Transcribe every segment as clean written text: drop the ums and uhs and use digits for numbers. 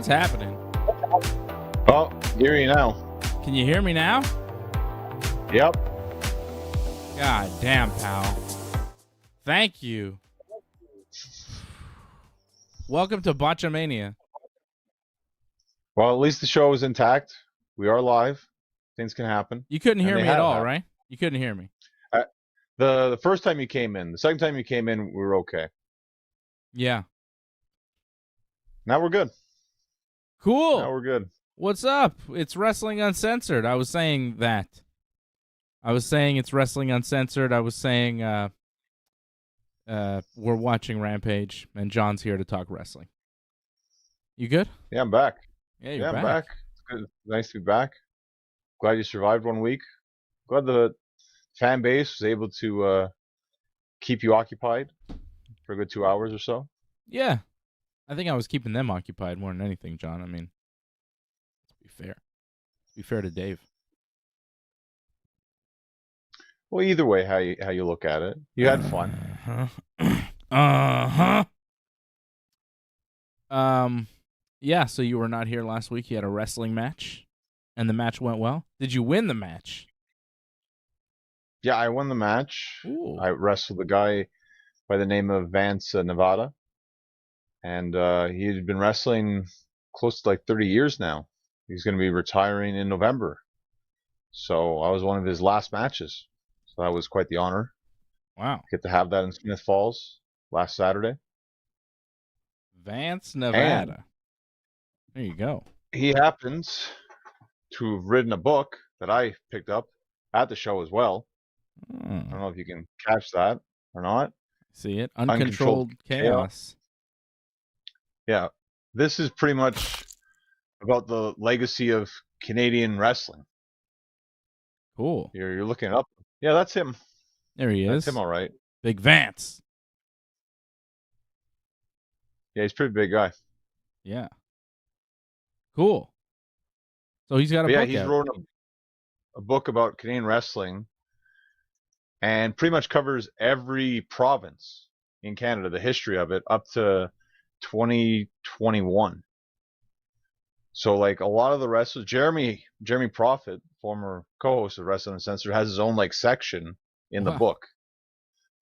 What's happening? Oh, hear you now. Can you hear me now? Yep. God damn, pal. Thank you. Welcome to Botchamania. Well, at least the show is intact. We are live. Things can happen. You couldn't hear And me they at have all, happened. right? You couldn't hear me. The first time you came in, the second time you came in, we were okay. Yeah. Now we're good. Cool. Now we're good. What's up? It's Wrestling Uncensored. I was saying that. I was saying it's Wrestling Uncensored. I was saying we're watching Rampage, and John's here to talk wrestling. You good? Yeah, I'm back. Yeah, you're I'm back. back. It's good. Nice to be back. Glad you survived 1 week. Glad the fan base was able to keep you occupied for a good 2 hours or so. Yeah. I think I was keeping them occupied more than anything, John. I mean, let's be fair. Be fair to Dave. Well, either way, how you look at it, you had fun. Yeah, so you were not here last week. You had a wrestling match, and the match went well. Did you win the match? Yeah, I won the match. Ooh. I wrestled a guy by the name of Vance Nevada, and he had been wrestling close to like 30 years now. He's going to be retiring in November, so I was one of his last matches. So that was quite the honor. Wow. Get to have that in Smith Falls last Saturday. Vance Nevada. There you go. He happens to have written a book that I picked up at the show as well. I don't know if you can catch that or not. See it? Uncontrolled Chaos. Yeah. This is pretty much about the legacy of Canadian wrestling. Cool. You're looking it up. Yeah, that's him. There he is. That's him, all right. Big Vance. Yeah, he's a pretty big guy. Yeah. Cool. So he's got a book he's out. wrote a book about Canadian wrestling and pretty much covers every province in Canada, the history of it, up to 2021. So, like, a lot of the wrestlers, Jeremy Prophet, former co-host of Wrestling Uncensored, has his own, like, section in the book.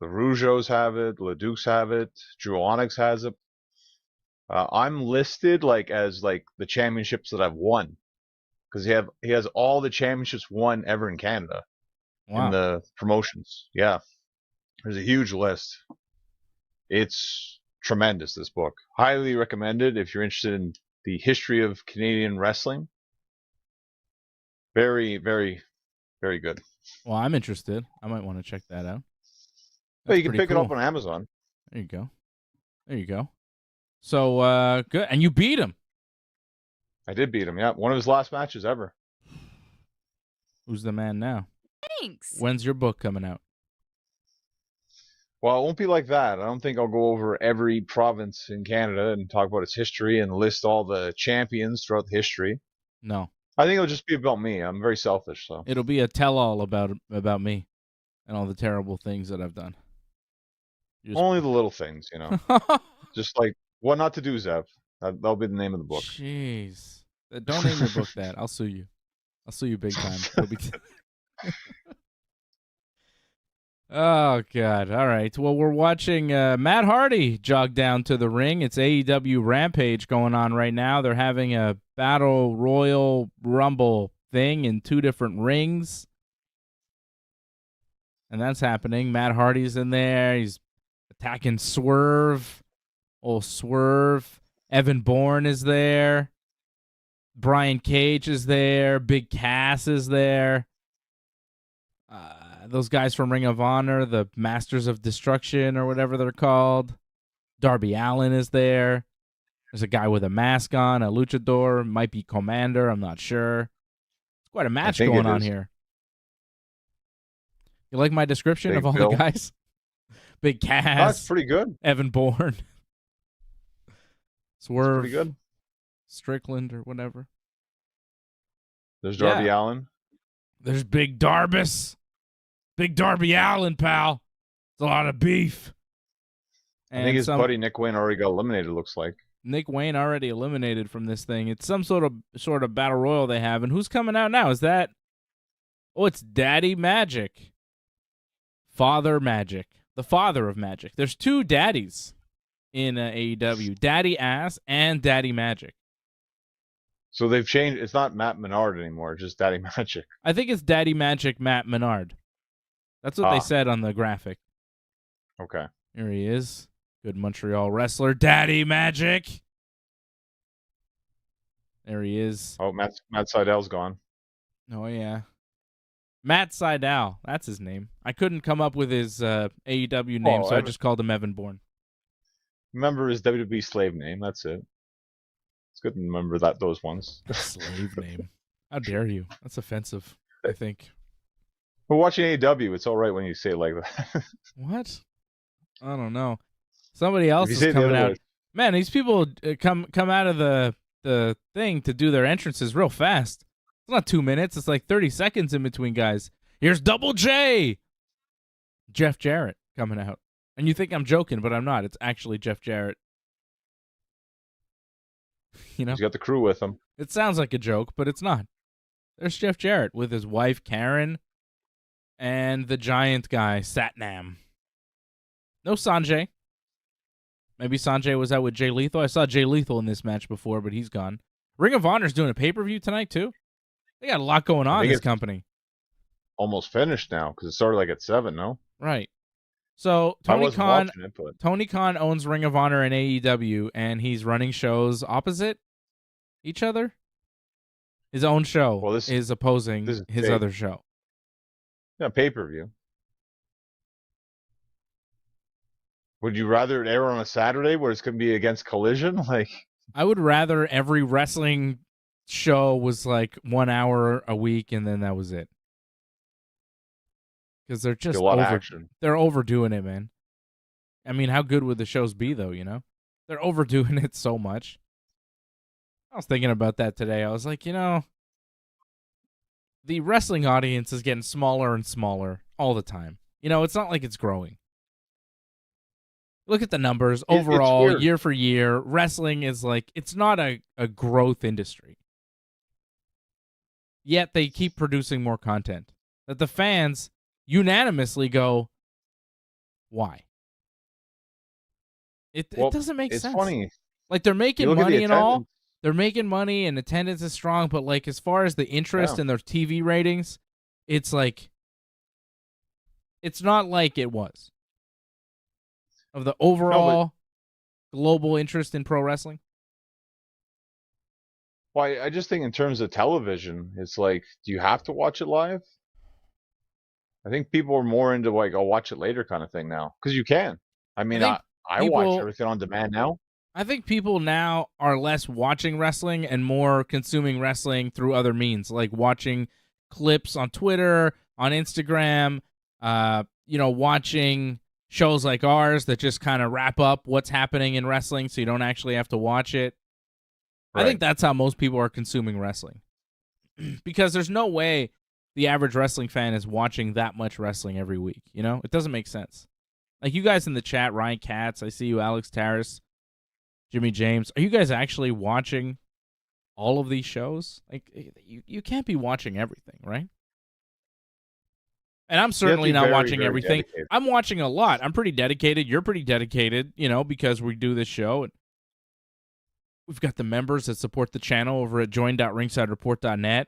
The Rougeaus have it, Ledukes have it, Drew Onyx has it. I'm listed, like, as, like, the championships that I've won. Because he has all the championships won ever in Canada. Wow. In the promotions. Yeah. There's a huge list. It's tremendous, this book. Highly recommended if you're interested in the history of Canadian wrestling. Very, very, very good. Well, I'm interested. I might want to check that out. Well, you can pick it up on Amazon. There you go. There you go. So, good. And you beat him. I did beat him, yeah. One of his last matches ever. Who's the man now? Thanks. When's your book coming out? Well, it won't be like that. I don't think I'll go over every province in Canada and talk about its history and list all the champions throughout the history. No. I think it'll just be about me. I'm very selfish, so. It'll be a tell-all about me and all the terrible things that I've done. Only the little things, you know. Just like what not to do, Zev. That'll be the name of the book. Jeez. Don't name your book that. I'll sue you. I'll sue you big time. Oh, God. All right. Well, we're watching Matt Hardy jog down to the ring. It's AEW Rampage going on right now. They're having a Battle Royal Rumble thing in 2 different rings. And that's happening. Matt Hardy's in there. He's attacking Swerve. Old Swerve. Evan Bourne is there. Brian Cage is there. Big Cass is there. Those guys from Ring of Honor, the Masters of Destruction or whatever they're called. Darby Allin is there. There's a guy with a mask on, a luchador, might be Commander, I'm not sure. It's quite a match going on here. You like my description of all the guys? Big Cass. That's pretty good. Evan Bourne. Swerve. Pretty good. Strickland or whatever. There's Darby Allin. There's Big Darbus. Big Darby Allin, pal. It's a lot of beef. I think his buddy Nick Wayne already got eliminated, looks like. Nick Wayne already eliminated from this thing. It's some sort of battle royal they have, and who's coming out now? Is that? Oh, it's Daddy Magic, Father Magic, the father of Magic. There's two daddies in AEW: Daddy Ass and Daddy Magic. So they've changed. It's not Matt Menard anymore. Just Daddy Magic. I think it's Daddy Magic Matt Menard. That's what they said on the graphic. Okay. Here he is. Good Montreal wrestler, Daddy Magic. There he is. Oh, Matt Seidel's gone. Oh, yeah. Matt Sydal. That's his name. I couldn't come up with his AEW name, so I just called him Evan Bourne. Remember his WWE slave name. That's it. It's good to remember those ones. Slave name. How dare you? That's offensive, I think. We're watching AEW. It's all right when you say it like that. What? I don't know. Somebody else is coming out. Man, these people come out of the thing to do their entrances real fast. It's not 2 minutes. It's like 30 seconds in between guys. Here's Double J. Jeff Jarrett coming out. And you think I'm joking, but I'm not. It's actually Jeff Jarrett. You know? He's got the crew with him. It sounds like a joke, but it's not. There's Jeff Jarrett with his wife, Karen, and the giant guy, Satnam. No Sanjay. Maybe Sanjay was out with Jay Lethal. I saw Jay Lethal in this match before, but he's gone. Ring of Honor's doing a pay-per-view tonight, too. They got a lot going on in this company. Almost finished now, because it started like at 7, no? Right. So Tony Khan owns Ring of Honor and AEW, and he's running shows opposite each other. His own show is opposing his other show. Yeah, pay-per-view. Would you rather it air on a Saturday where it's going to be against Collision? Like, I would rather every wrestling show was like 1 hour a week, and then that was it. Because they're just they're overdoing it, man. I mean, how good would the shows be, though, you know? They're overdoing it so much. I was thinking about that today. I was like, you know, the wrestling audience is getting smaller and smaller all the time. You know, it's not like it's growing. Look at the numbers. Overall, year for year, wrestling is like, it's not a growth industry. Yet they keep producing more content. That the fans unanimously go, why? It doesn't make sense. It's funny. Like, they're making money and all. They're making money and attendance is strong, but like as far as the interest and their TV ratings, it's like, it's not like it was. Of the overall global interest in pro wrestling? Well, I just think in terms of television, it's like, do you have to watch it live? I think people are more into like, I'll watch it later kind of thing now. Because you can. I mean, I watch everything on demand now. I think people now are less watching wrestling and more consuming wrestling through other means, like watching clips on Twitter, on Instagram, watching shows like ours that just kind of wrap up what's happening in wrestling so you don't actually have to watch it. Right. I think that's how most people are consuming wrestling. Because there's no way the average wrestling fan is watching that much wrestling every week, you know? It doesn't make sense. Like you guys in the chat, Ryan Katz, I see you, Alex Tarras, Jimmy James. Are you guys actually watching all of these shows? Like, you can't be watching everything, right? And I'm certainly not watching everything. Dedicated. I'm watching a lot. I'm pretty dedicated. You're pretty dedicated, you know, because we do this show. And we've got the members that support the channel over at join.ringsidereport.net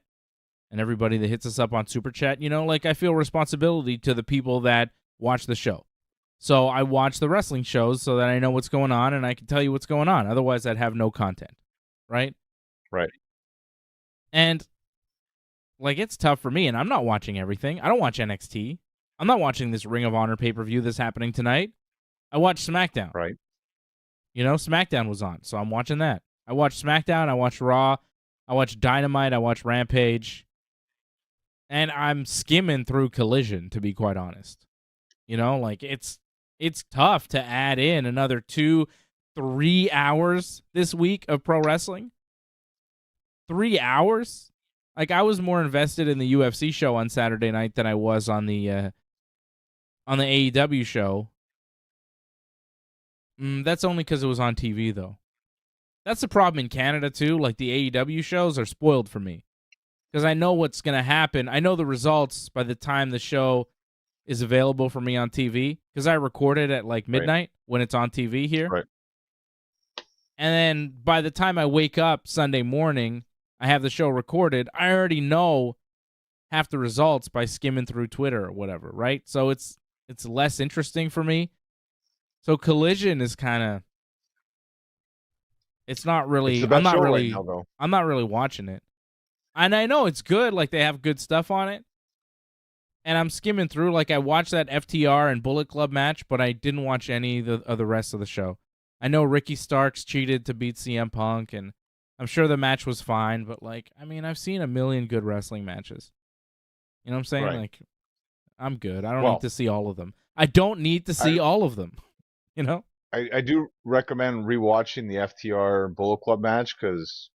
and everybody that hits us up on Super Chat. You know, like I feel responsibility to the people that watch the show. So I watch the wrestling shows so that I know what's going on and I can tell you what's going on. Otherwise, I'd have no content, right? Right. And, like, it's tough for me, and I'm not watching everything. I don't watch NXT. I'm not watching this Ring of Honor pay-per-view that's happening tonight. I watch SmackDown. Right. You know, SmackDown was on, so I'm watching that. I watch SmackDown, I watch Raw, I watch Dynamite, I watch Rampage, and I'm skimming through Collision, to be quite honest. You know, like, it's tough to add in another 2-3 hours this week of pro wrestling. 3 hours? Like, I was more invested in the UFC show on Saturday night than I was on the AEW show. That's only because it was on TV, though. That's the problem in Canada too. Like the AEW shows are spoiled for me because I know what's going to happen. I know the results by the time the show is available for me on TV because I record it at like midnight when it's on TV here. Right. And then by the time I wake up Sunday morning, I have the show recorded. I already know half the results by skimming through Twitter or whatever, right? So it's less interesting for me. So Collision is kind of, it's not really. It's the best show right now, though. I'm not really watching it, and I know it's good. Like they have good stuff on it, and I'm skimming through. Like I watched that FTR and Bullet Club match, but I didn't watch any of the rest of the show. I know Ricky Starks cheated to beat CM Punk, and I'm sure the match was fine. But like, I mean, I've seen a million good wrestling matches. You know what I'm saying? Right. Like, I'm good. I don't need to see all of them. I don't need to see all of them. You know? I do recommend rewatching the FTR Bullet Club match because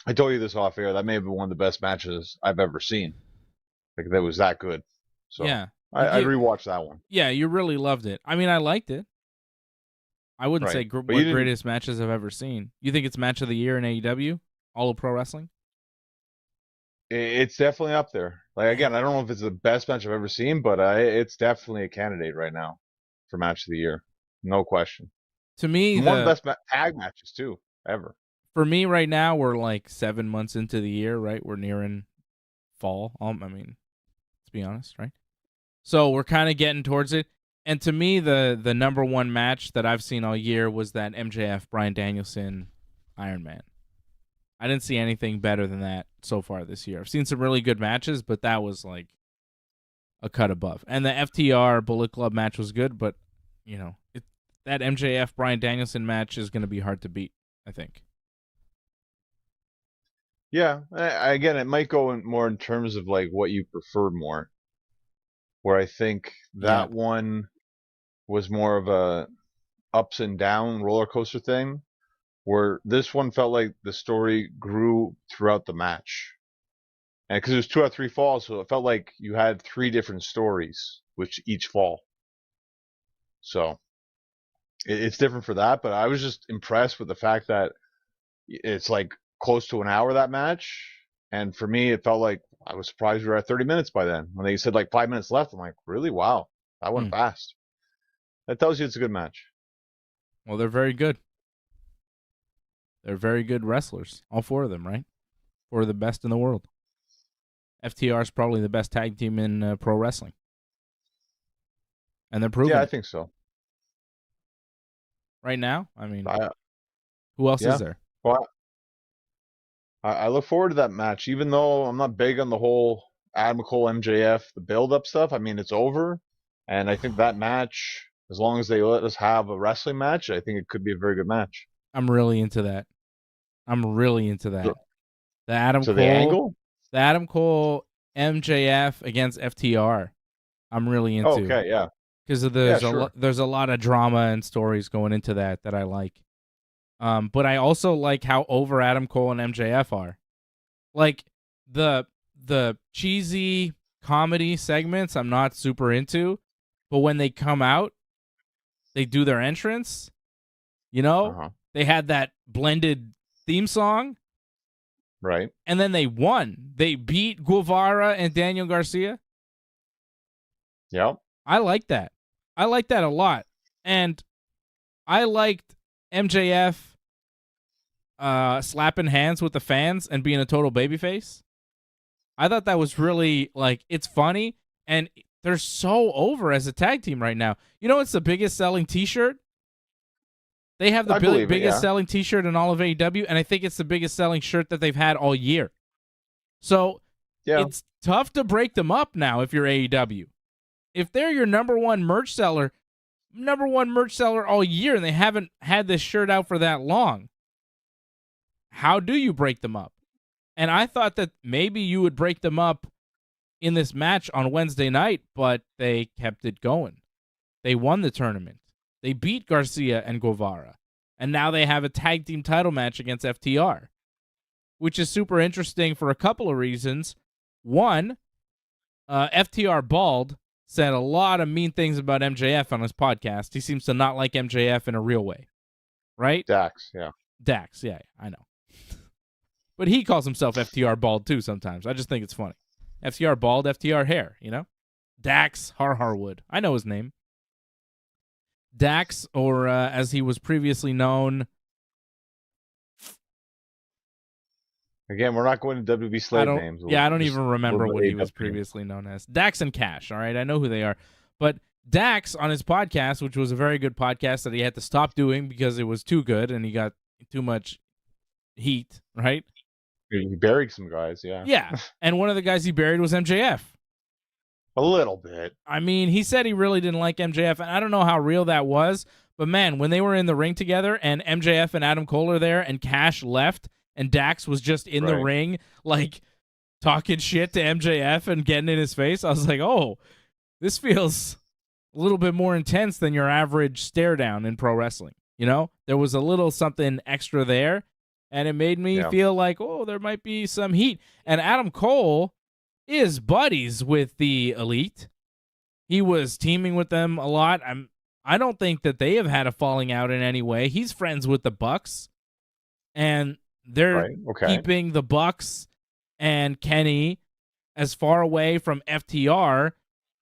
I told you this off air. That may have been one of the best matches I've ever seen. Like that was that good. So yeah, I'd rewatch that one. Yeah, you really loved it. I mean, I liked it. I wouldn't say greatest matches I've ever seen. You think it's match of the year in AEW? All of pro wrestling? It's definitely up there. Like again, I don't know if it's the best match I've ever seen, but it's definitely a candidate right now for match of the year. No question. To me, one of the best tag matches too ever. For me, right now, we're like 7 months into the year, right? We're nearing fall. I mean, let's be honest, right? So we're kind of getting towards it. And to me, the number one match that I've seen all year was that MJF Bryan Danielson Iron Man. I didn't see anything better than that so far this year. I've seen some really good matches, but that was like a cut above. And the FTR Bullet Club match was good, but you know, that MJF Bryan Danielson match is going to be hard to beat, I think. Yeah, again, it might go more in terms of like what you prefer more. Where I think that one was more of a ups and down roller coaster thing, where this one felt like the story grew throughout the match. And because it was 2 out of 3 falls, so it felt like you had 3 different stories with each fall. So it's different for that, but I was just impressed with the fact that it's like close to an hour, that match. And for me, it felt like I was surprised we were at 30 minutes by then. When they said like 5 minutes left, I'm like, really? Wow. That went fast. That tells you it's a good match. Well, they're very good. They're very good wrestlers. All 4 of them, right? 4 of the best in the world. FTR is probably the best tag team in pro wrestling. And they're proving I think so. Right now? I mean, who else is there? Well, I look forward to that match, even though I'm not big on the whole Adam Cole MJF, the build-up stuff. I mean, it's over. And I think that match, as long as they let us have a wrestling match, I think it could be a very good match. I'm really into that. The Adam Cole, the angle? The Adam Cole MJF against FTR. I'm really into. Okay, yeah. Because there's a lot of drama and stories going into that I like. But I also like how over Adam Cole and MJF are. Like the cheesy comedy segments I'm not super into, but when they come out, they do their entrance. You know, they had that blended theme song. Right. And then they won. They beat Guevara and Daniel Garcia. Yep. I like that. I like that a lot. And I liked MJF slapping hands with the fans and being a total babyface. I thought that was really, like, it's funny. And they're so over as a tag team right now. You know, it's the biggest selling t-shirt. They have the biggest selling t-shirt in all of AEW, and I think it's the biggest selling shirt that they've had all year. So it's tough to break them up now if you're AEW. If they're your number one merch seller all year, and they haven't had this shirt out for that long, how do you break them up? And I thought that maybe you would break them up in this match on Wednesday night, but they kept it going. They won the tournament. They beat Garcia and Guevara. And now they have a tag team title match against FTR, which is super interesting for a couple of reasons. One, FTR Bald said a lot of mean things about MJF on his podcast. He seems to not like MJF in a real way, right? Dax, yeah. Dax, yeah, I know. But he calls himself FTR Bald too sometimes. I just think it's funny. FTR Bald, FTR Hair, you know? Dax Harwood. I know his name. Dax, or as he was previously known. Again, we're not going to WB slave names. I don't even remember what he was previously known as. Dax and Cash, all right? I know who they are. But Dax, on his podcast, which was a very good podcast that he had to stop doing because it was too good and he got too much heat, right? He buried some guys, yeah. Yeah, and one of the guys he buried was MJF. A little bit. I mean, he said he really didn't like MJF, and I don't know how real that was, but man, when they were in the ring together and MJF and Adam Cole are there and Cash left and Dax was just in the ring, like, talking shit to MJF and getting in his face, I was like, oh, this feels a little bit more intense than your average stare down in pro wrestling. You know, there was a little something extra there, and it made me feel like, oh, there might be some heat. And Adam Cole is buddies with the Elite. He was teaming with them a lot. I don't think that they have had a falling out in any way. He's friends with the Bucks, and they're keeping the Bucks and Kenny as far away from FTR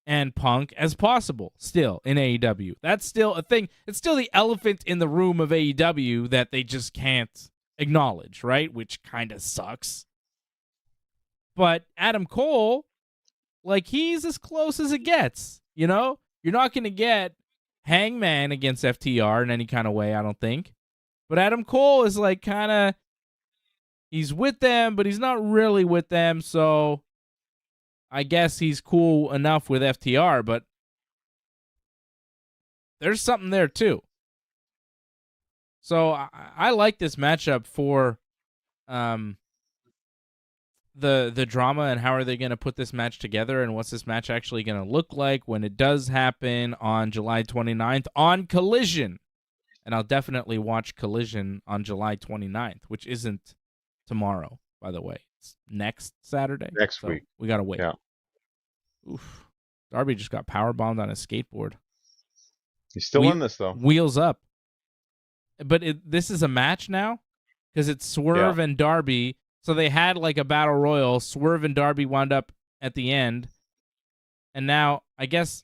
and Punk as possible still in AEW. That's still a thing. It's still the elephant in the room of AEW that they just can't acknowledge, right? Which kind of sucks. But Adam Cole, like, he's as close as it gets, you know? You're not going to get Hangman against FTR in any kind of way, I don't think. But Adam Cole is like kind of, he's with them, but he's not really with them, so I guess he's cool enough with FTR, but there's something there too. So I like this matchup for the drama and how are they going to put this match together and what's this match actually going to look like when it does happen on July 29th on Collision. And I'll definitely watch Collision on July 29th, which isn't tomorrow, by the way. It's next Saturday. Next week. We got to wait. Yeah. Oof. Darby just got powerbombed on a skateboard. He's still in this, though. Wheels up. But this is a match now? Because it's Swerve and Darby. So they had like a battle royal. Swerve and Darby wound up at the end. And now, I guess,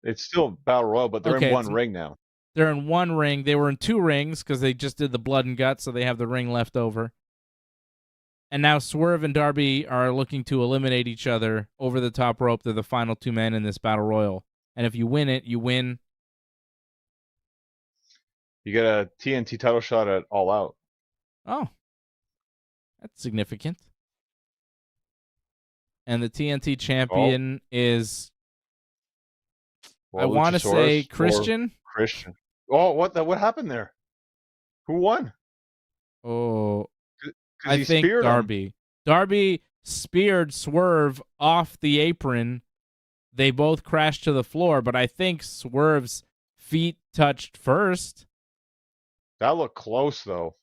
it's still battle royal, but they're in one ring now. They're in one ring. They were in two rings because they just did the blood and guts, so they have the ring left over. And now Swerve and Darby are looking to eliminate each other over the top rope. They're the final two men in this battle royal. And if you win it, you win. You get a TNT title shot at All Out. Oh. That's significant. And the TNT champion is, I want to say, Christian. Christian. Oh, what happened there? Who won? Oh, I think Darby. Darby speared Swerve off the apron. They both crashed to the floor, but I think Swerve's feet touched first. That looked close, though.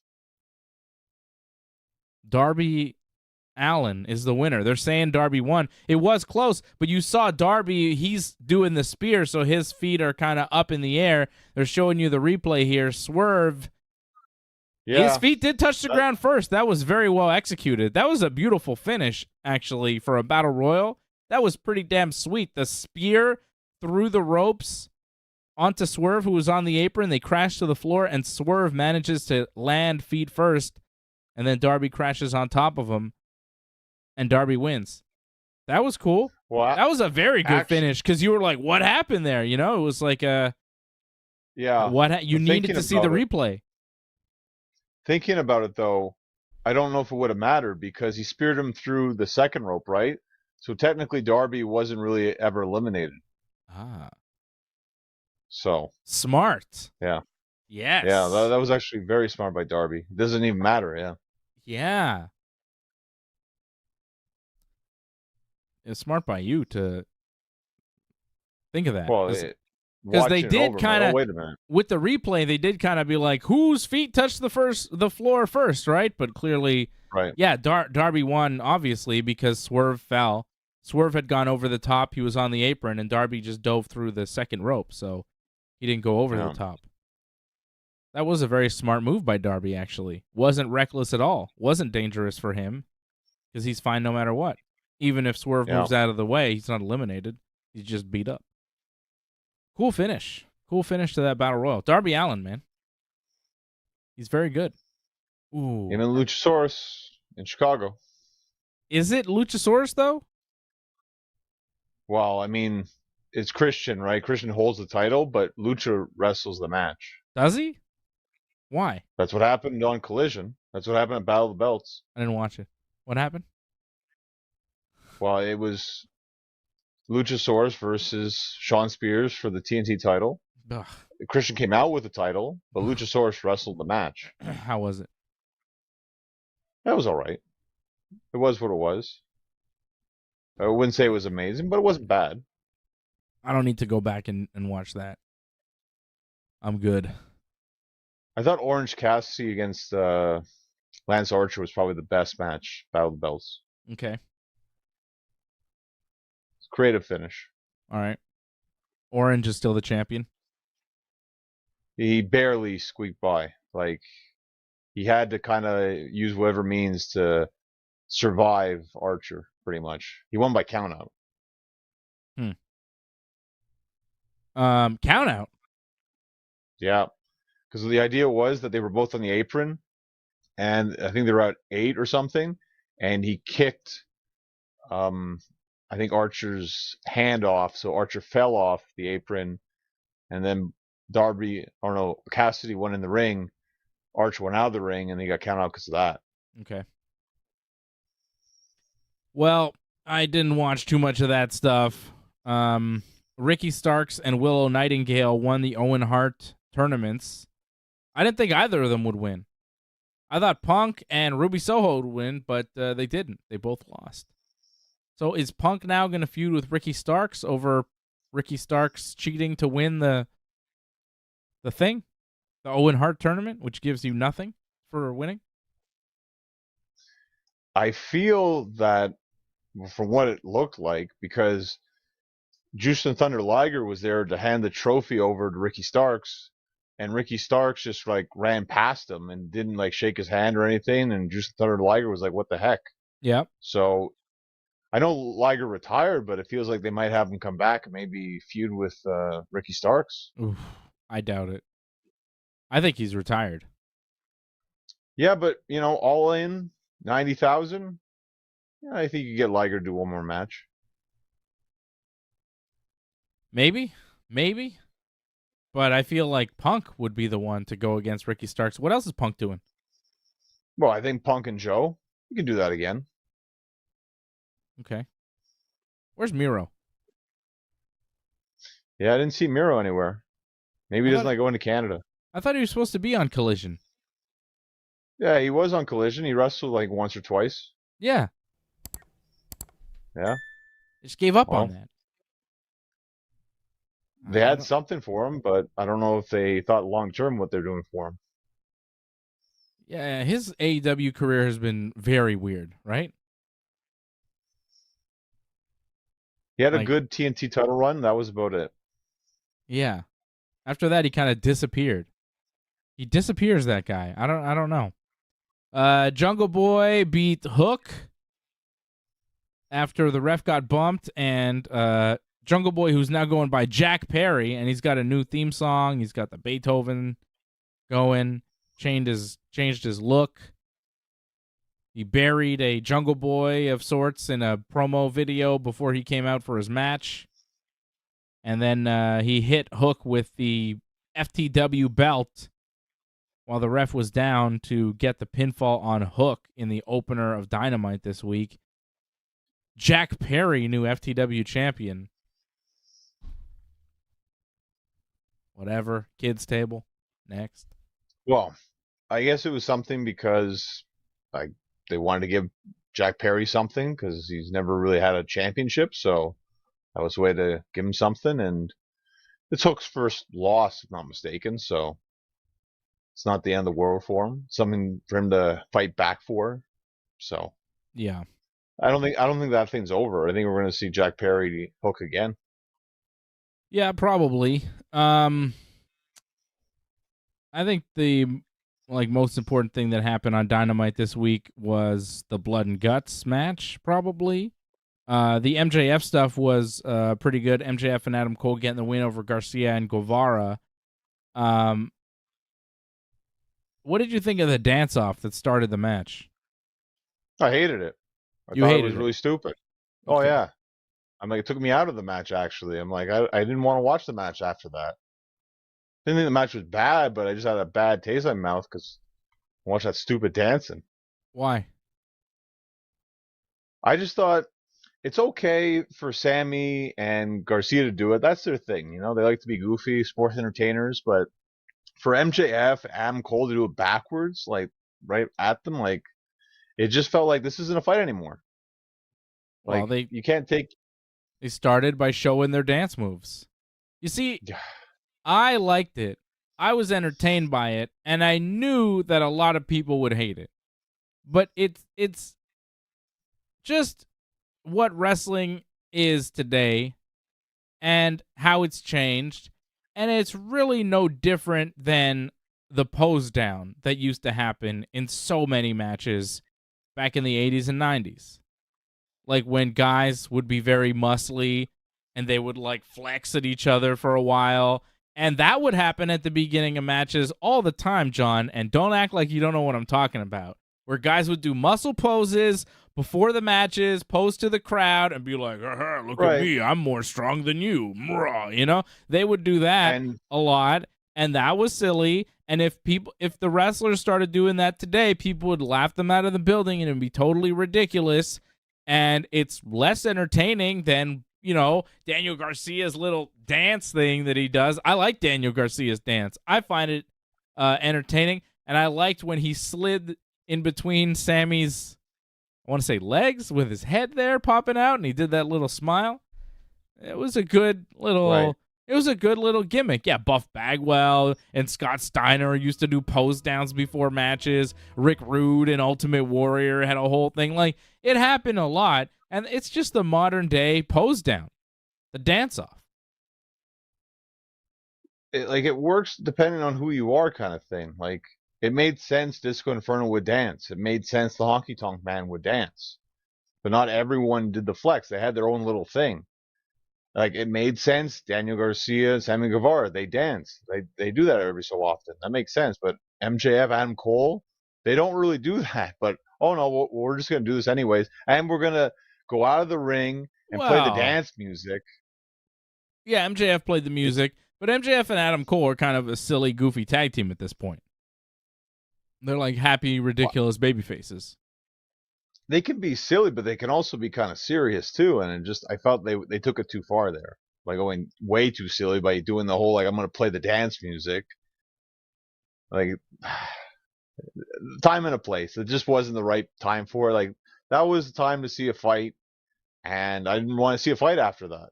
Darby Allin is the winner. They're saying Darby won. It was close, but you saw Darby, he's doing the spear, so his feet are kind of up in the air. They're showing you the replay here. Swerve, his feet did touch the ground first. That was very well executed. That was a beautiful finish, actually, for a battle royal. That was pretty damn sweet. The spear through the ropes onto Swerve, who was on the apron. They crashed to the floor, and Swerve manages to land feet first, and then Darby crashes on top of him. And Darby wins. That was cool. Well, that was a very good finish because you were like, "What happened there?" You know, it was like a you needed to see the replay. Thinking about it though, I don't know if it would have mattered because he speared him through the second rope, right? So technically, Darby wasn't really ever eliminated. Ah, so smart. Yeah. Yes. Yeah, that was actually very smart by Darby. It doesn't even matter. Yeah. Yeah. It's smart by you to think of that. Well, because they did kind of, wait a minute. With the replay, they did kind of be like, whose feet touched the floor first, right? But clearly, yeah, Darby won, obviously, because Swerve fell. Swerve had gone over the top. He was on the apron, and Darby just dove through the second rope, so he didn't go over the top. That was a very smart move by Darby, actually. Wasn't reckless at all. Wasn't dangerous for him because he's fine no matter what. Even if Swerve moves out of the way, he's not eliminated. He's just beat up. Cool finish. Cool finish to that Battle Royal. Darby Allin, man. He's very good. Ooh. Him and Luchasaurus in Chicago. Is it Luchasaurus, though? Well, I mean, it's Christian, right? Christian holds the title, but Lucha wrestles the match. Does he? Why? That's what happened on Collision. That's what happened at Battle of the Belts. I didn't watch it. What happened? Well, it was Luchasaurus versus Shawn Spears for the TNT title. Ugh. Christian came out with the title, but Luchasaurus wrestled the match. How was it? That was all right. It was what it was. I wouldn't say it was amazing, but it wasn't bad. I don't need to go back and watch that. I'm good. I thought Orange Cassidy against Lance Archer was probably the best match, Battle of the Belts. Okay. It's a creative finish. All right. Orange is still the champion. He barely squeaked by. Like, he had to kind of use whatever means to survive Archer, pretty much. He won by countout. Countout? Yeah. Because the idea was that they were both on the apron, and I think they were at 8 or something, and he kicked, I think, Archer's hand off, so Archer fell off the apron, and then Cassidy went in the ring, Archer went out of the ring, and he got counted out because of that. Okay. Well, I didn't watch too much of that stuff. Ricky Starks and Willow Nightingale won the Owen Hart tournaments. I didn't think either of them would win. I thought Punk and Ruby Soho would win, but they didn't. They both lost. So is Punk now going to feud with Ricky Starks over Ricky Starks cheating to win the thing? The Owen Hart tournament, which gives you nothing for winning? I feel that from what it looked like, because Jushin Thunder Liger was there to hand the trophy over to Ricky Starks, and Ricky Starks just like ran past him and didn't like shake his hand or anything, and Jushin Thunder Liger was like, what the heck? Yeah. So I know Liger retired, but it feels like they might have him come back and maybe feud with Ricky Starks. Oof, I doubt it. I think he's retired. Yeah, but all in 90,000. Yeah, I think you get Liger to do one more match. Maybe. But I feel like Punk would be the one to go against Ricky Starks. What else is Punk doing? Well, I think Punk and Joe, you can do that again. Okay. Where's Miro? Yeah, I didn't see Miro anywhere. Maybe he doesn't like going to Canada. I thought he was supposed to be on Collision. Yeah, he was on Collision. He wrestled like once or twice. Yeah. Yeah. They just gave up on that. They had something for him, but I don't know if they thought long term what they're doing for him. Yeah, his AEW career has been very weird, right? He had a good TNT title run. That was about it. Yeah. After that, he kind of disappeared. He disappears, that guy. I don't know. Jungle Boy beat Hook after the ref got bumped, and Jungle Boy, who's now going by Jack Perry, and he's got a new theme song. He's got the Beethoven going, changed his look. He buried a Jungle Boy of sorts in a promo video before he came out for his match. And then he hit Hook with the FTW belt while the ref was down to get the pinfall on Hook in the opener of Dynamite this week. Jack Perry, new FTW champion. Whatever. Kids table. Next. Well, I guess it was something because they wanted to give Jack Perry something because he's never really had a championship. So that was a way to give him something. And it's Hook's first loss, if not mistaken. So it's not the end of the world for him. Something for him to fight back for. So yeah, I don't think that thing's over. I think we're going to see Jack Perry Hook again. Yeah, probably. I I think the most important thing that happened on Dynamite this week was the Blood and Guts match, probably. The MJF stuff was pretty good. MJF and Adam Cole getting the win over Garcia and Guevara. What did you think of the dance-off that started the match? I hated it. I thought it was really stupid. Okay. Oh, yeah. I'm like, it took me out of the match, actually. I'm like, I didn't want to watch the match after that. Didn't think the match was bad, but I just had a bad taste in my mouth because I watched that stupid dancing. Why? I just thought it's okay for Sammy and Garcia to do it. That's their thing, you know. They like to be goofy, sports entertainers, but for MJF, Adam Cole to do it backwards, like right at them, like it just felt like this isn't a fight anymore. Like, well, you can't take. They started by showing their dance moves. You see, I liked it. I was entertained by it, and I knew that a lot of people would hate it. But it's just what wrestling is today and how it's changed, and it's really no different than the pose down that used to happen in so many matches back in the 80s and 90s. Like when guys would be very muscly and they would like flex at each other for a while. And that would happen at the beginning of matches all the time, John. And don't act like you don't know what I'm talking about. Where guys would do muscle poses before the matches, pose to the crowd, and be like, look at me, I'm more strong than you. You know, they would do that a lot. And that was silly. And if the wrestlers started doing that today, people would laugh them out of the building and it would be totally ridiculous. And it's less entertaining than, you know, Daniel Garcia's little dance thing that he does. I like Daniel Garcia's dance. I find it entertaining. And I liked when he slid in between Sammy's, I want to say legs, with his head there popping out, and he did that little smile. It was a good little... It was a good little gimmick. Yeah, Buff Bagwell and Scott Steiner used to do pose downs before matches. Rick Rude and Ultimate Warrior had a whole thing. Like, it happened a lot, and it's just the modern day pose down, the dance off. It works depending on who you are, kind of thing. Like, it made sense Disco Inferno would dance. It made sense the Honky Tonk Man would dance. But not everyone did the flex. They had their own little thing. Like, it made sense. Daniel Garcia, Sammy Guevara, they dance. They do that every so often. That makes sense. But MJF, Adam Cole, they don't really do that. But, oh, no, we're just going to do this anyways. And we're going to go out of the ring and play the dance music. Yeah, MJF played the music. But MJF and Adam Cole are kind of a silly, goofy tag team at this point. They're like happy, ridiculous baby faces. They can be silly, but they can also be kind of serious too. And I felt they took it too far there, by going way too silly by doing the whole like I'm going to play the dance music. Like, time and a place. It just wasn't the right time for it. Like, that was the time to see a fight, and I didn't want to see a fight after that.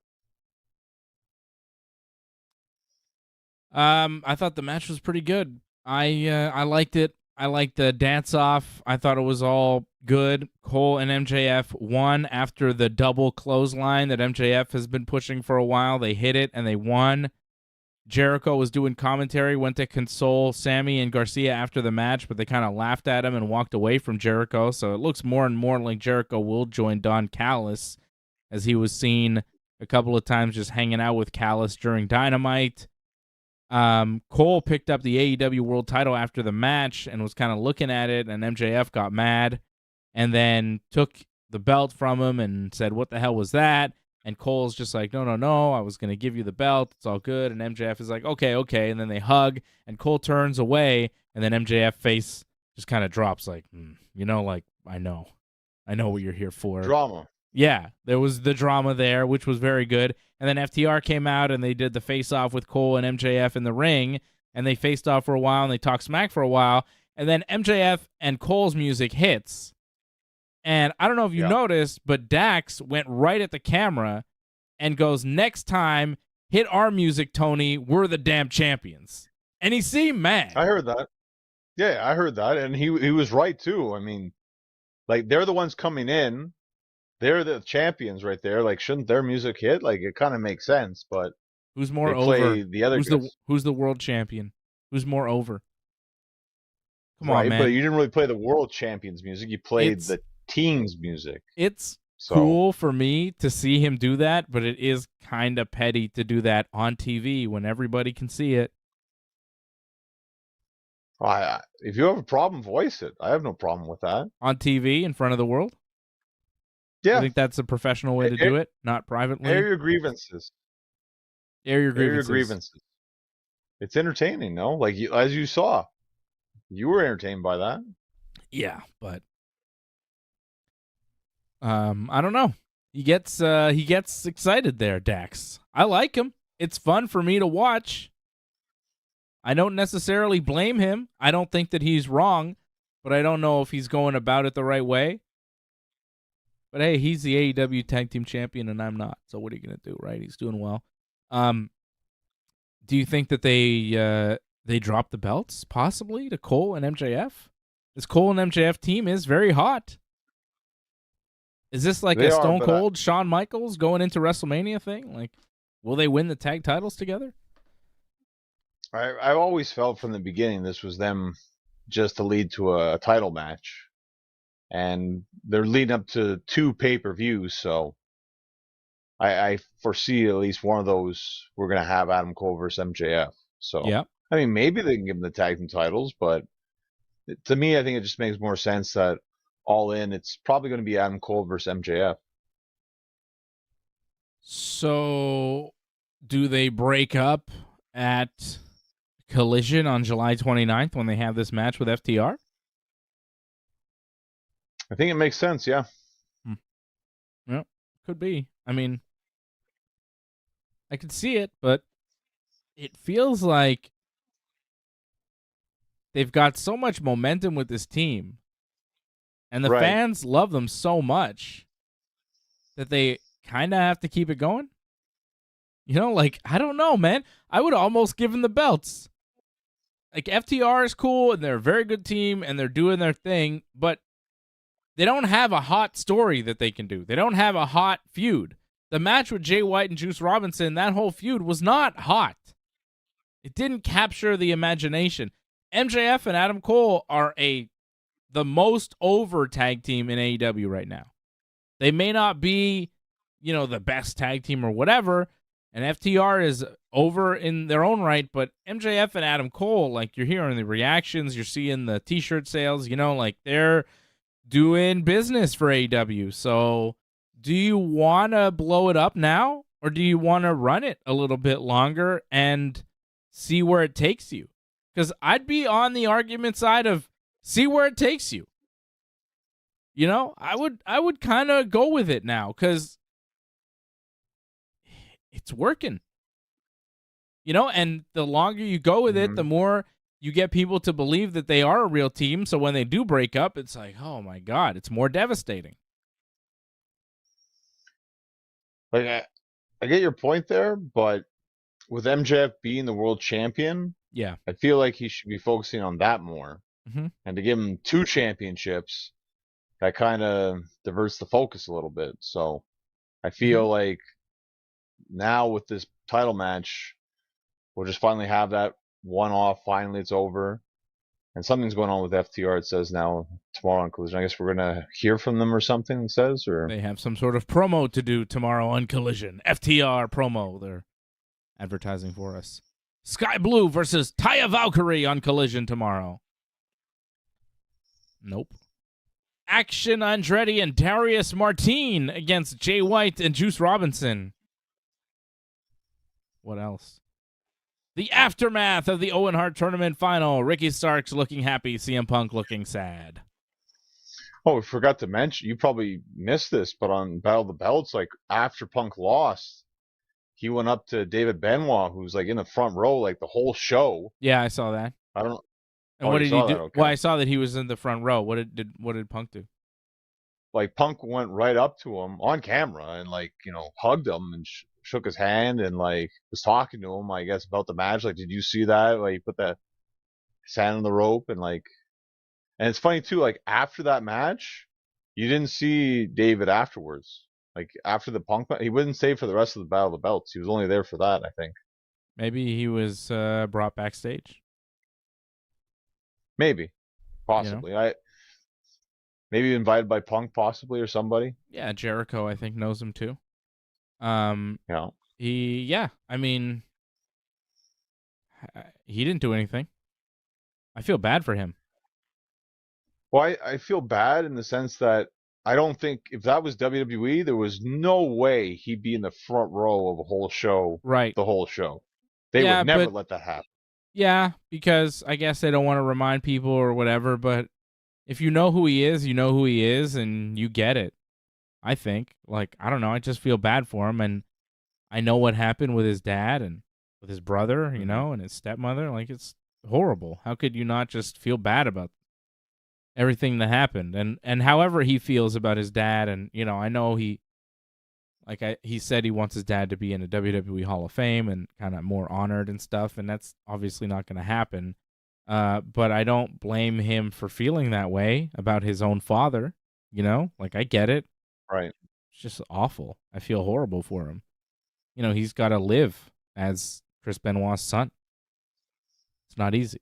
I thought the match was pretty good. I liked it. I liked the dance-off. I thought it was all good. Cole and MJF won after the double clothesline that MJF has been pushing for a while. They hit it, and they won. Jericho was doing commentary, went to console Sammy and Garcia after the match, but they kind of laughed at him and walked away from Jericho. So it looks more and more like Jericho will join Don Callis, as he was seen a couple of times just hanging out with Callis during Dynamite. Cole picked up the AEW World title after the match and was kind of looking at it, and MJF got mad and then took the belt from him and said, "What the hell was that?" And Cole's just like, no, I was going to give you the belt. It's all good. And MJF is like, okay. And then they hug, and Cole turns away, and then MJF face just kind of drops like, like, I know what you're here for. Drama. Yeah, there was the drama there, which was very good. And then FTR came out, and they did the face-off with Cole and MJF in the ring, and they faced off for a while, and they talked smack for a while. And then MJF and Cole's music hits. And I don't know if you noticed, but Dax went right at the camera and goes, "Next time, hit our music, Tony. We're the damn champions." And he seemed mad. I heard that. Yeah, I heard that. And he was right, too. I mean, like, they're the ones coming in. They're the champions right there. Like, shouldn't their music hit? Like, it kind of makes sense, but who's more over? The other who's the world champion? Who's more over? Come on, Right, but man. you didn't really play the world champions music. You played It's the team's music. it's So cool for me to see him do that, but it is kind of petty to do that on TV when everybody can see it. if you have a problem, voice it. I have no problem with that. On TV in front of the world. I Yeah, think that's a professional way to do it, not privately. air your grievances. Air your Air your grievances. grievances. It's entertaining, no? Like as you saw, you were entertained by that. Yeah, but I don't know. He gets excited there, Dax. I like him. It's fun for me to watch. I don't necessarily blame him. I don't think that he's wrong, but I don't know if he's going about it the right way. But hey, he's the AEW Tag Team Champion and I'm not. So what are you gonna do, right? He's doing well. Do you think that they drop the belts possibly to Cole and MJF? This Cole and MJF team is very hot. Is this like They a are, Stone but Cold Shawn Michaels going into WrestleMania thing? Like, will they win the tag titles together? I've always felt from the beginning this was them just to lead to a title match, and they're leading up to 2 pay-per-views. So I foresee at least one of those we're gonna have Adam Cole versus MJF. So Yeah. I mean, maybe they can give them the tag team titles, but to me, I think it just makes more sense that all in, it's probably going to be Adam Cole versus MJF. So, do they break up at Collision on July 29th when they have this match with FTR? I think it makes sense, yeah. Yeah, could be. I mean, I could see it, but it feels like they've got so much momentum with this team, and the Right. fans love them so much that they kind of have to keep it going. You know, like, I don't know, man. I would almost give them the belts. Like, FTR is cool, and they're a very good team, and they're doing their thing, but they don't have a hot story that they can do. They don't have a hot feud. The match with Jay White and Juice Robinson, that whole feud was not hot. It didn't capture the imagination. MJF and Adam Cole are the most over tag team in AEW right now. They may not be, the best tag team or whatever, and FTR is over in their own right, but MJF and Adam Cole, like, you're hearing the reactions, you're seeing the t-shirt sales, like, they're doing business for AEW. So do you want to blow it up now, or do you want to run it a little bit longer and see where it takes you? Because I'd be on the argument side of see where it takes you. I would kind of go with it now because it's working. And the longer you go with it, the more you get people to believe that they are a real team. So when they do break up, it's like, oh my God, it's more devastating. Like I get your point there, but with MJF being the world champion, Yeah. I feel like he should be focusing on that more. Mm-hmm. And to give him 2 championships, that kind of diverts the focus a little bit. So I feel like now with this title match, we'll just finally have that one off. Finally, it's over. And something's going on with FTR, it says now, tomorrow on Collision. I guess we're going to hear from them or something, it says? Or they have some sort of promo to do tomorrow on Collision. FTR promo. They're advertising for us. Sky Blue versus Taya Valkyrie on Collision tomorrow. Nope. Action Andretti and Darius Martin against Jay White and Juice Robinson. What else? The aftermath of the Owen Hart Tournament final. Ricky Starks looking happy, CM Punk looking sad. Oh, we forgot to mention, you probably missed this, but on Battle of the Belts, like after Punk lost, he went up to David Benoit, who's like in the front row, like the whole show. Yeah, I saw that. I don't know. And what did he do? Okay. Well, I saw that he was in the front row. What did Punk do? Like Punk went right up to him on camera and hugged him and shook his hand and was talking to him, I guess, about the match. Like, did you see that? Like, he put his hand on the rope and and it's funny too. Like after that match, you didn't see David afterwards. Like after the Punk match, he wouldn't stay for the rest of the Battle of the Belts. He was only there for that, I think. Maybe he was brought backstage. Maybe. Possibly. I maybe invited by Punk, possibly, or somebody. Yeah, Jericho, I think, knows him too. Yeah. I mean, he didn't do anything. I feel bad for him. Well, I feel bad in the sense that I don't think if that was WWE, there was no way he'd be in the front row of a whole show, Right. the whole show. They would Yeah, never but let that happen. yeah, because I guess they don't want to remind people or whatever, but if you know who he is, you know who he is, and you get it. I think. Like, I don't know, I just feel bad for him, and I know what happened with his dad and with his brother, you know, and his stepmother. Like, it's horrible. How could you not just feel bad about everything that happened? And however he feels about his dad, and, you know, I know he said he wants his dad to be in a WWE Hall of Fame and kind of more honored and stuff, and that's obviously not going to happen. But I don't blame him for feeling that way about his own father, you know? Like, I get it. Right. It's just awful. I feel horrible for him. You know, he's got to live as Chris Benoit's son. It's not easy.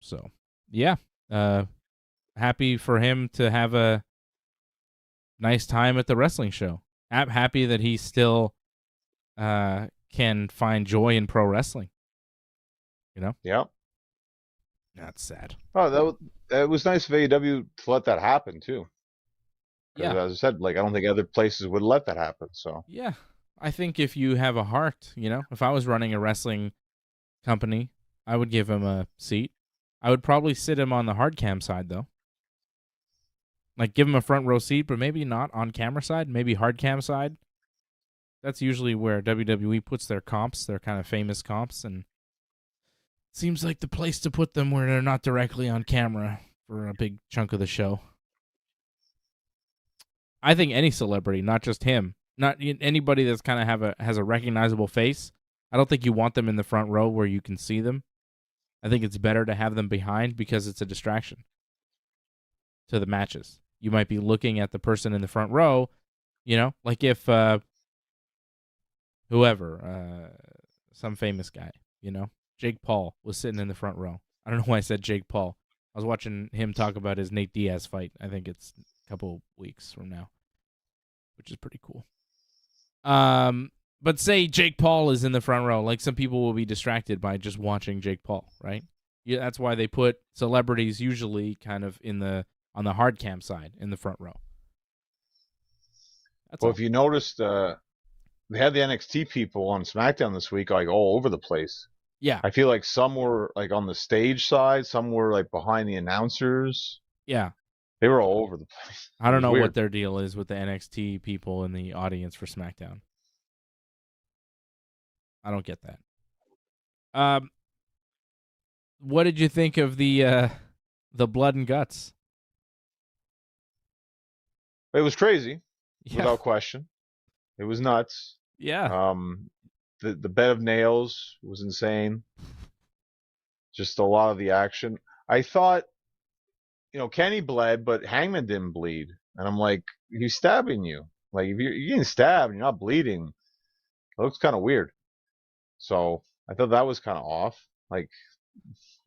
So, yeah. Happy for him to have a nice time at the wrestling show. Happy that he still can find joy in pro wrestling. You know? Yeah. That's sad. Oh, it was nice of AEW to let that happen too. Because Yeah. as I said, like I don't think other places would let that happen. So Yeah. I think if you have a heart, you know, if I was running a wrestling company, I would give him a seat. I would probably sit him on the hard cam side, though. Like, give him a front row seat, but maybe not on camera side, maybe hard cam side. That's usually where WWE puts their comps, their kind of famous comps, and it seems like the place to put them where they're not directly on camera for a big chunk of the show. I think any celebrity, not just him, not anybody that's kind of has a recognizable face. I don't think you want them in the front row where you can see them. I think it's better to have them behind because it's a distraction to the matches. You might be looking at the person in the front row, you know, like if whoever, some famous guy, you know, Jake Paul was sitting in the front row. I don't know why I said Jake Paul. I was watching him talk about his Nate Diaz fight. I think it's a couple weeks from now, which is pretty cool. But say Jake Paul is in the front row, like some people will be distracted by just watching Jake Paul, right? Yeah, that's why they put celebrities usually kind of on the hard cam side in the front row. That's well, all. if you noticed, they had the NXT people on SmackDown this week, like all over the place. Yeah. I feel like some were like on the stage side, some were like behind the announcers. Yeah. They were all over the place. I don't know weird. what their deal is with the NXT people in the audience for SmackDown. I don't get that. What did you think of the blood and guts? It was crazy, Yeah. without question. It was nuts. Yeah. The bed of nails was insane. Just a lot of the action. I thought, Kenny bled, but Hangman didn't bleed, and I'm like, he's stabbing you. Like if you're getting stabbed, and you're not bleeding. It looks kind of weird. So I thought that was kind of off. Like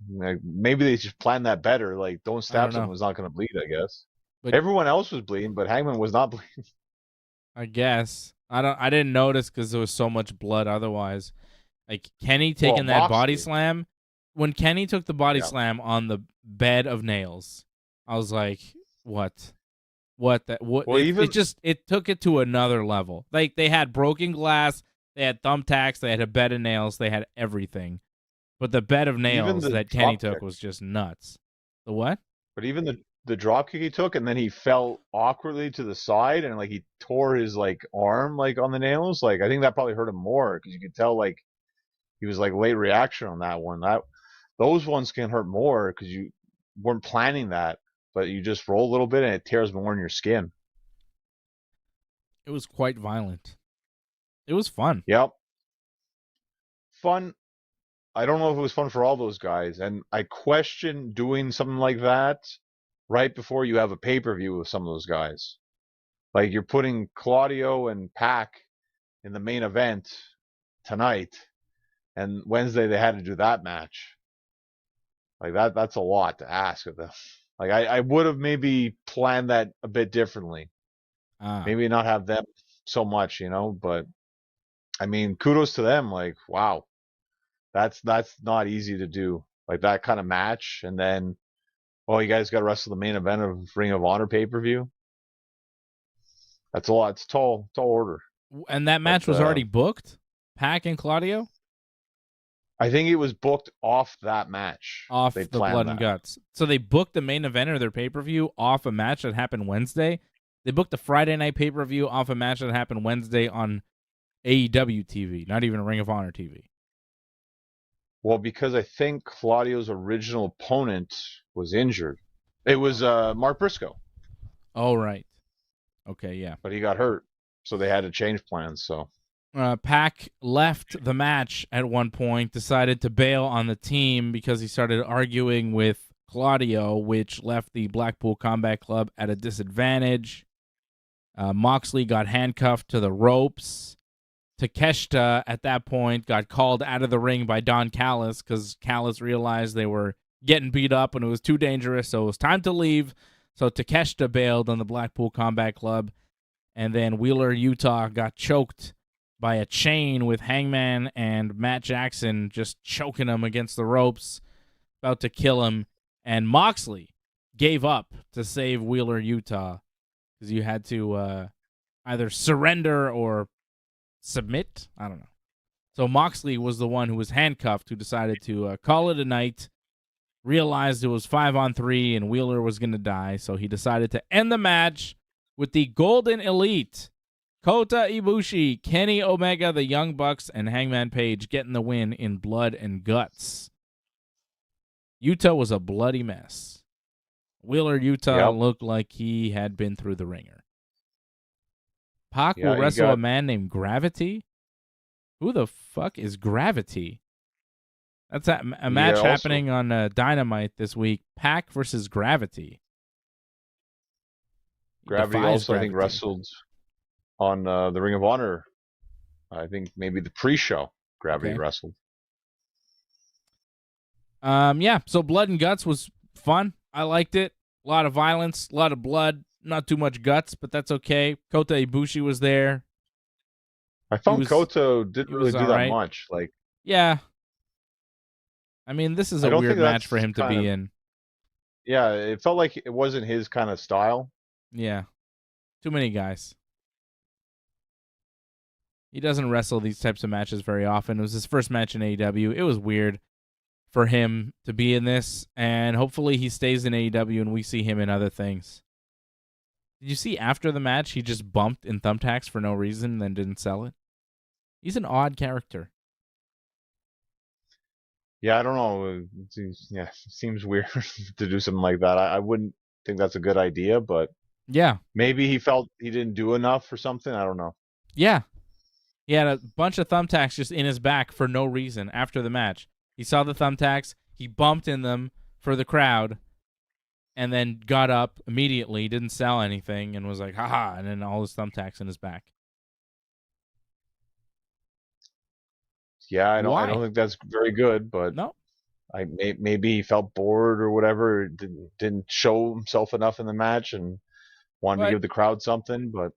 maybe they just planned that better. Like don't stab someone who's not going to bleed. I guess. But everyone else was bleeding, but Hangman was not bleeding. I guess I didn't notice because there was so much blood. Otherwise, like Kenny taking that body slam. When Kenny took the body slam on the bed of nails, I was like, "What? What? That? What?" Well, it took it to another level. Like they had broken glass, they had thumbtacks, they had a bed of nails, they had everything. But the bed of nails that Kenny took was just nuts. The what? But even the drop kick he took, and then he fell awkwardly to the side, and like he tore his like arm like on the nails. Like I think that probably hurt him more because you could tell like he was like late reaction on that one. Those ones can hurt more because you weren't planning that, but you just roll a little bit and it tears more in your skin. It was quite violent. It was fun. Yep. Fun. I don't know if it was fun for all those guys, and I question doing something like that right before you have a pay-per-view with some of those guys. Like you're putting Claudio and Pac in the main event tonight, and Wednesday they had to do that match. Like that's a lot to ask of them. Like I would have maybe planned that a bit differently. Maybe not have them so much, but I mean, kudos to them. Like, wow, that's not easy to do. Like that kind of match, and then, oh, you guys got to wrestle the main event of Ring of Honor pay-per-view. That's a lot. It's tall order. And that match was already booked? Pac and Claudio? I think it was booked off that match. Off the Blood and Guts. So they booked the main event of their pay-per-view off a match that happened Wednesday. They booked the Friday night pay-per-view off a match that happened Wednesday on AEW TV, not even Ring of Honor TV. Well, because I think Claudio's original opponent was injured. It was Mark Briscoe. Oh, right. Okay, yeah. But he got hurt, so they had to change plans, so... Pac left the match at one point, decided to bail on the team because he started arguing with Claudio, which left the Blackpool Combat Club at a disadvantage. Moxley got handcuffed to the ropes. Takeshita, at that point, got called out of the ring by Don Callis because Callis realized they were getting beat up and it was too dangerous, so it was time to leave. So Takeshita bailed on the Blackpool Combat Club, and then Wheeler Yuta got choked by a chain with Hangman and Matt Jackson just choking him against the ropes, about to kill him. And Moxley gave up to save Wheeler Yuta because you had to either surrender or submit. I don't know. So Moxley was the one who was handcuffed, who decided to call it a night, realized it was 5-on-3 and Wheeler was going to die, so he decided to end the match with the Golden Elite, Kota Ibushi, Kenny Omega, the Young Bucks, and Hangman Page getting the win in Blood and Guts. Yuta was a bloody mess. Wheeler Yuta looked like he had been through the ringer. Pac will wrestle a man named Gravity? Who the fuck is Gravity? That's a match happening on Dynamite this week. Pac versus Gravity. Gravity also, I think, wrestled on the Ring of Honor. I think maybe the pre-show Gravity wrestled. So Blood and Guts was fun. I liked it. A lot of violence, a lot of blood, not too much guts, but that's okay. Kota Ibushi was there. I found Kota didn't really do that much. Yeah. I mean, this is a weird match for him to be in. Yeah, it felt like it wasn't his kind of style. Yeah. Too many guys. He doesn't wrestle these types of matches very often. It was his first match in AEW. It was weird for him to be in this, and hopefully he stays in AEW and we see him in other things. Did you see after the match he just bumped in thumbtacks for no reason and then didn't sell it? He's an odd character. Yeah, I don't know. It seems weird to do something like that. I wouldn't think that's a good idea, but yeah, maybe he felt he didn't do enough or something. I don't know. Yeah. He had a bunch of thumbtacks just in his back for no reason after the match. He saw the thumbtacks, he bumped in them for the crowd, and then got up immediately, didn't sell anything, and was like, haha, and then all his thumbtacks in his back. Yeah, I don't think that's very good, but no. Maybe he felt bored or whatever, didn't show himself enough in the match and wanted to give the crowd something, but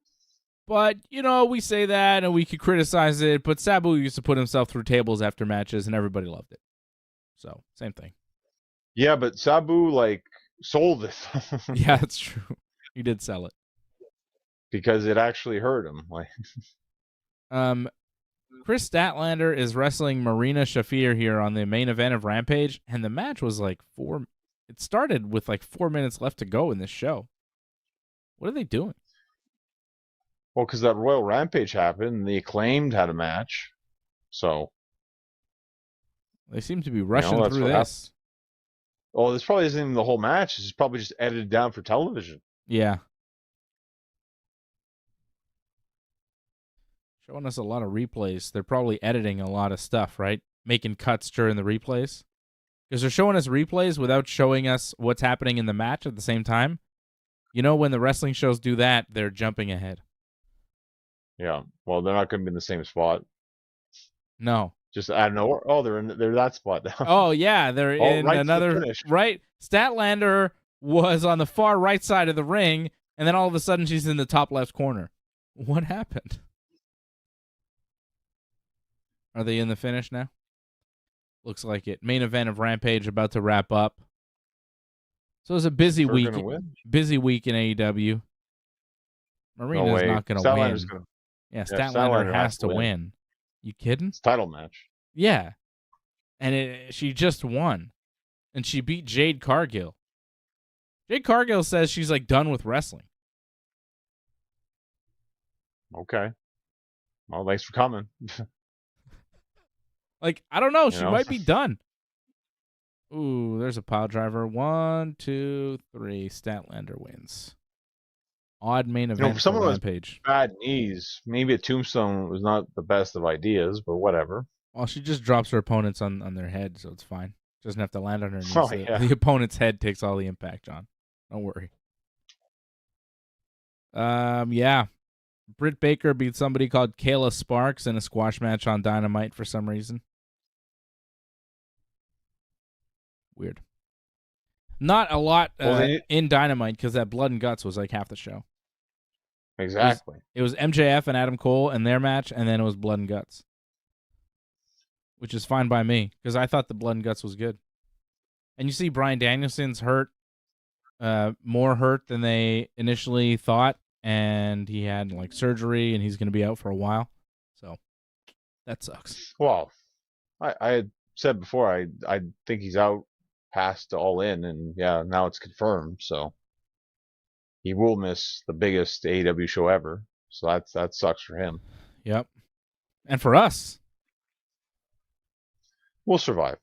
we say that and we could criticize it, but Sabu used to put himself through tables after matches and everybody loved it. So, same thing. Yeah, but Sabu, sold it. Yeah, that's true. He did sell it. Because it actually hurt him. Chris Statlander is wrestling Marina Shafir here on the main event of Rampage, and the match was it started with 4 minutes left to go in this show. What are they doing? Well, because that Royal Rampage happened, and the Acclaimed had a match. So they seem to be rushing through this. Oh, this probably isn't even the whole match. It's probably just edited down for television. Yeah. Showing us a lot of replays. They're probably editing a lot of stuff, right? Making cuts during the replays. Because they're showing us replays without showing us what's happening in the match at the same time. When the wrestling shows do that, they're jumping ahead. Yeah. Well, they're not going to be in the same spot. No. Just out of nowhere. Oh, they're that spot now. Oh, yeah. They're in another... Right? Statlander was on the far right side of the ring, and then all of a sudden she's in the top left corner. What happened? Are they in the finish now? Looks like it. Main event of Rampage about to wrap up. So it was a busy Sure week. gonna win? Busy week in AEW. Marina's not going to win. Yeah, Statlander has to win. You kidding? It's a title match. Yeah. And she just won. And she beat Jade Cargill. Jade Cargill says she's like done with wrestling. Okay. Well, thanks for coming. Like, I don't know. She might be done. Ooh, there's a pile driver. 1, 2, 3. Statlander wins. Odd main event for someone with Rampage. Bad knees, maybe a tombstone was not the best of ideas, but whatever. Well, she just drops her opponents on their head, so it's fine. She doesn't have to land on her knees. Oh, yeah. The opponent's head takes all the impact, John. Don't worry. Yeah. Britt Baker beat somebody called Kayla Sparks in a squash match on Dynamite for some reason. Weird. Not a lot in Dynamite because that Blood and Guts was like half the show. Exactly. It was MJF and Adam Cole in their match, and then it was Blood and Guts. Which is fine by me, because I thought the Blood and Guts was good. And you see Bryan Danielson's hurt, more hurt than they initially thought, and he had like surgery, and he's going to be out for a while. So, that sucks. Well, I had said before, I think he's out past All In, and yeah, now it's confirmed, so he will miss the biggest AEW show ever. So that sucks for him. Yep. And for us. We'll survive.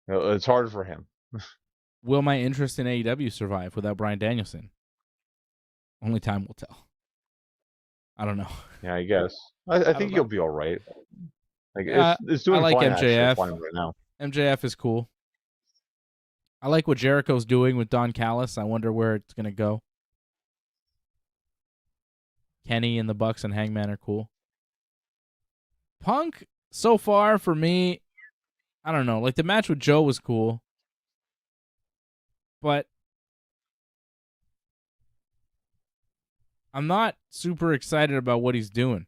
It's hard for him. Will my interest in AEW survive without Bryan Danielson? Only time will tell. I don't know. Yeah, I guess. I think he'll be all right. Like it's doing I like fine, MJF. fine right now. MJF is cool. I like what Jericho's doing with Don Callis. I wonder where it's going to go. Kenny and the Bucks and Hangman are cool. Punk, so far for me, I don't know. Like the match with Joe was cool. But I'm not super excited about what he's doing.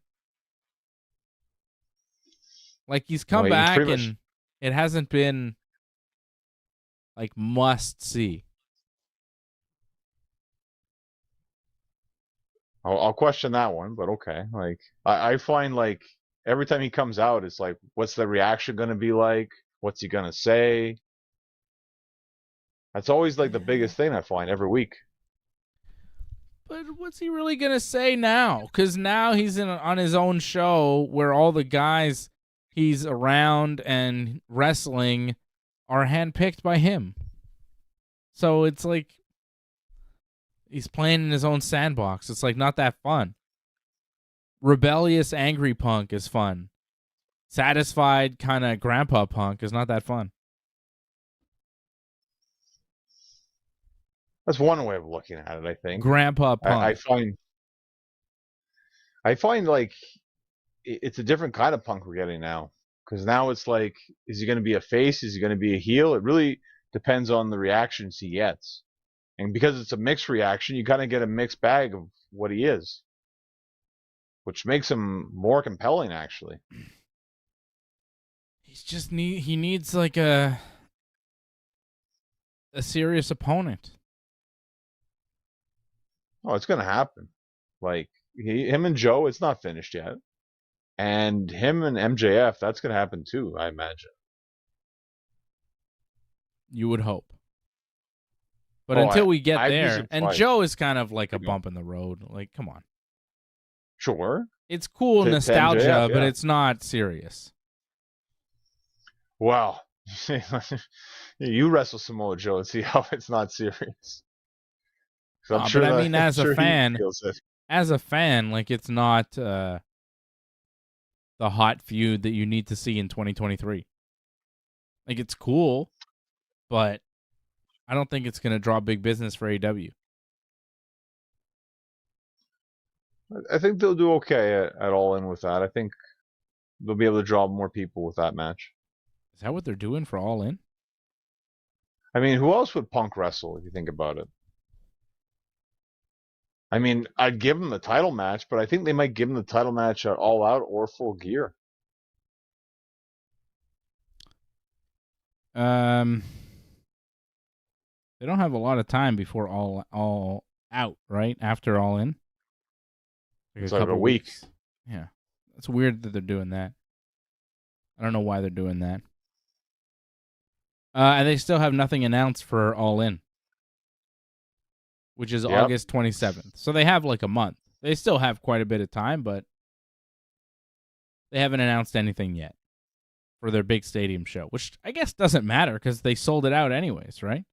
Like he's come back and it hasn't been like must see. I'll question that one, but okay. Like I find like every time he comes out, it's like, what's the reaction going to be like? What's he going to say? That's always like the biggest thing I find every week. But what's he really going to say now? Because now he's on his own show where all the guys he's around and wrestling are handpicked by him. So it's like he's playing in his own sandbox. It's like not that fun. Rebellious, angry Punk is fun. Satisfied, kind of grandpa Punk is not that fun. That's one way of looking at it, I think. Grandpa Punk. I find like it's a different kind of Punk we're getting now. Because now it's like, is he going to be a face? Is he going to be a heel? It really depends on the reactions he gets. And because it's a mixed reaction, you kind of get a mixed bag of what he is. Which makes him more compelling, actually. He needs like a serious opponent. Oh, it's going to happen. Like, him and Joe, it's not finished yet. And him and MJF, that's going to happen too, I imagine. You would hope. But until we get there, and Joe is kind of like a bump in the road. Like, come on. Sure. It's cool nostalgia, MJF, but it's not serious. Well, you wrestle Samoa Joe and see how it's not serious. I'm sure but I mean, as a fan, like it's not the hot feud that you need to see in 2023. Like it's cool, but I don't think it's going to draw big business for AEW. I think they'll do okay at All In with that. I think they'll be able to draw more people with that match. Is that what they're doing for All In? I mean, who else would Punk wrestle if you think about it? I mean, I'd give him the title match, but I think they might give him the title match at All Out or Full Gear. They don't have a lot of time before all out, right? After All In, It's like a week. weeks. Yeah, it's weird that they're doing that. I don't know why they're doing that. And they still have nothing announced for All In, which is August 27th. So they have like a month. They still have quite a bit of time, but they haven't announced anything yet for their big stadium show, which I guess doesn't matter because they sold it out anyways, right?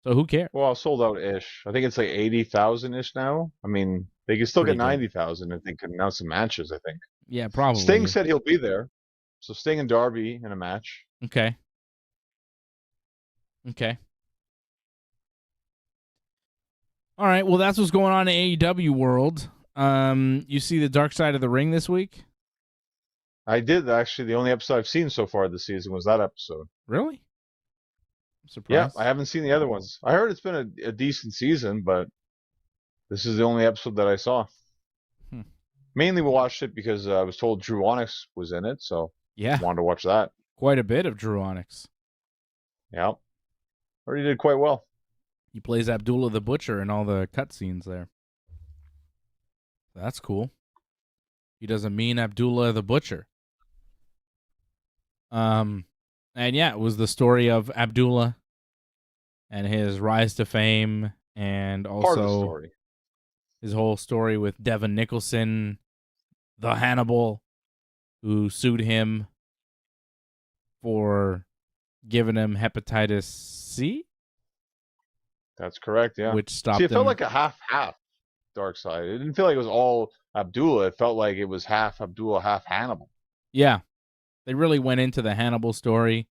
So who cares? Well, sold out-ish. I think it's like 80,000-ish now. I mean, they can still Pretty get good. 90,000 if they can announce some matches, I think. Yeah, probably. Sting said he'll be there. So Sting and Darby in a match. Okay. All right, well, that's what's going on in AEW world. You see the Dark Side of the Ring this week? I did, actually. The only episode I've seen so far this season was that episode. Really? I'm surprised. Yeah, I haven't seen the other ones. I heard it's been a decent season, but this is the only episode that I saw. Mainly we watched it because I was told Drew Onyx was in it, so yeah, wanted to watch that. Quite a bit of Drew Onyx. Yeah. Already did quite well. He plays Abdullah the Butcher in all the cutscenes there. That's cool. He does a mean Abdullah the Butcher. And yeah, it was the story of Abdullah and his rise to fame, and also part of the story. His whole story with Devin Nicholson, the Hannibal, who sued him for giving him hepatitis C. That's correct, yeah. Which stopped See, it him. felt like a half-half Dark Side. It didn't feel like it was all Abdullah. It felt like it was half Abdullah, half Hannibal. Yeah. They really went into the Hannibal story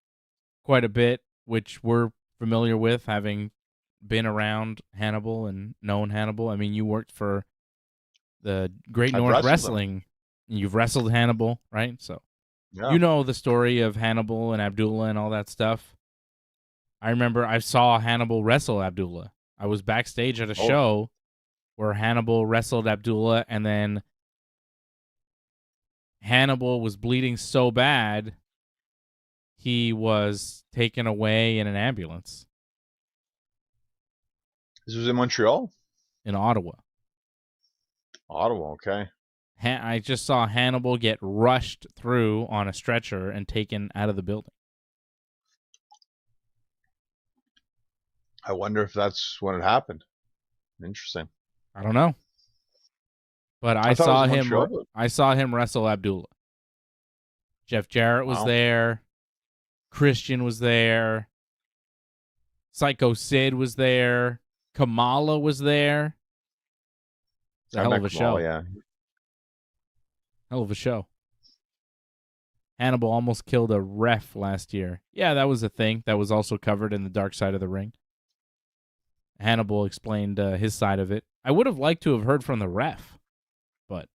quite a bit, which we're familiar with, having been around Hannibal and known Hannibal. I mean, you worked for the Great North Wrestling. You've wrestled Hannibal, right? So you know the story of Hannibal and Abdullah and all that stuff. I remember I saw Hannibal wrestle Abdullah. I was backstage at a show where Hannibal wrestled Abdullah, and then Hannibal was bleeding so bad he was taken away in an ambulance. This was in Montreal? In Ottawa. Ottawa, okay. I just saw Hannibal get rushed through on a stretcher and taken out of the building. I wonder if that's when it happened. Interesting. I don't know. But I saw him wrestle Abdullah. Jeff Jarrett was there. Christian was there. Psycho Sid was there. Kamala was there. It's a hell of a show. Yeah. Hell of a show. Hannibal almost killed a ref last year. Yeah, that was a thing. That was also covered in the Dark Side of the Ring. Hannibal explained his side of it. I would have liked to have heard from the ref, but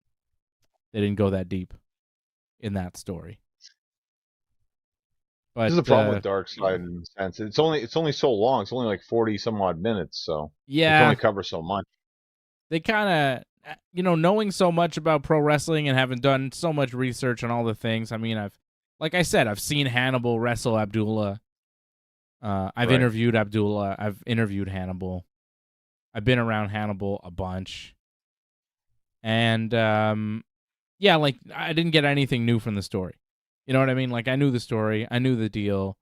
they didn't go that deep in that story. But this is the problem with Dark Side in the sense it's only so long. It's only like 40 some odd minutes, so yeah, it can only cover so much. They kind of, knowing so much about pro wrestling and having done so much research on all the things. I mean, like I said, I've seen Hannibal wrestle Abdullah. I've interviewed Abdullah. I've interviewed Hannibal. I've been around Hannibal a bunch. And, yeah, like, I didn't get anything new from the story. You know what I mean? Like, I knew the story. I knew the deal.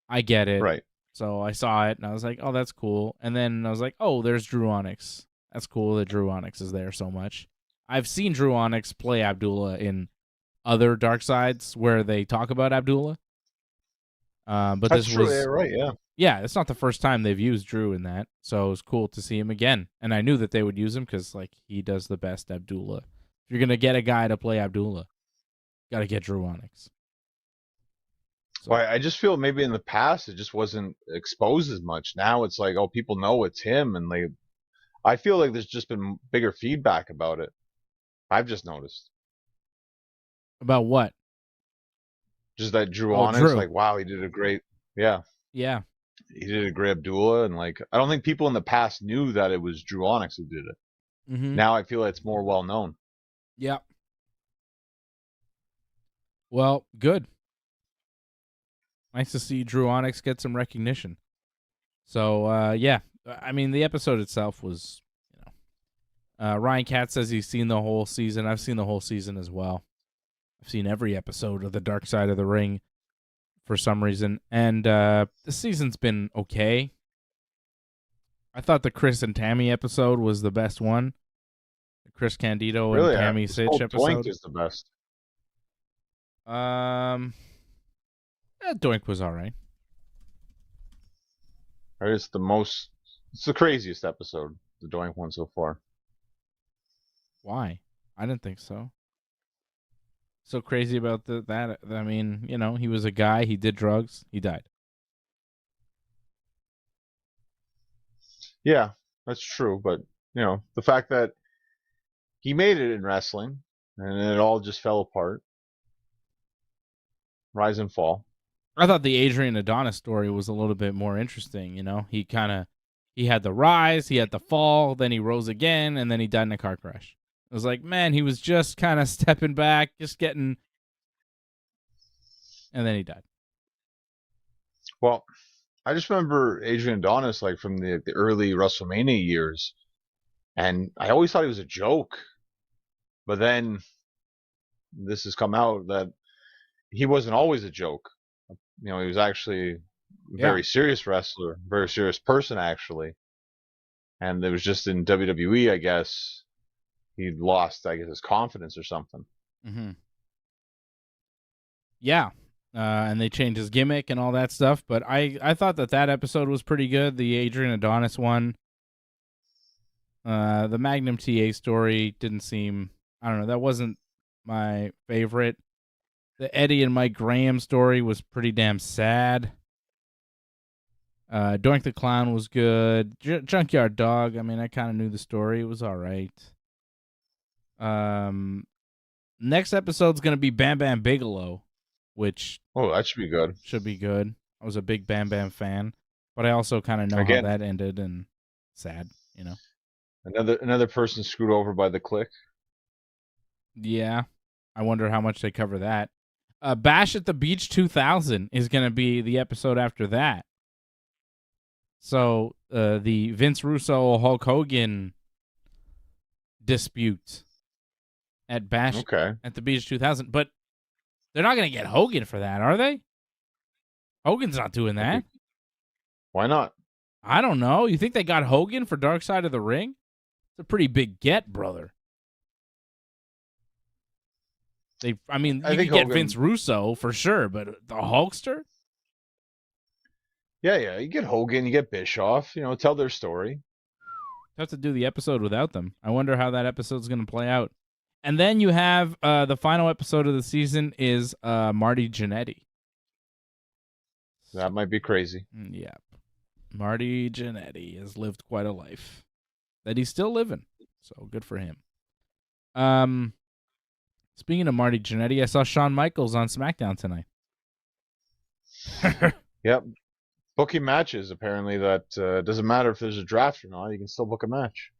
I get it. Right. So I saw it, and I was like, oh, that's cool. And then I was like, oh, there's Drew Onyx. That's cool that Drew Onyx is there so much. I've seen Drew Onyx play Abdullah in other Dark Sides where they talk about Abdullah. But that's this true, was yeah, right, yeah. Yeah, it's not the first time they've used Drew in that, so it was cool to see him again. And I knew that they would use him because, like, he does the best Abdullah. If you're gonna get a guy to play Abdullah, got to get Drew Onyx. So, well, I just feel maybe in the past it just wasn't exposed as much. Now it's like, oh, people know it's him, and I feel like there's just been bigger feedback about it. I've just noticed. About what? Just that Drew Onyx, like, wow, he did a great, yeah. Yeah. He did a Gray Abdullah, and like I don't think people in the past knew that it was Drew Onyx who did it. Mm-hmm. Now I feel it's more well known. Yeah. Well, good. Nice to see Drew Onyx get some recognition. So, yeah. I mean, the episode itself was, Ryan Katz says he's seen the whole season. I've seen the whole season as well. I've seen every episode of The Dark Side of the Ring for some reason. And the season's been okay. I thought the Chris and Tammy episode was the best one. The Chris Candido and Tammy Sitch episode. Doink is the best. Doink was all right. It's the craziest episode, the Doink one so far. Why? I didn't think so. So crazy about that. I mean, he was a guy. He did drugs. He died. Yeah, that's true. But, the fact that he made it in wrestling and it all just fell apart. Rise and fall. I thought the Adrian Adonis story was a little bit more interesting. He had the rise, he had the fall, then he rose again, and then he died in a car crash. I was like, man, he was just kind of stepping back, just getting, and then he died. Well, I just remember Adrian Adonis like from the early WrestleMania years, and I always thought he was a joke. But then this has come out that he wasn't always a joke. He was actually a very serious wrestler, very serious person actually. And it was just in WWE, I guess, he lost, his confidence or something. Mm-hmm. Yeah. And they changed his gimmick and all that stuff. But I thought that episode was pretty good, the Adrian Adonis one. The Magnum TA story didn't seem, I don't know, that wasn't my favorite. The Eddie and Mike Graham story was pretty damn sad. Doink the Clown was good. Junkyard Dog, I mean, I kind of knew the story. It was all right. Next episode's going to be Bam Bam Bigelow, which... Oh, that should be good. Should be good. I was a big Bam Bam fan, but I also kind of know how that ended, and sad, Another person screwed over by the Clique. Yeah. I wonder how much they cover that. Bash at the Beach 2000 is going to be the episode after that. So, the Vince Russo Hulk Hogan dispute at Bash at the Beach 2000. But they're not going to get Hogan for that, are they? Hogan's not doing that. Why not? I don't know. You think they got Hogan for Dark Side of the Ring? It's a pretty big get, brother. You could get Vince Russo for sure, but the Hulkster? Yeah, you get Hogan, you get Bischoff, tell their story. Have to do the episode without them. I wonder how that episode's going to play out. And then you have the final episode of the season is Marty Jannetty. That might be crazy. Yeah. Marty Jannetty has lived quite a life that he's still living. So good for him. Speaking of Marty Jannetty, I saw Shawn Michaels on SmackDown tonight. Yep. Booking matches, apparently, that doesn't matter if there's a draft or not. You can still book a match.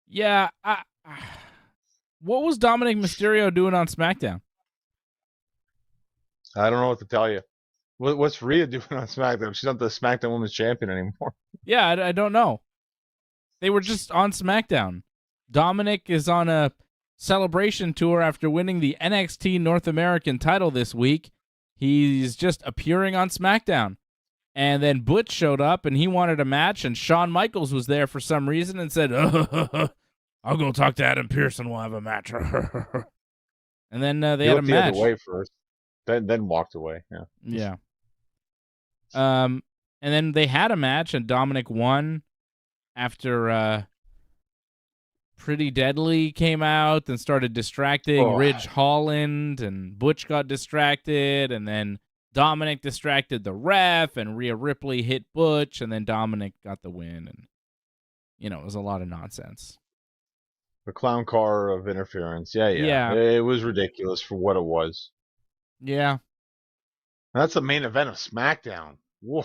Yeah. What was Dominic Mysterio doing on SmackDown? I don't know what to tell you. What's Rhea doing on SmackDown? She's not the SmackDown Women's Champion anymore. Yeah, I don't know. They were just on SmackDown. Dominic is on a celebration tour after winning the NXT North American title this week. He's just appearing on SmackDown. And then Butch showed up, and he wanted a match, and Shawn Michaels was there for some reason and said, I'll go talk to Adam Pearce and we'll have a match. And then they had a match. He looked the other way first, then walked away. Yeah. And then they had a match, and Dominic won after Pretty Deadly came out and started distracting Ridge Holland, and Butch got distracted, and then Dominic distracted the ref, and Rhea Ripley hit Butch, and then Dominic got the win, and it was a lot of nonsense. The clown car of interference. Yeah. It was ridiculous for what it was. Yeah. That's the main event of SmackDown. Whoa.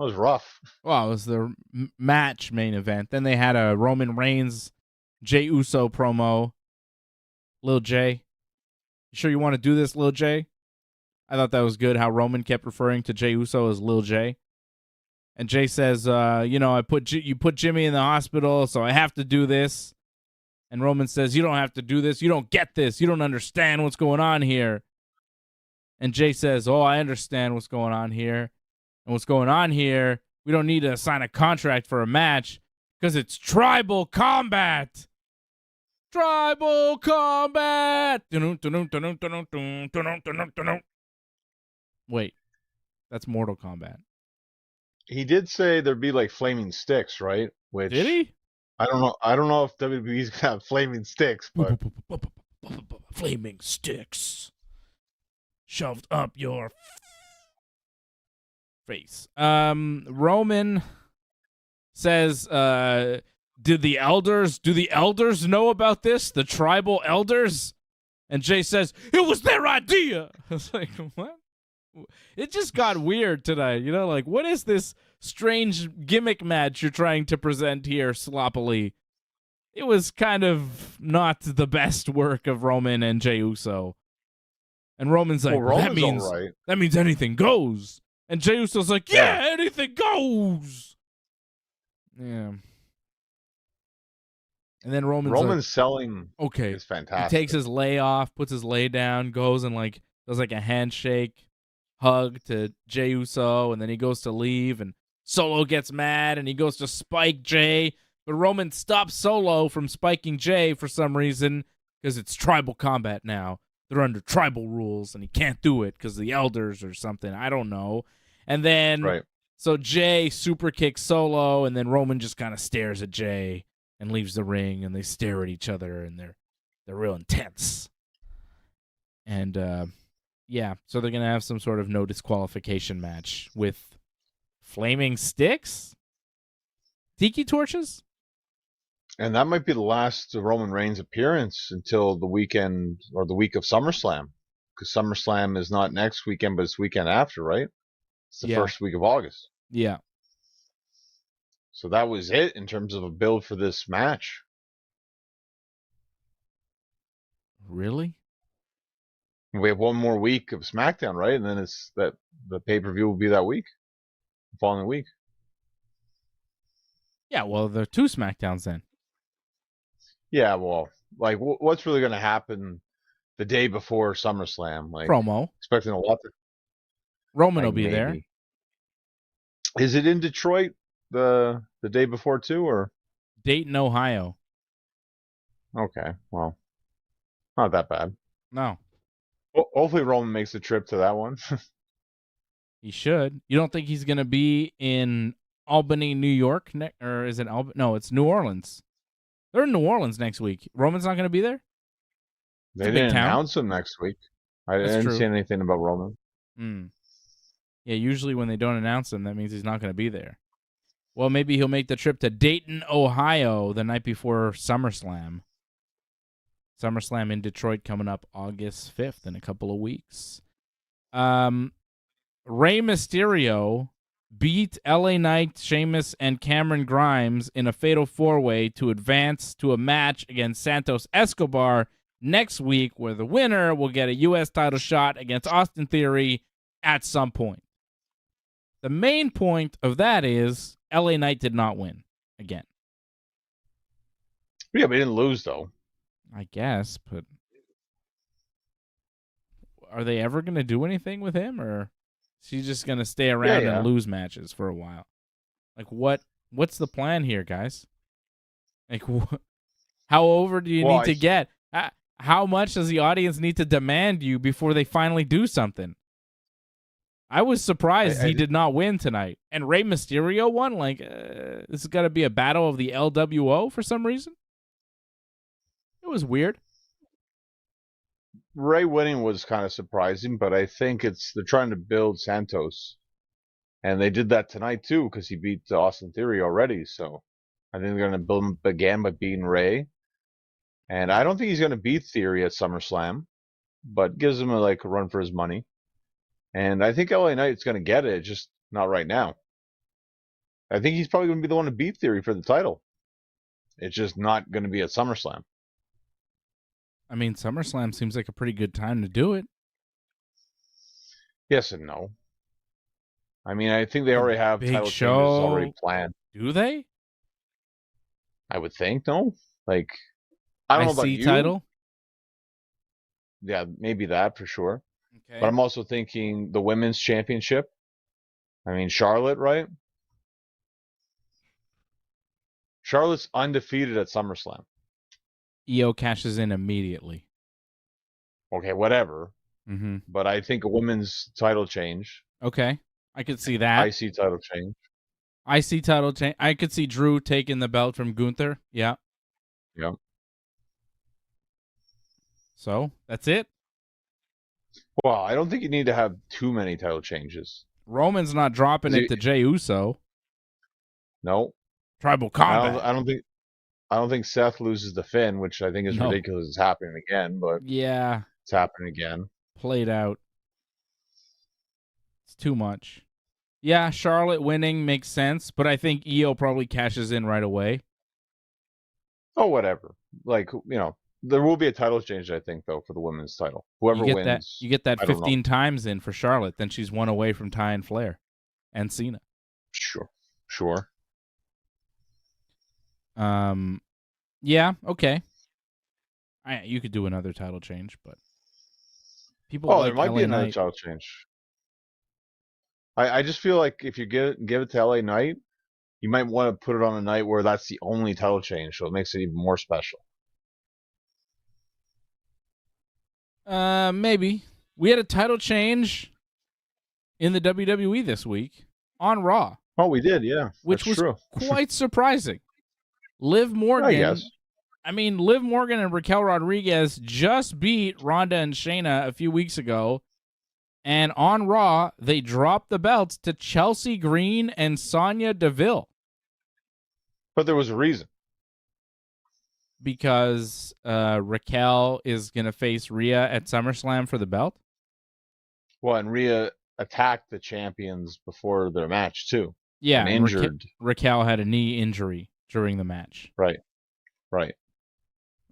was rough. Well, it was the match main event. Then they had a Roman Reigns, Jey Uso promo. Lil J, you sure you want to do this, Lil J? I thought that was good how Roman kept referring to Jey Uso as Lil J. And Jay says, you put Jimmy in the hospital, so I have to do this. And Roman says, you don't have to do this. You don't get this. You don't understand what's going on here. And Jay says, oh, I understand what's going on here. And what's going on here, we don't need to sign a contract for a match because it's tribal combat. Tribal combat. Wait, that's Mortal Kombat. He did say there'd be like flaming sticks, right? Which Did he? I don't know. I don't know if WWE's gonna have flaming sticks, but flaming sticks shoved up your face. Roman says, do the elders know about this? The tribal elders? And Jay says, it was their idea. I was like, what? It just got weird tonight. You know, like, what is this strange gimmick match you're trying to present here sloppily? It was kind of not the best work of Roman and Jey Uso. And Roman's like, well, that means anything goes. And Jey Uso's like, yeah, anything goes. Yeah. And then Roman's selling okay, is fantastic. He takes his lay off, puts his lay down, goes and like does like a handshake, hug to Jey Uso, and then he goes to leave, and Solo gets mad, and he goes to spike Jey, but Roman stops Solo from spiking Jey for some reason, because it's tribal combat now. They're under tribal rules, and he can't do it because the elders or something. I don't know. And then, so Jey super kicks Solo, and then Roman just kind of stares at Jey and leaves the ring, and they stare at each other, and they're real intense. And, yeah, so they're going to have some sort of no disqualification match with flaming sticks? Tiki torches? And that might be the last Roman Reigns appearance until the weekend or the week of SummerSlam. Because SummerSlam is not next weekend, but it's weekend after, right? It's the first week of August. Yeah. So that was it in terms of a build for this match. Really? We have one more week of SmackDown, right? And then it's that the pay-per-view will be that week, the following week. Yeah, well, there are two SmackDowns then. Yeah, well, like what's really going to happen the day before SummerSlam? Like promo. Expecting a lot. Roman will be there. Is it in Detroit the day before too, or Dayton, Ohio? Okay, well, not that bad. No. Hopefully Roman makes the trip to that one. He should. You don't think he's going to be in Albany, New York? Or is it Albany? No, it's New Orleans. They're in New Orleans next week. Roman's not going to be there? They didn't announce him next week. I didn't see anything about Roman. Yeah, usually when they don't announce him, that means he's not going to be there. Well, maybe he'll make the trip to Dayton, Ohio the night before SummerSlam. SummerSlam in Detroit coming up August 5th in a couple of weeks. Rey Mysterio beat LA Knight, Sheamus, and Cameron Grimes in a fatal four-way to advance to a match against Santos Escobar next week, where the winner will get a U.S. title shot against Austin Theory at some point. The main point of that is LA Knight did not win again. Yeah, but he didn't lose, though. I guess, but are they ever going to do anything with him, or is he just going to stay around and lose matches for a while? Like, what's the plan here, guys? Like, how over do you need to get? How much does the audience need to demand you before they finally do something? I was surprised he did not win tonight. And Rey Mysterio won? Like, this has got to be a battle of the LWO for some reason? It was weird. Rey winning was kind of surprising, but I think they're trying to build Santos. And they did that tonight, too, because he beat Austin Theory already. So I think they're going to build him again by beating Rey. And I don't think he's going to beat Theory at SummerSlam, but gives him a run for his money. And I think LA Knight's going to get it, just not right now. I think he's probably going to be the one to beat Theory for the title. It's just not going to be at SummerSlam. I mean, SummerSlam seems like a pretty good time to do it. Yes and no. I mean, I think they already have Big title show. changes already planned. Do they? I would think, no? Like, I don't know about you. Title? Yeah, maybe that for sure. Okay. But I'm also thinking the women's championship. I mean, Charlotte, right? Charlotte's undefeated at SummerSlam. EO cashes in immediately. Okay, whatever. Mm-hmm. But I think a women's title change. Okay. I could see that. IC title change. IC title change. I could see Drew taking the belt from Gunther. Yeah. Yeah. So, that's it? Well, I don't think you need to have too many title changes. Roman's not dropping it to Jey Uso. No. Tribal Combat. I don't think Seth loses the Finn, which I think is ridiculous. It's happening again, but yeah, it's happening again. Played out. It's too much. Yeah, Charlotte winning makes sense, but I think EO probably cashes in right away. Oh, whatever. Like, you know, there will be a title change, I think, though, for the women's title. Whoever wins. You get that 15 times in for Charlotte, then she's one away from Ty and Flair and Cena. Sure. Yeah, okay. You could do another title change, but people. There might be another title change. I just feel like if you give it to LA Knight, you might want to put it on a night where that's the only title change, so it makes it even more special. Maybe. We had a title change in the WWE this week on Raw. Oh, we did, yeah. Which was true. Quite surprising. Liv Morgan. I guess. I mean, Liv Morgan and Raquel Rodriguez just beat Ronda and Shayna a few weeks ago. And on Raw, they dropped the belts to Chelsea Green and Sonya Deville. But there was a reason. Because Raquel is going to face Rhea at SummerSlam for the belt? Well, and Rhea attacked the champions before their match, too. Yeah, and injured. Raquel had a knee injury during the match. Right.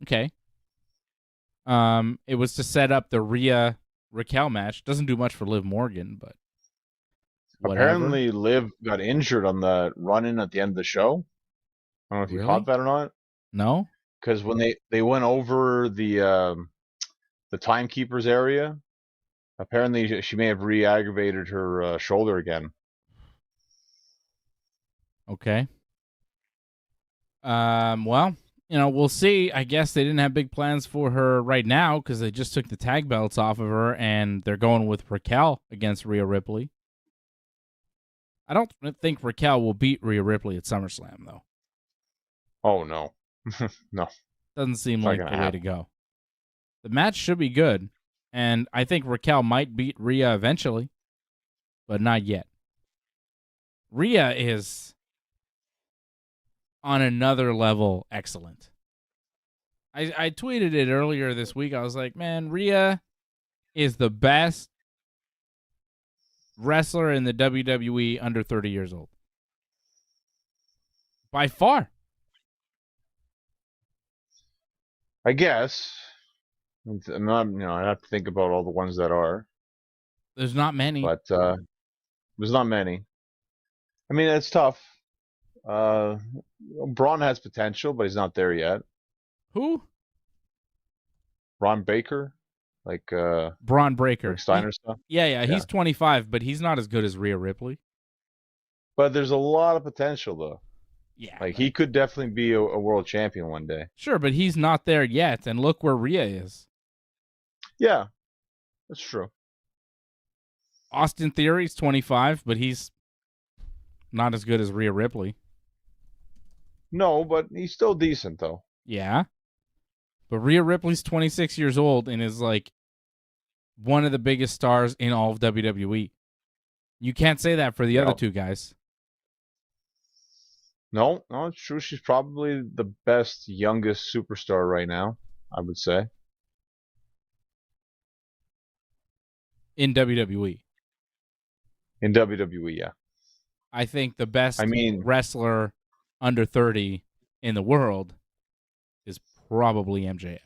Okay. It was to set up the Rhea Raquel match. Doesn't do much for Liv Morgan, but whatever. Apparently Liv got injured on the run-in at the end of the show. I don't know if you caught that or not. No? Because when they went over the timekeeper's area, apparently she may have re-aggravated her shoulder again. Okay. Well, we'll see. I guess they didn't have big plans for her right now because they just took the tag belts off of her and they're going with Raquel against Rhea Ripley. I don't think Raquel will beat Rhea Ripley at SummerSlam, though. Oh, no. No. Doesn't seem like the way to go. The match should be good, and I think Raquel might beat Rhea eventually, but not yet. Rhea is on another level excellent. I tweeted it earlier this week. I was like, man, Rhea is the best wrestler in the WWE under 30 years old. By far. I guess. I'm not, I have to think about all the ones that are. There's not many. But there's not many. I mean, it's tough. Braun has potential, but he's not there yet. Who? Braun Baker, Braun Breaker, Steiner stuff. Yeah, he's 25, but he's not as good as Rhea Ripley. But there's a lot of potential, though. Yeah, he could definitely be a world champion one day. Sure, but he's not there yet, and look where Rhea is. Yeah, that's true. Austin Theory's 25, but he's not as good as Rhea Ripley. No, but he's still decent, though. Yeah. But Rhea Ripley's 26 years old and is one of the biggest stars in all of WWE. You can't say that for the other two guys. No, it's true. She's probably the best, youngest superstar right now, I would say. In WWE. In WWE, yeah. I think the best I mean, wrestler under 30 in the world is probably MJF.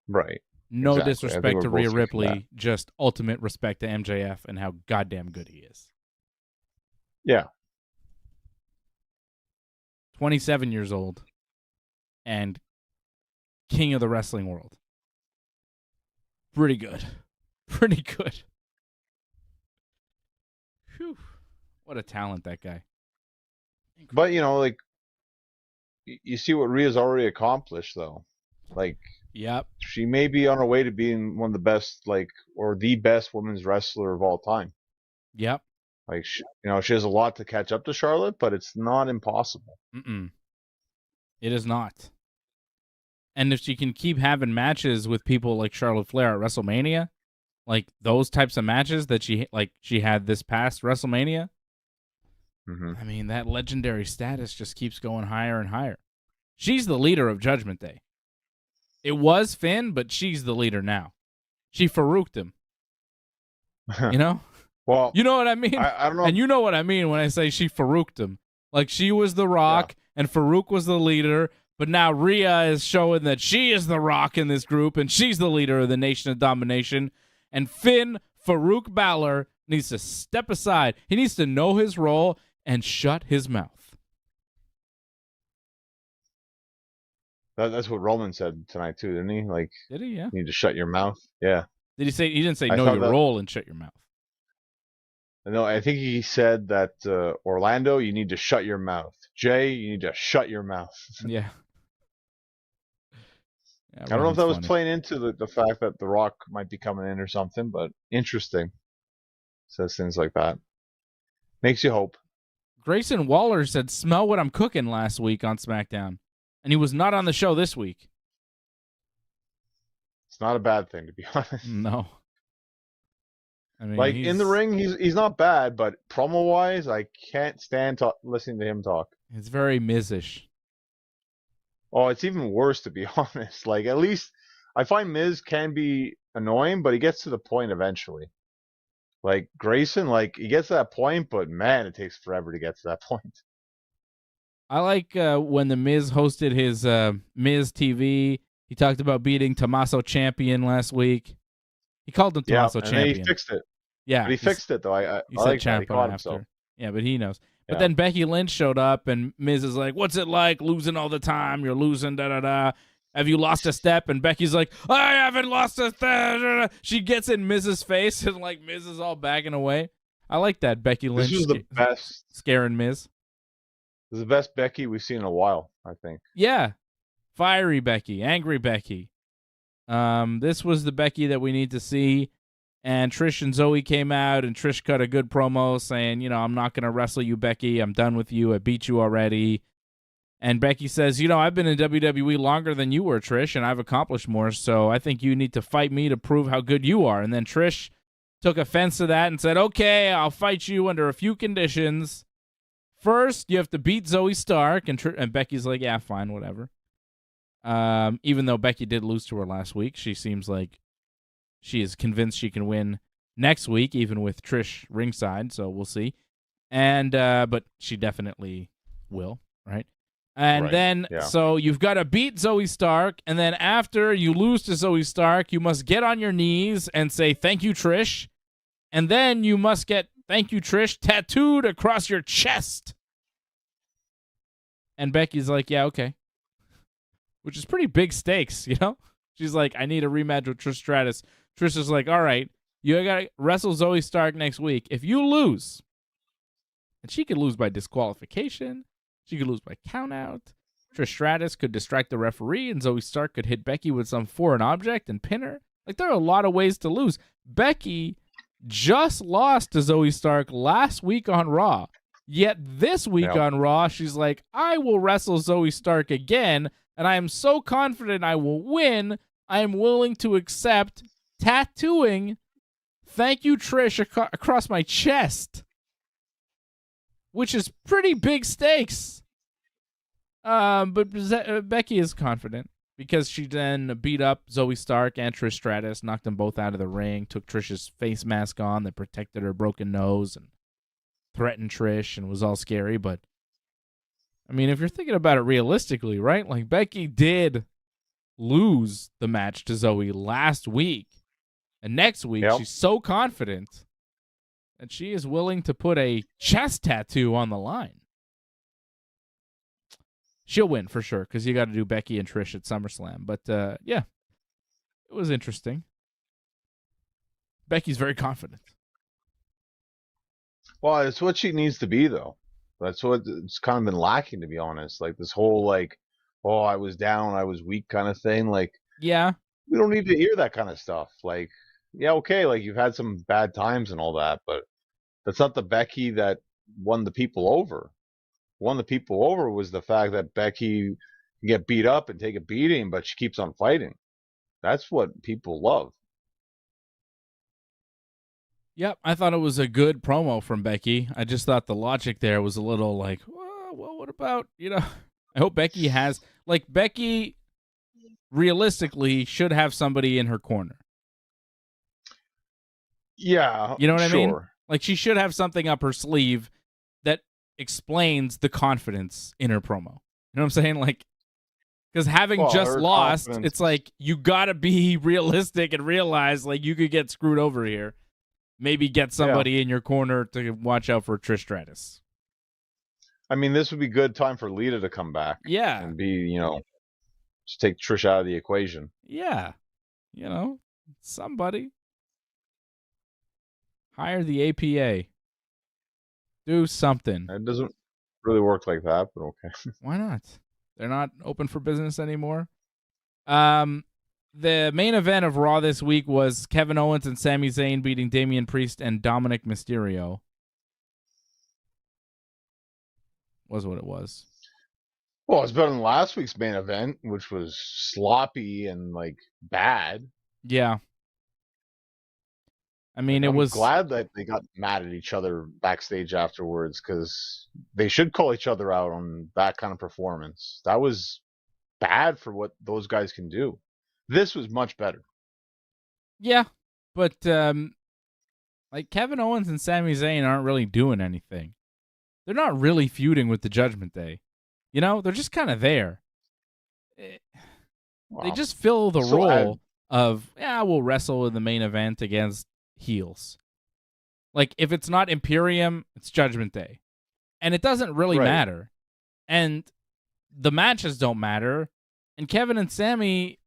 right. No Exactly. I think disrespect we're to both Rhea thinking that. Ripley, just ultimate respect to MJF and how goddamn good he is. Yeah. 27 years old and king of the wrestling world. Pretty good. Pretty good. Whew. What a talent, that guy. But, like, you see what Rhea's already accomplished, though. Like, Yep. she may be on her way to being one of the best, or the best women's wrestler of all time. Yep. Like, she has a lot to catch up to Charlotte, but it's not impossible. Mm-mm. It is not. And if she can keep having matches with people like Charlotte Flair at WrestleMania, like those types of matches that she had this past WrestleMania, I mean, that legendary status just keeps going higher and higher. She's the leader of Judgment Day. It was Finn, but she's the leader now. She Farouked him. You know? Well, you know what I mean? I don't know. And you know what I mean when I say she Farouked him. Like, she was the Rock, and Farouk was the leader, but now Rhea is showing that she is the Rock in this group, and she's the leader of the Nation of Domination. And Finn Farouk Balor needs to step aside. He needs to know his role and shut his mouth. That's what Roman said tonight too, didn't he? Like, did he? Yeah. You need to shut your mouth. Yeah. Did he say? He didn't say know your role and shut your mouth. No, I think he said that Orlando, you need to shut your mouth. Jay, you need to shut your mouth. Yeah. I don't know if that was playing into the fact that The Rock might be coming in or something, but interesting. Says things like that. Makes you hope. Grayson Waller said, "Smell what I'm cooking" last week on SmackDown. And he was not on the show this week. It's not a bad thing, to be honest. No. I mean, like, in the ring, he's not bad, but promo-wise, I can't stand listening to him talk. It's very Miz-ish. Oh, it's even worse, to be honest. Like, at least I find Miz can be annoying, but he gets to the point eventually. Like, Grayson, he gets to that point, but man, it takes forever to get to that point. I like when the Miz hosted his Miz TV. He talked about beating Tommaso Ciampa last week. He called him Tommaso Ciampa. And he fixed it. Yeah. But he fixed it, though. He said Ciampa after. Himself. Yeah, but he knows. But then Becky Lynch showed up, and Miz is like, "What's it like losing all the time? You're losing, da-da-da. Have you lost a step?" And Becky's like, "I haven't lost a step." She gets in Miz's face, and, Miz is all backing away. I like that, Becky Lynch. This was the best. Scaring Miz. This is the best Becky we've seen in a while, I think. Yeah. Fiery Becky, angry Becky. This was the Becky that we need to see. And Trish and Zoe came out, and Trish cut a good promo saying, "I'm not going to wrestle you, Becky. I'm done with you. I beat you already." And Becky says, "I've been in WWE longer than you were, Trish, and I've accomplished more, so I think you need to fight me to prove how good you are." And then Trish took offense to that and said, "Okay, I'll fight you under a few conditions. First, you have to beat Zoe Stark." And Becky's like, "Yeah, fine, whatever." Even though Becky did lose to her last week, she seems like she is convinced she can win next week, even with Trish ringside, so we'll see. And but she definitely will, right? And then, so you've got to beat Zoe Stark, and then after you lose to Zoe Stark, you must get on your knees and say, "Thank you, Trish." And then you must get "Thank you, Trish" tattooed across your chest. And Becky's like, "Yeah, okay." Which is pretty big stakes, She's like, "I need a rematch with Trish Stratus." Trish is like, "All right, you got to wrestle Zoe Stark next week. If you lose," and she could lose by disqualification, she could lose by countout, Trish Stratus could distract the referee, and Zoe Stark could hit Becky with some foreign object and pin her. There are a lot of ways to lose. Becky just lost to Zoe Stark last week on Raw. Yet this week on Raw, she's like, "I will wrestle Zoe Stark again, and I am so confident I will win, I am willing to accept tattooing 'Thank you, Trish' across my chest." Which is pretty big stakes. But Becky is confident because she then beat up Zoe Stark and Trish Stratus, knocked them both out of the ring, took Trish's face mask on that protected her broken nose, and threatened Trish and was all scary. But, I mean, if you're thinking about it realistically, right? Like, Becky did lose the match to Zoe last week. And next week, she's so confident that she is willing to put a chest tattoo on the line. She'll win for sure, because you got to do Becky and Trish at SummerSlam. But, yeah, it was interesting. Becky's very confident. Well, it's what she needs to be, though. That's what it's kind of been lacking, to be honest. Like, this whole, like, oh, I was down, I was weak kind of thing. Like, yeah, we don't need to hear that kind of stuff. Like, yeah, okay, like, you've had some bad times and all that, but that's not the Becky that won the people over. Won the people over was the fact that Becky can get beat up and take a beating, but she keeps on fighting. That's what people love. Yep, I thought it was a good promo from Becky. I just thought the logic there was a little like, well, what about, I hope Becky has, like, Becky realistically should have somebody in her corner. Yeah, you know what I mean? Like, she should have something up her sleeve that explains the confidence in her promo. You know what I'm saying? Like, because having just lost, it's like, you got to be realistic and realize, like, you could get screwed over here. Maybe get somebody in your corner to watch out for Trish Stratus. I mean, this would be good time for Lita to come back. Yeah. And be, just take Trish out of the equation. Yeah. Somebody. Hire the APA. Do something. It doesn't really work like that, but okay. Why not? They're not open for business anymore. The main event of Raw this week was Kevin Owens and Sami Zayn beating Damian Priest and Dominic Mysterio. Was what it was. Well, it's better than last week's main event, which was sloppy and, like, bad. Yeah. I mean, I'm glad that they got mad at each other backstage afterwards, because they should call each other out on that kind of performance. That was bad for what those guys can do. This was much better. Yeah, but like, Kevin Owens and Sami Zayn aren't really doing anything. They're not really feuding with the Judgment Day. They're just kind of there. They just fill the role of, we'll wrestle in the main event against heels. Like, if it's not Imperium, it's Judgment Day. And it doesn't really matter. And the matches don't matter. And Kevin and Sami,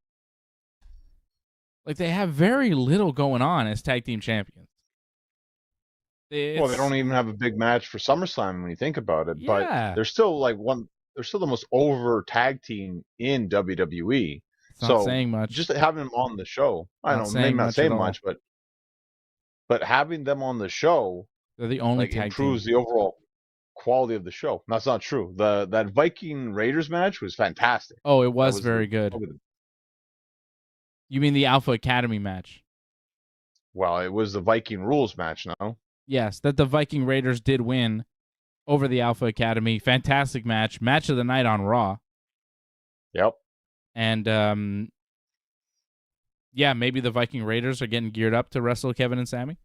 like, they have very little going on as tag team champions. Well, they don't even have a big match for SummerSlam when you think about it. Yeah. But they're still they're still the most over tag team in WWE. It's not saying much. Just having them on the show, I don't know, maybe not saying much, but having them on the show, they're the only tag improves team. the overall quality of the show. That's not true. That Viking Raiders match was fantastic. Oh, it was very good. You mean the Alpha Academy match? Well, it was the Viking Rules match, no? Yes, that the Viking Raiders did win over the Alpha Academy. Fantastic match. Match of the night on Raw. Yep. And, maybe the Viking Raiders are getting geared up to wrestle Kevin and Sami.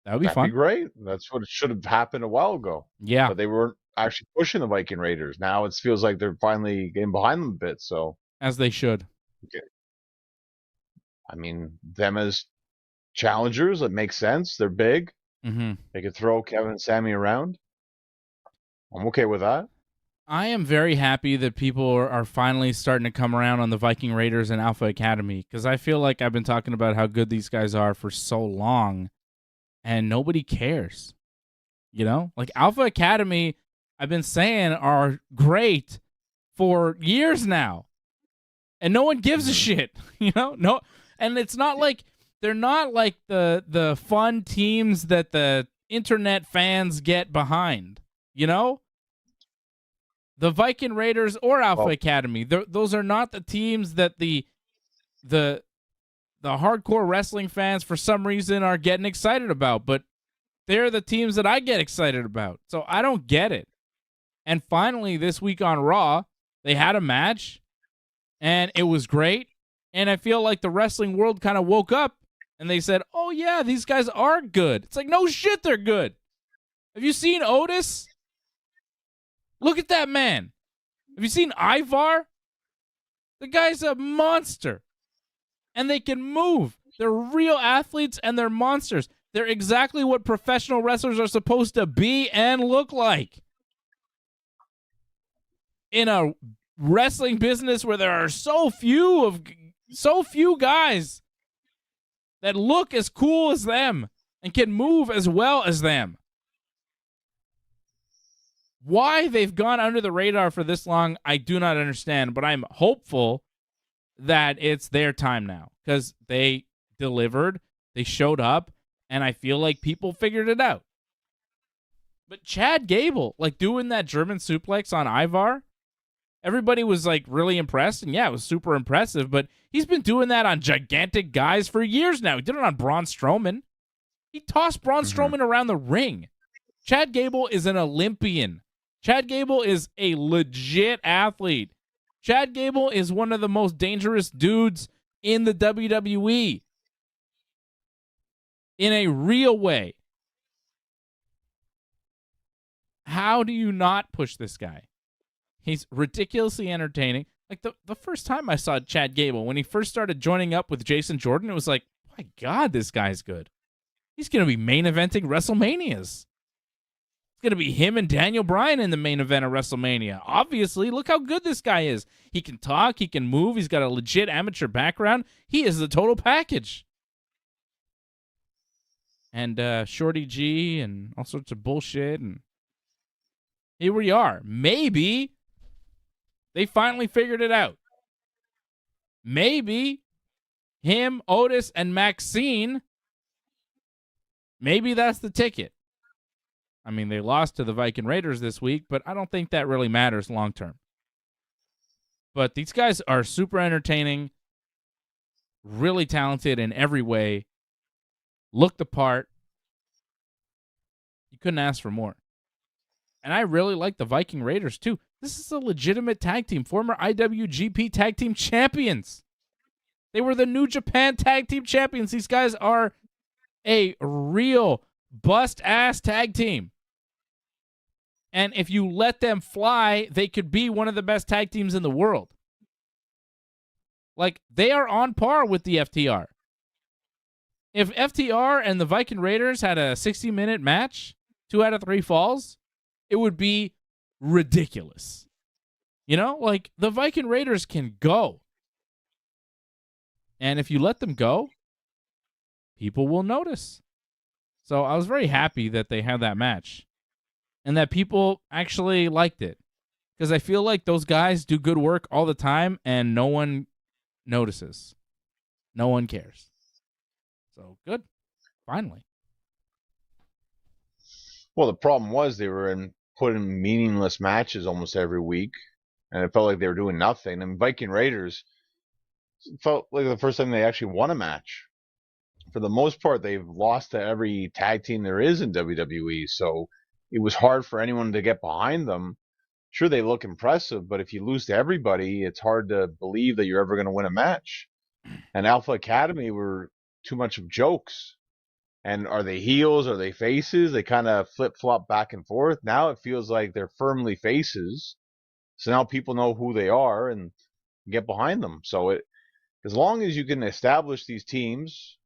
That would be fun. That'd be great. That's what it should have happened a while ago. Yeah. But they weren't actually pushing the Viking Raiders. Now it feels like they're finally getting behind them a bit. So, as they should. Okay. I mean, them as challengers, it makes sense. They're big. Mm-hmm. They could throw Kevin and Sami around. I'm okay with that. I am very happy that people are finally starting to come around on the Viking Raiders and Alpha Academy, because I feel like I've been talking about how good these guys are for so long, and nobody cares. Like, Alpha Academy, I've been saying, are great for years now, and no one gives a shit. No, and it's not like they're not like the fun teams that the internet fans get behind. The Viking Raiders or Alpha Academy, those are not the teams that the hardcore wrestling fans for some reason are getting excited about, but they're the teams that I get excited about. So I don't get it. And finally, this week on Raw, they had a match, and it was great. And I feel like the wrestling world kind of woke up, and they said, oh, yeah, these guys are good. It's like, no shit, they're good. Have you seen Otis? Look at that man. Have you seen Ivar? The guy's a monster. And they can move. They're real athletes and they're monsters. They're exactly what professional wrestlers are supposed to be and look like. In a wrestling business where there are so few guys that look as cool as them and can move as well as them. Why they've gone under the radar for this long, I do not understand, but I'm hopeful that it's their time now because they delivered, they showed up, and I feel like people figured it out. But Chad Gable, like doing that German suplex on Ivar, everybody was like really impressed, and yeah, it was super impressive, but he's been doing that on gigantic guys for years now. He did it on Braun Strowman. He tossed Braun Strowman around the ring. Chad Gable is an Olympian. Chad Gable is a legit athlete. Chad Gable is one of the most dangerous dudes in the WWE. In a real way. How do you not push this guy? He's ridiculously entertaining. Like the first time I saw Chad Gable, when he first started joining up with Jason Jordan, it was like, my God, this guy's good. He's going to be main eventing WrestleManias. It's going to be him and Daniel Bryan in the main event of WrestleMania. Obviously, look how good this guy is. He can talk, he can move, he's got a legit amateur background. He is the total package. And Shorty G and all sorts of bullshit. And here we are. Maybe they finally figured it out. Maybe him, Otis, and Maxine, maybe that's the ticket. I mean, they lost to the Viking Raiders this week, but I don't think that really matters long term. But these guys are super entertaining, really talented in every way, looked the part. You couldn't ask for more. And I really like the Viking Raiders, too. This is a legitimate tag team, former IWGP Tag Team Champions. They were the New Japan Tag Team Champions. These guys are a real bust-ass tag team. And if you let them fly, they could be one of the best tag teams in the world. Like, they are on par with the FTR. If FTR and the Viking Raiders had a 60-minute match, 2 out of 3 falls, it would be ridiculous. You know, like, the Viking Raiders can go. And if you let them go, people will notice. So I was very happy that they had that match and that people actually liked it, because I feel like those guys do good work all the time and no one notices. No one cares. So good. Finally. Well, the problem was they were put in meaningless matches almost every week, and it felt like they were doing nothing. And Viking Raiders felt like the first time they actually won a match. For the most part, they've lost to every tag team there is in WWE, so it was hard for anyone to get behind them. Sure, they look impressive, but if you lose to everybody, it's hard to believe that you're ever going to win a match. And Alpha Academy were too much of jokes. And are they heels? Are they faces? They kind of flip-flop back and forth. Now it feels like they're firmly faces. So now people know who they are and get behind them. So as long as you can establish these teams,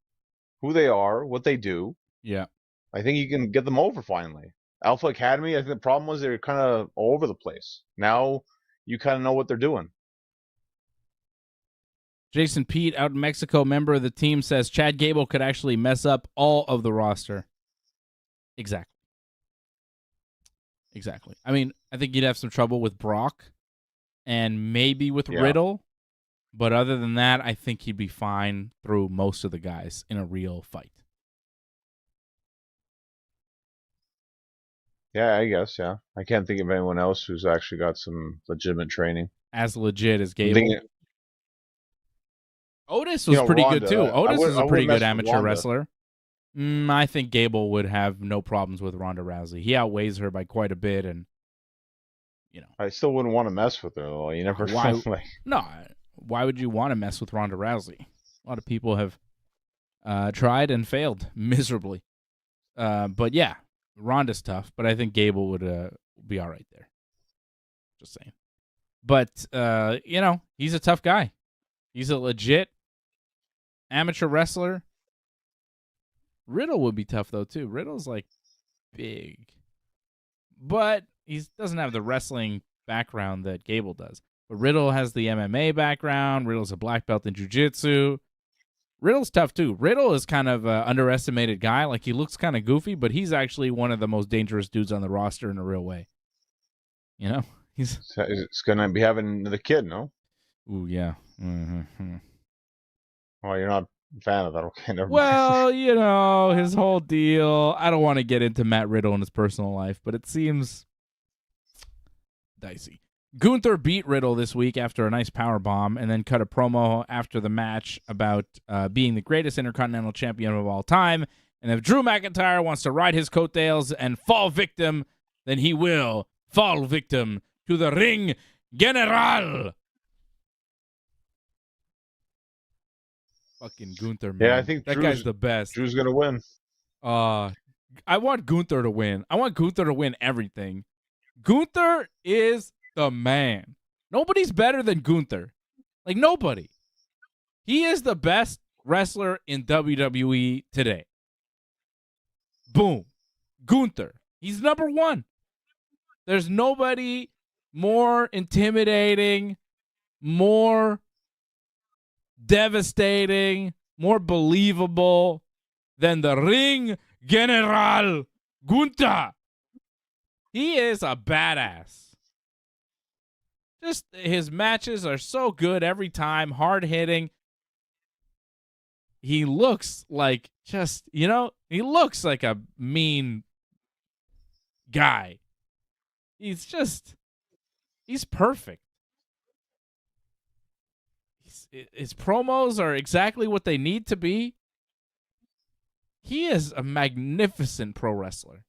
who they are, what they do, yeah, I think you can get them over finally. Alpha Academy, I think the problem was they were kind of all over the place. Now you kind of know what they're doing. Jason Pete, out in Mexico, member of the team, says Chad Gable could actually mess up all of the roster. Exactly. I mean, I think you'd have some trouble with Brock and maybe with Riddle. But other than that, I think he'd be fine through most of the guys in a real fight. Yeah, I guess, yeah. I can't think of anyone else who's actually got some legitimate training. As legit as Gable. Otis was pretty Ronda, good, too. Otis is a pretty good amateur Ronda. wrestler. I think Gable would have no problems with Ronda Rousey. He outweighs her by quite a bit, and, you know. I still wouldn't want to mess with her, though. You never No, why would you want to mess with Ronda Rousey? A lot of people have tried and failed miserably. But yeah, Ronda's tough, but I think Gable would be all right there. Just saying. But, he's a tough guy. He's a legit amateur wrestler. Riddle would be tough, though, too. Riddle's, big. But he doesn't have the wrestling background that Gable does. But Riddle has the MMA background. Riddle's a black belt in jiu-jitsu. Riddle's tough, too. Riddle is kind of an underestimated guy. He looks kind of goofy, but he's actually one of the most dangerous dudes on the roster in a real way. He's going to be having the kid, no? Ooh, yeah. Mm-hmm. Oh, you're not a fan of that? Okay, never mind. Well, his whole deal. I don't want to get into Matt Riddle and his personal life, but it seems dicey. Gunther beat Riddle this week after a nice power bomb and then cut a promo after the match about being the greatest Intercontinental Champion of all time. And if Drew McIntyre wants to ride his coattails and fall victim, then he will fall victim to the Ring General. Fucking Gunther, man. Yeah, I think that guy's the best. Drew's going to win. I want Gunther to win. I want Gunther to win everything. Gunther is the man. Nobody's better than Gunther. Nobody. He is the best wrestler in WWE today. Boom. Gunther. He's number one. There's nobody more intimidating, more devastating, more believable than the Ring General Gunther. He is a badass. Just his matches are so good every time, hard-hitting. He looks like he looks like a mean guy. He's perfect. His promos are exactly what they need to be. He is a magnificent pro wrestler.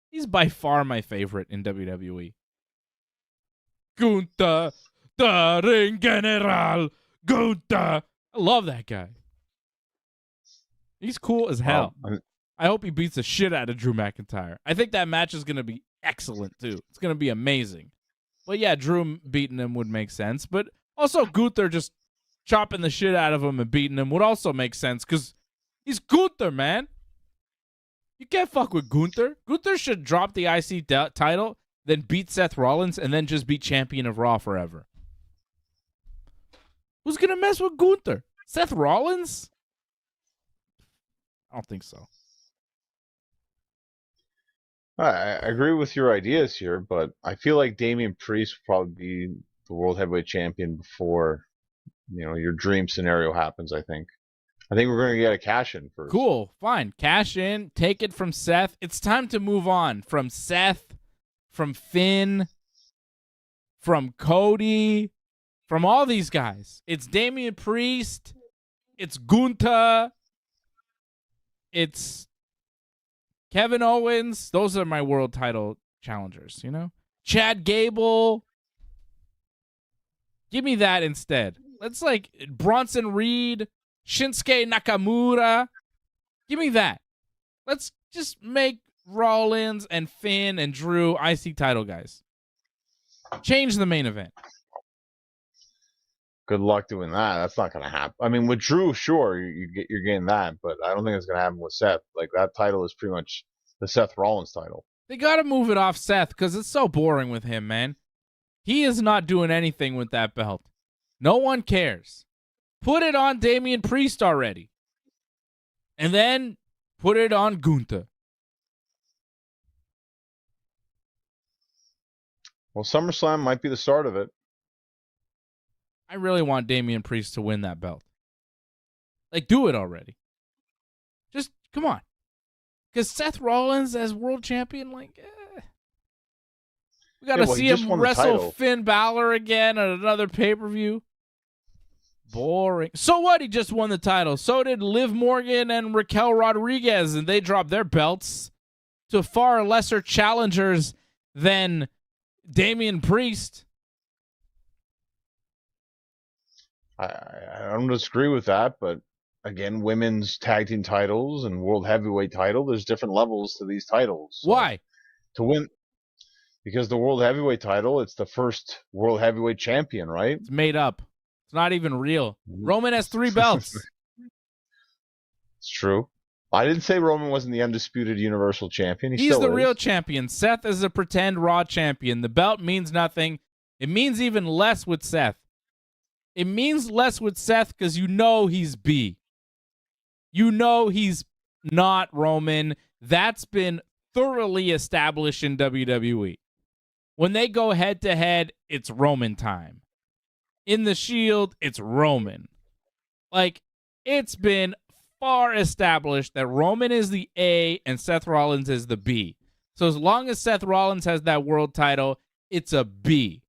He's by far my favorite in WWE. Gunther, the Ring General, Gunther. I love that guy. He's cool as hell. I hope he beats the shit out of Drew McIntyre. I think that match is going to be excellent, too. It's going to be amazing. But yeah, Drew beating him would make sense. But also Gunther just chopping the shit out of him and beating him would also make sense because he's Gunther, man. You can't fuck with Gunther. Gunther should drop the IC title, then beat Seth Rollins, and then just be champion of Raw forever. Who's going to mess with Gunther? Seth Rollins? I don't think so. I agree with your ideas here, but I feel like Damian Priest will probably be the World Heavyweight Champion before, your dream scenario happens, I think. I think we're going to get a cash-in first. Cool. Fine. Cash in. Take it from Seth. It's time to move on from Seth, from Finn, from Cody, from all these guys. It's Damian Priest. It's Gunther. It's Kevin Owens. Those are my world title challengers, Chad Gable. Give me that instead. Let's Bronson Reed, Shinsuke Nakamura. Give me that. Let's just make Rollins and Finn and Drew IC title guys. Change the main event. Good luck doing that. That's not going to happen. I mean, with Drew, sure, you're getting that, but I don't think it's going to happen with Seth. That title is pretty much the Seth Rollins title. They got to move it off Seth because it's so boring with him, man. He is not doing anything with that belt. No one cares. Put it on Damian Priest already. And then put it on Gunther. Well, SummerSlam might be the start of it. I really want Damian Priest to win that belt. Do it already. Just, come on. Because Seth Rollins as world champion, We got to see him wrestle Finn Balor again at another pay-per-view. Boring. So what? He just won the title. So did Liv Morgan and Raquel Rodriguez, and they dropped their belts to far lesser challengers than Damian Priest. I don't disagree with that, but again, women's tag team titles and world heavyweight title. There's different levels to these titles. So Why? to win, because the world heavyweight title, it's the first world heavyweight champion, right? It's made up. It's not even real. Roman has 3 belts. It's true. I didn't say Roman wasn't the undisputed Universal Champion. He's the still real champion. Seth is a pretend Raw champion. The belt means nothing. It means even less with Seth. It means less with Seth because you know he's B. You know he's not Roman. That's been thoroughly established in WWE. When they go head-to-head, it's Roman time. In the Shield, it's Roman. Like, it's been far established that Roman is the A and Seth Rollins is the B. So as long as Seth Rollins has that world title, it's a B.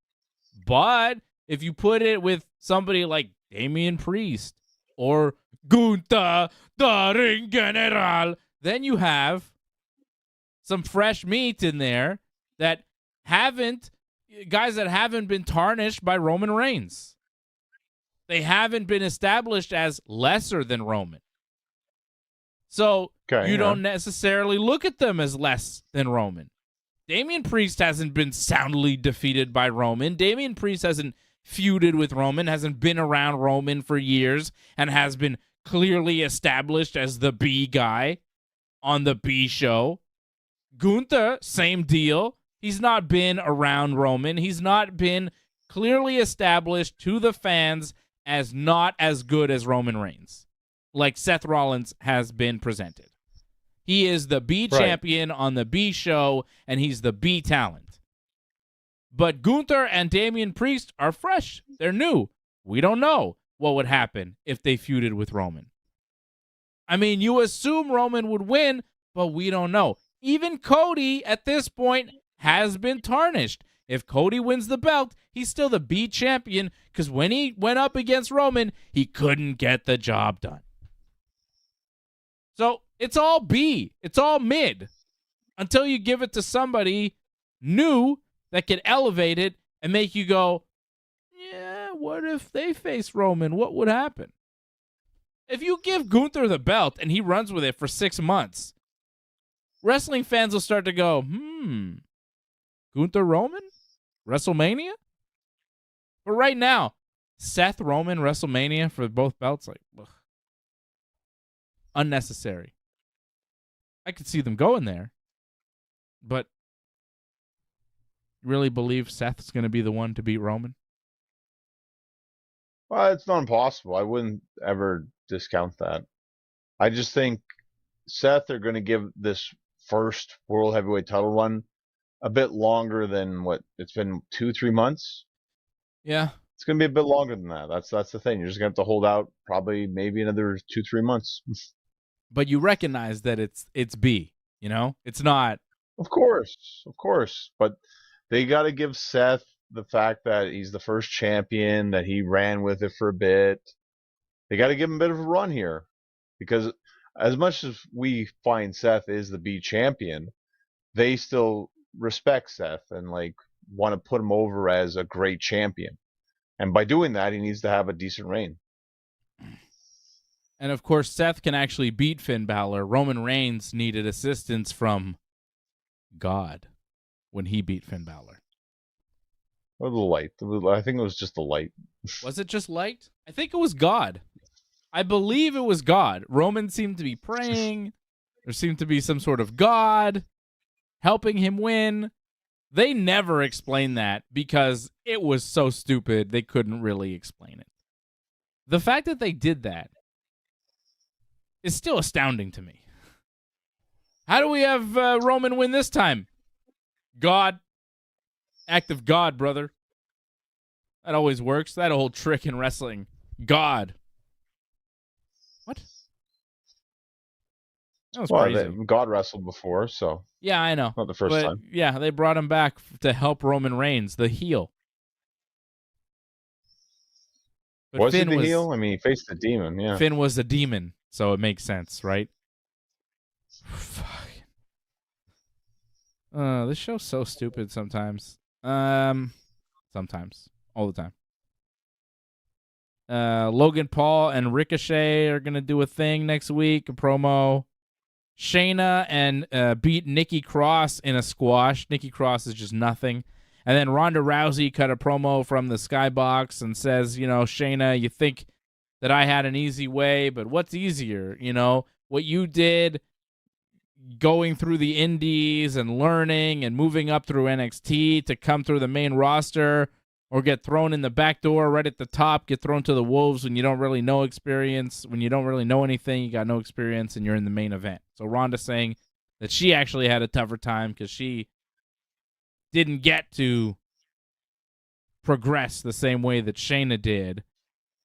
But if you put it with somebody like Damian Priest or Gunther, the Ring General, then you have some fresh meat in there that guys that haven't been tarnished by Roman Reigns. They haven't been established as lesser than Roman. So you don't necessarily look at them as less than Roman. Damian Priest hasn't been soundly defeated by Roman. Damian Priest hasn't feuded with Roman, hasn't been around Roman for years, and has been clearly established as the B guy on the B show. Gunther, same deal. He's not been around Roman. He's not been clearly established to the fans as not as good as Roman Reigns, like Seth Rollins has been presented. He is the B champion on the B show, and he's the B talent. But Gunther and Damian Priest are fresh. They're new. We don't know what would happen if they feuded with Roman. I mean, you assume Roman would win, but we don't know. Even Cody, at this point, has been tarnished. If Cody wins the belt, he's still the B champion because when he went up against Roman, he couldn't get the job done. So it's all B. It's all mid until you give it to somebody new that can elevate it and make you go, yeah, what if they face Roman? What would happen? If you give Gunther the belt and he runs with it for 6 months, wrestling fans will start to go, Gunther Roman? WrestleMania? But right now, Seth Roman WrestleMania for both belts, like, ugh. Unnecessary. I could see them going there, but you really believe Seth's going to be the one to beat Roman? Well, it's not impossible. I wouldn't ever discount that. I just think Seth are going to give this first World Heavyweight title run a bit longer than what it's been 2-3 months. Yeah. It's going to be a bit longer than that. That's the thing. You're just going to have to hold out probably maybe another 2-3 months. But you recognize that it's B, you know? It's not. Of course. But they got to give Seth the fact that he's the first champion, that he ran with it for a bit. They got to give him a bit of a run here. Because as much as we find Seth is the B champion, they still respect Seth and like want to put him over as a great champion. And by doing that, he needs to have a decent reign. And of course, Seth can actually beat Finn Balor. Roman Reigns needed assistance from God when he beat Finn Balor. Or the light. I think it was just the light. Was it just light? I think it was God. I believe it was God. Roman seemed to be praying. There seemed to be some sort of God helping him win. They never explained that because it was so stupid they couldn't really explain it. The fact that they did that is still astounding to me. How do we have Roman win this time? God. Act of God, brother. That always works. That whole trick in wrestling. God. What? That was crazy. God wrestled before, so. Yeah, I know. Not the first time. Yeah, they brought him back to help Roman Reigns, the heel. But Was Finn he the heel? I mean, he faced the demon, yeah. Finn was a demon, so it makes sense, right? Fuck. This show's so stupid sometimes. Sometimes. All the time. Logan Paul and Ricochet are going to do a thing next week, a promo. Shayna and beat Nikki Cross in a squash. Nikki Cross is just nothing. And then Ronda Rousey cut a promo from the Skybox and says, Shayna, you think that I had an easy way, but what's easier? What you did going through the indies and learning and moving up through NXT to come through the main roster, or get thrown in the back door right at the top, get thrown to the wolves when you don't really know experience, when you don't really know anything, you got no experience, and you're in the main event. So Ronda saying that she actually had a tougher time because she didn't get to progress the same way that Shayna did.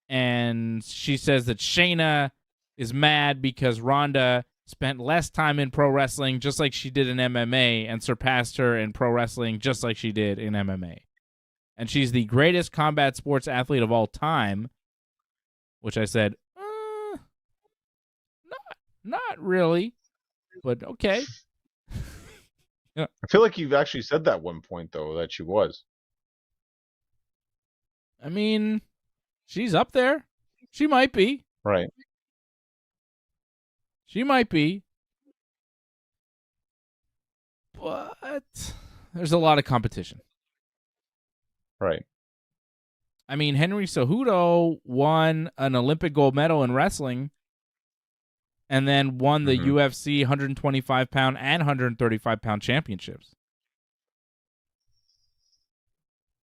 And she says that Shayna is mad because Ronda spent less time in pro wrestling just like she did in MMA and surpassed her in pro wrestling just like she did in MMA. And she's the greatest combat sports athlete of all time, which I said, not really, but okay. I feel like you've actually said that one point, though, that she was. I mean, she's up there. She might be. Right. She might be. But there's a lot of competition. Right. I mean, Henry Cejudo won an Olympic gold medal in wrestling and then won the UFC 125-pound and 135-pound championships.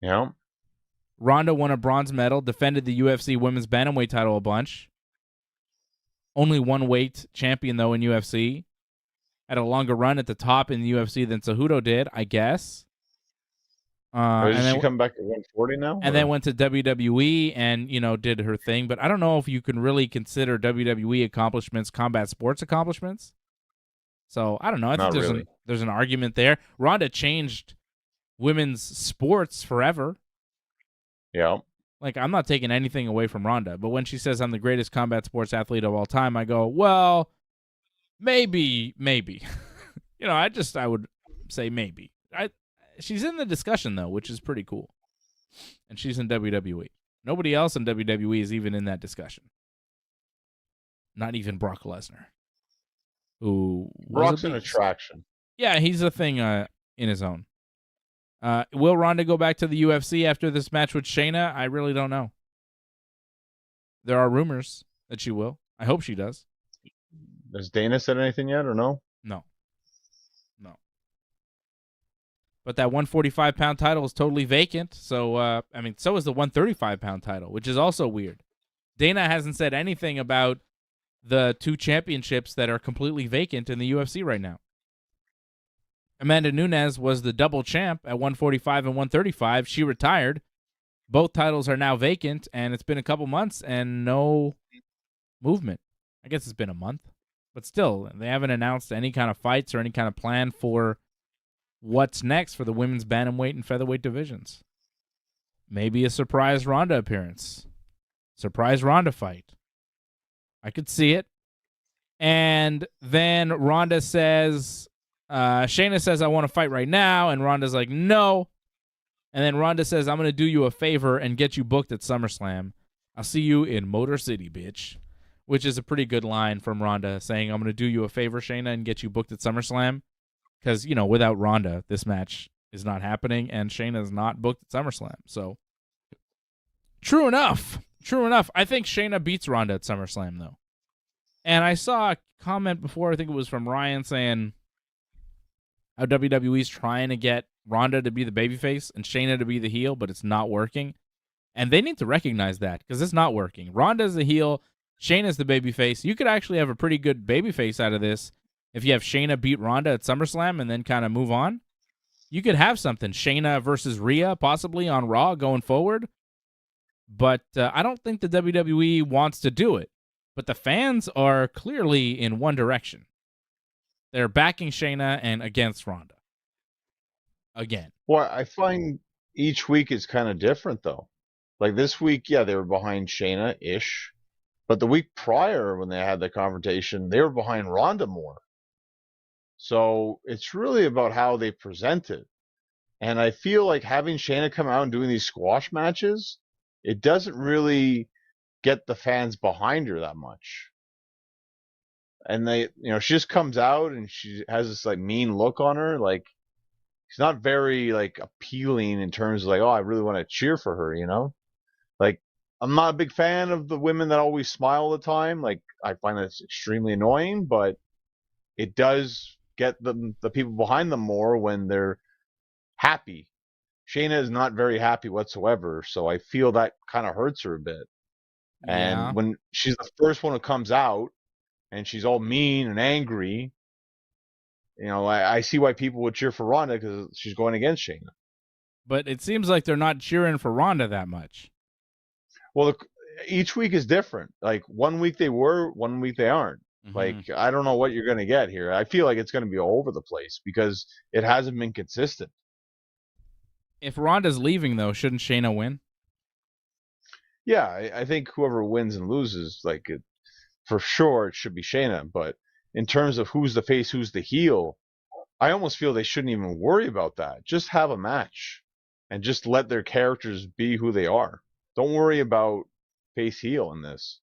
Yeah. Ronda won a bronze medal, defended the UFC women's bantamweight title a bunch. Only one weight champion, though, in UFC. Had a longer run at the top in the UFC than Cejudo did, I guess. Did she come back to 140 now? And then went to WWE and, did her thing. But I don't know if you can really consider WWE accomplishments combat sports accomplishments. So, I don't know. I think there's an argument there. Ronda changed women's sports forever. Yeah. Like, I'm not taking anything away from Ronda. But when she says I'm the greatest combat sports athlete of all time, I go, well, maybe. I would say maybe. She's in the discussion, though, which is pretty cool. And she's in WWE. Nobody else in WWE is even in that discussion. Not even Brock Lesnar. Brock's an attraction. Yeah, he's a thing in his own. Will Ronda go back to the UFC after this match with Shayna? I really don't know. There are rumors that she will. I hope she does. Has Dana said anything yet or no? No. But that 145-pound title is totally vacant. So, so is the 135-pound title, which is also weird. Dana hasn't said anything about the two championships that are completely vacant in the UFC right now. Amanda Nunes was the double champ at 145 and 135. She retired. Both titles are now vacant, and it's been a couple months and no movement. I guess it's been a month. But still, they haven't announced any kind of fights or any kind of plan for what's next for the women's bantamweight and featherweight divisions. Maybe a surprise Ronda appearance. Surprise Ronda fight. I could see it. And then Ronda says, Shayna says, I want to fight right now. And Ronda's like, no. And then Ronda says, I'm going to do you a favor and get you booked at SummerSlam. I'll see you in Motor City, bitch. Which is a pretty good line from Ronda saying, I'm going to do you a favor, Shayna, and get you booked at SummerSlam. Because, without Ronda, this match is not happening, and Shayna's not booked at SummerSlam. So, true enough. I think Shayna beats Ronda at SummerSlam, though. And I saw a comment before, I think it was from Ryan, saying how WWE's trying to get Ronda to be the babyface and Shayna to be the heel, but it's not working. And they need to recognize that, because it's not working. Ronda's the heel, Shayna's the babyface. You could actually have a pretty good babyface out of this. If you have Shayna beat Ronda at SummerSlam and then kind of move on, you could have something. Shayna versus Rhea possibly on Raw going forward. But I don't think the WWE wants to do it. But the fans are clearly in one direction. They're backing Shayna and against Ronda. Again. Well, I find each week is kind of different, though. Like this week, yeah, they were behind Shayna-ish. But the week prior, when they had the confrontation, they were behind Ronda more. So it's really about how they present it. And I feel like having Shayna come out and doing these squash matches, it doesn't really get the fans behind her that much. And she just comes out and she has this like mean look on her, like she's not very like appealing in terms of like, oh, I really want to cheer for her. Like, I'm not a big fan of the women that always smile all the time. Like, I find that's extremely annoying, but it does get the people behind them more when they're happy. Shayna is not very happy whatsoever, so I feel that kind of hurts her a bit. Yeah. And when she's the first one who comes out and she's all mean and angry, I see why people would cheer for Ronda because she's going against Shayna. But it seems like they're not cheering for Ronda that much. Well, each week is different. Like, one week they were, one week they aren't. Mm-hmm. Like, I don't know what you're going to get here. I feel like it's going to be all over the place because it hasn't been consistent. If Ronda's leaving, though, shouldn't Shayna win? Yeah, I think whoever wins and loses, like, for sure, it should be Shayna. But in terms of who's the face, who's the heel, I almost feel they shouldn't even worry about that. Just have a match and just let their characters be who they are. Don't worry about face heel in this.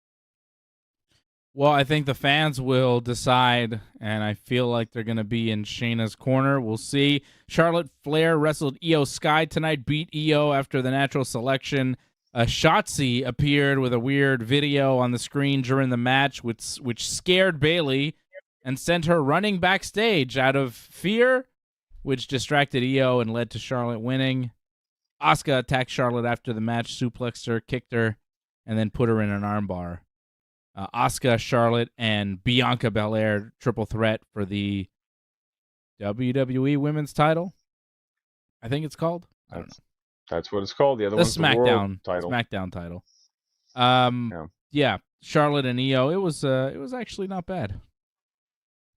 Well, I think the fans will decide, and I feel like they're going to be in Shayna's corner. We'll see. Charlotte Flair wrestled Io Sky tonight, beat Io after the natural selection. Shotzi appeared with a weird video on the screen during the match, which scared Bayley and sent her running backstage out of fear, which distracted Io and led to Charlotte winning. Asuka attacked Charlotte after the match, suplexed her, kicked her, and then put her in an armbar. Asuka, Charlotte, and Bianca Belair triple threat for the WWE Women's title. I think it's called. I don't know. That's what it's called. The other The one's SmackDown the World title. SmackDown title. Yeah, Charlotte and Io. It was actually not bad.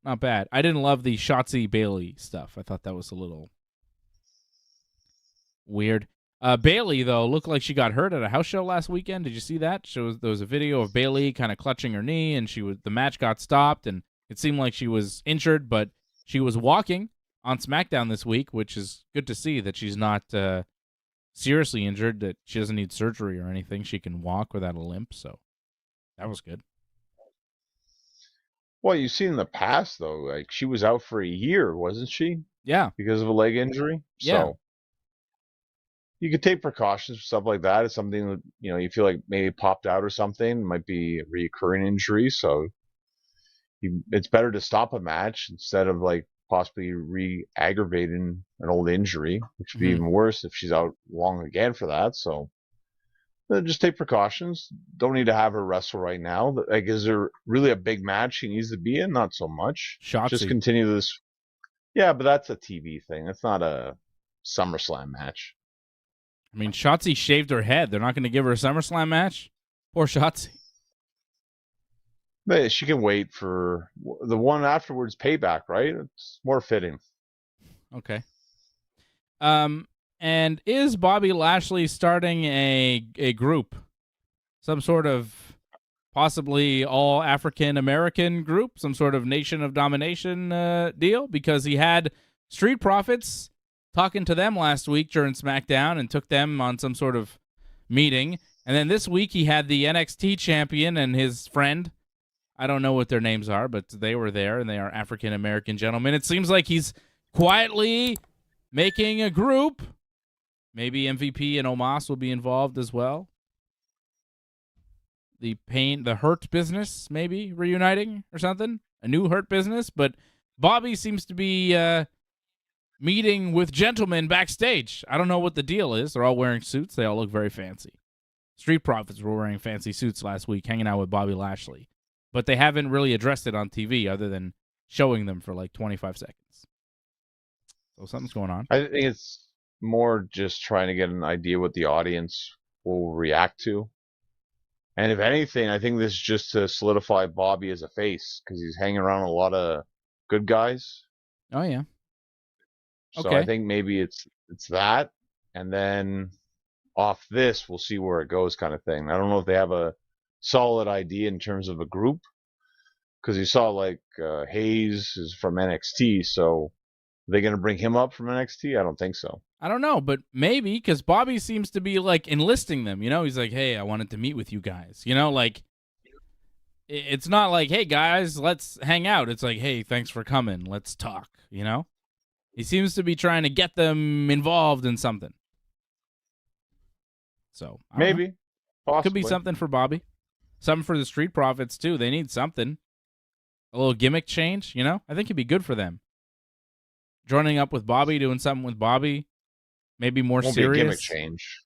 Not bad. I didn't love the Shotzi Bayley stuff. I thought that was a little weird. Bayley, though, looked like she got hurt at a house show last weekend. Did you see that? There was a video of Bayley kind of clutching her knee, and the match got stopped, and it seemed like she was injured, but she was walking on SmackDown this week, which is good to see that she's not seriously injured, that she doesn't need surgery or anything. She can walk without a limp, so that was good. Well, you've seen in the past, though, like she was out for a year, wasn't she? Yeah. Because of a leg injury? Yeah. So you could take precautions for stuff like that. It's something that, you feel like maybe popped out or something. It might be a recurring injury. So it's better to stop a match instead of like possibly re-aggravating an old injury, which would be even worse if she's out long again for that. So just take precautions. Don't need to have her wrestle right now. Like, is there really a big match she needs to be in? Not so much. Shotzi. Just continue this. Yeah, but that's a TV thing. That's not a SummerSlam match. I mean, Shotzi shaved her head. They're not going to give her a SummerSlam match? Poor Shotzi. But she can wait for the one afterwards, Payback, right? It's more fitting. Okay. And is Bobby Lashley starting a group? Some sort of possibly all African-American group? Some sort of Nation of Domination deal? Because he had Street Profits talking to them last week during SmackDown and took them on some sort of meeting. And then this week he had the NXT champion and his friend. I don't know what their names are, but they were there, and they are African-American gentlemen. It seems like he's quietly making a group. Maybe MVP and Omos will be involved as well. The Hurt Business maybe reuniting or something. A new Hurt Business. But Bobby seems to be meeting with gentlemen backstage. I don't know what the deal is. They're all wearing suits. They all look very fancy. Street Profits were wearing fancy suits last week, hanging out with Bobby Lashley. But they haven't really addressed it on TV other than showing them for like 25 seconds. So something's going on. I think it's more just trying to get an idea what the audience will react to. And if anything, I think this is just to solidify Bobby as a face because he's hanging around a lot of good guys. Oh, yeah. So okay. I think maybe it's that. And then off this, we'll see where it goes kind of thing. I don't know if they have a solid idea in terms of a group because you saw like Hayes is from NXT, so they going to bring him up from NXT? I don't think so. I don't know, but maybe, because Bobby seems to be like enlisting them. He's like, hey, I wanted to meet with you guys. Like it's not like, hey guys, let's hang out. It's like, hey, thanks for coming. Let's talk. He seems to be trying to get them involved in something. So maybe, possibly. Could be something for Bobby, something for the Street Profits too. They need something, a little gimmick change. I think it'd be good for them. Joining up with Bobby, doing something with Bobby, maybe more Won't serious. Be a gimmick change.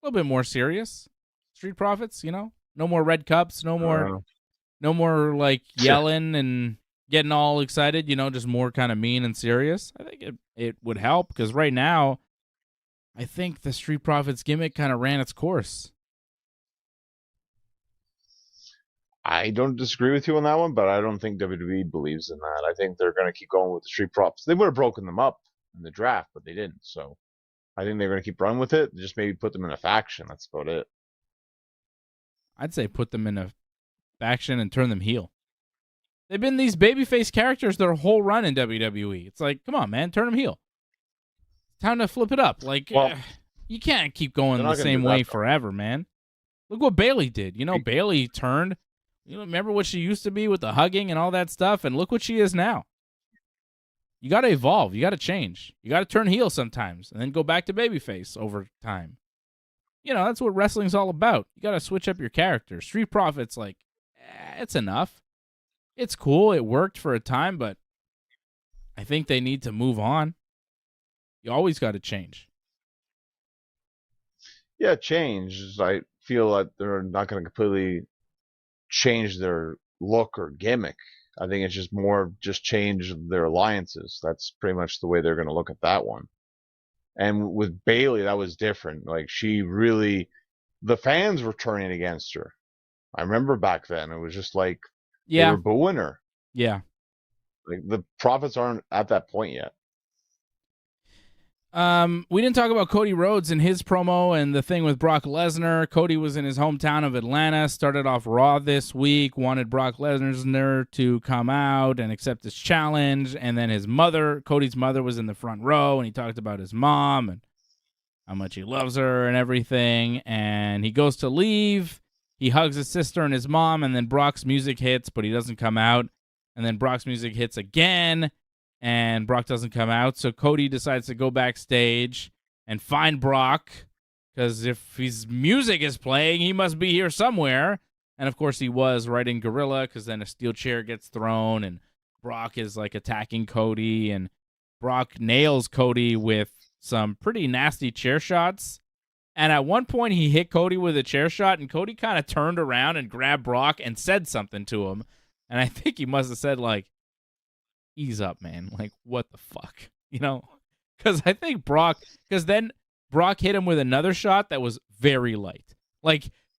A little bit more serious. Street Profits, no more red cups, no more like yelling and getting all excited. Just more kind of mean and serious. I think it would help, because right now, I think the Street Profits gimmick kind of ran its course. I don't disagree with you on that one, but I don't think WWE believes in that. I think they're going to keep going with the Street Profits. They would have broken them up in the draft, but they didn't. So I think they're going to keep running with it. Just maybe put them in a faction. That's about it. I'd say put them in a faction and turn them heel. They've been these babyface characters their whole run in WWE. It's like, come on, man, turn them heel. Time to flip it up. You can't keep going the same way forever, man. Look what Bayley did. Bayley turned. Remember what she used to be with the hugging and all that stuff, and look what she is now. You got to evolve. You got to change. You got to turn heel sometimes, and then go back to babyface over time. That's what wrestling's all about. You got to switch up your character. Street Profits, it's enough. It's cool. It worked for a time, but I think they need to move on. You always got to change. Yeah, change. I feel that they're not going to completely change their look or gimmick. I think it's just change their alliances. That's pretty much the way they're going to look at that one. And with Bayley, that was different. She really, the fans were turning against her. I remember back then, it was just they were booing her. Yeah. The Profits aren't at that point yet. We didn't talk about Cody Rhodes and his promo and the thing with Brock Lesnar. Cody was in his hometown of Atlanta, started off Raw this week, wanted Brock Lesnar to come out and accept his challenge, and then Cody's mother was in the front row, and he talked about his mom and how much he loves her and everything, and he goes to leave. He hugs his sister and his mom, and then Brock's music hits, but he doesn't come out, and then Brock's music hits again, and Brock doesn't come out, so Cody decides to go backstage and find Brock, because if his music is playing, he must be here somewhere. And, of course, he was right in Gorilla, because then a steel chair gets thrown, and Brock is, attacking Cody, and Brock nails Cody with some pretty nasty chair shots. And at one point, he hit Cody with a chair shot, and Cody kind of turned around and grabbed Brock and said something to him. And I think he must have said, ease up, man. What the fuck? Because I think because then Brock hit him with another shot that was very light.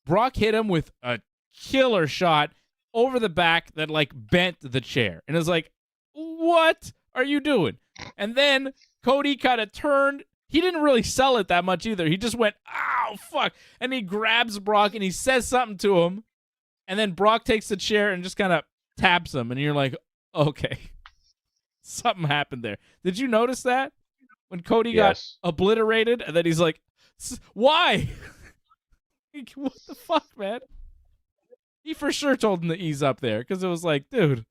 Brock hit him with a killer shot over the back that, bent the chair. And it was what are you doing? And then Cody kind of turned. He didn't really sell it that much either. He just went, ow, fuck. And he grabs Brock and he says something to him. And then Brock takes the chair and just kind of taps him. And you're like, okay. Something happened there. Did you notice that? When Cody got obliterated, and then he's like, why? What the fuck, man? He for sure told him to ease up there, because it was dude.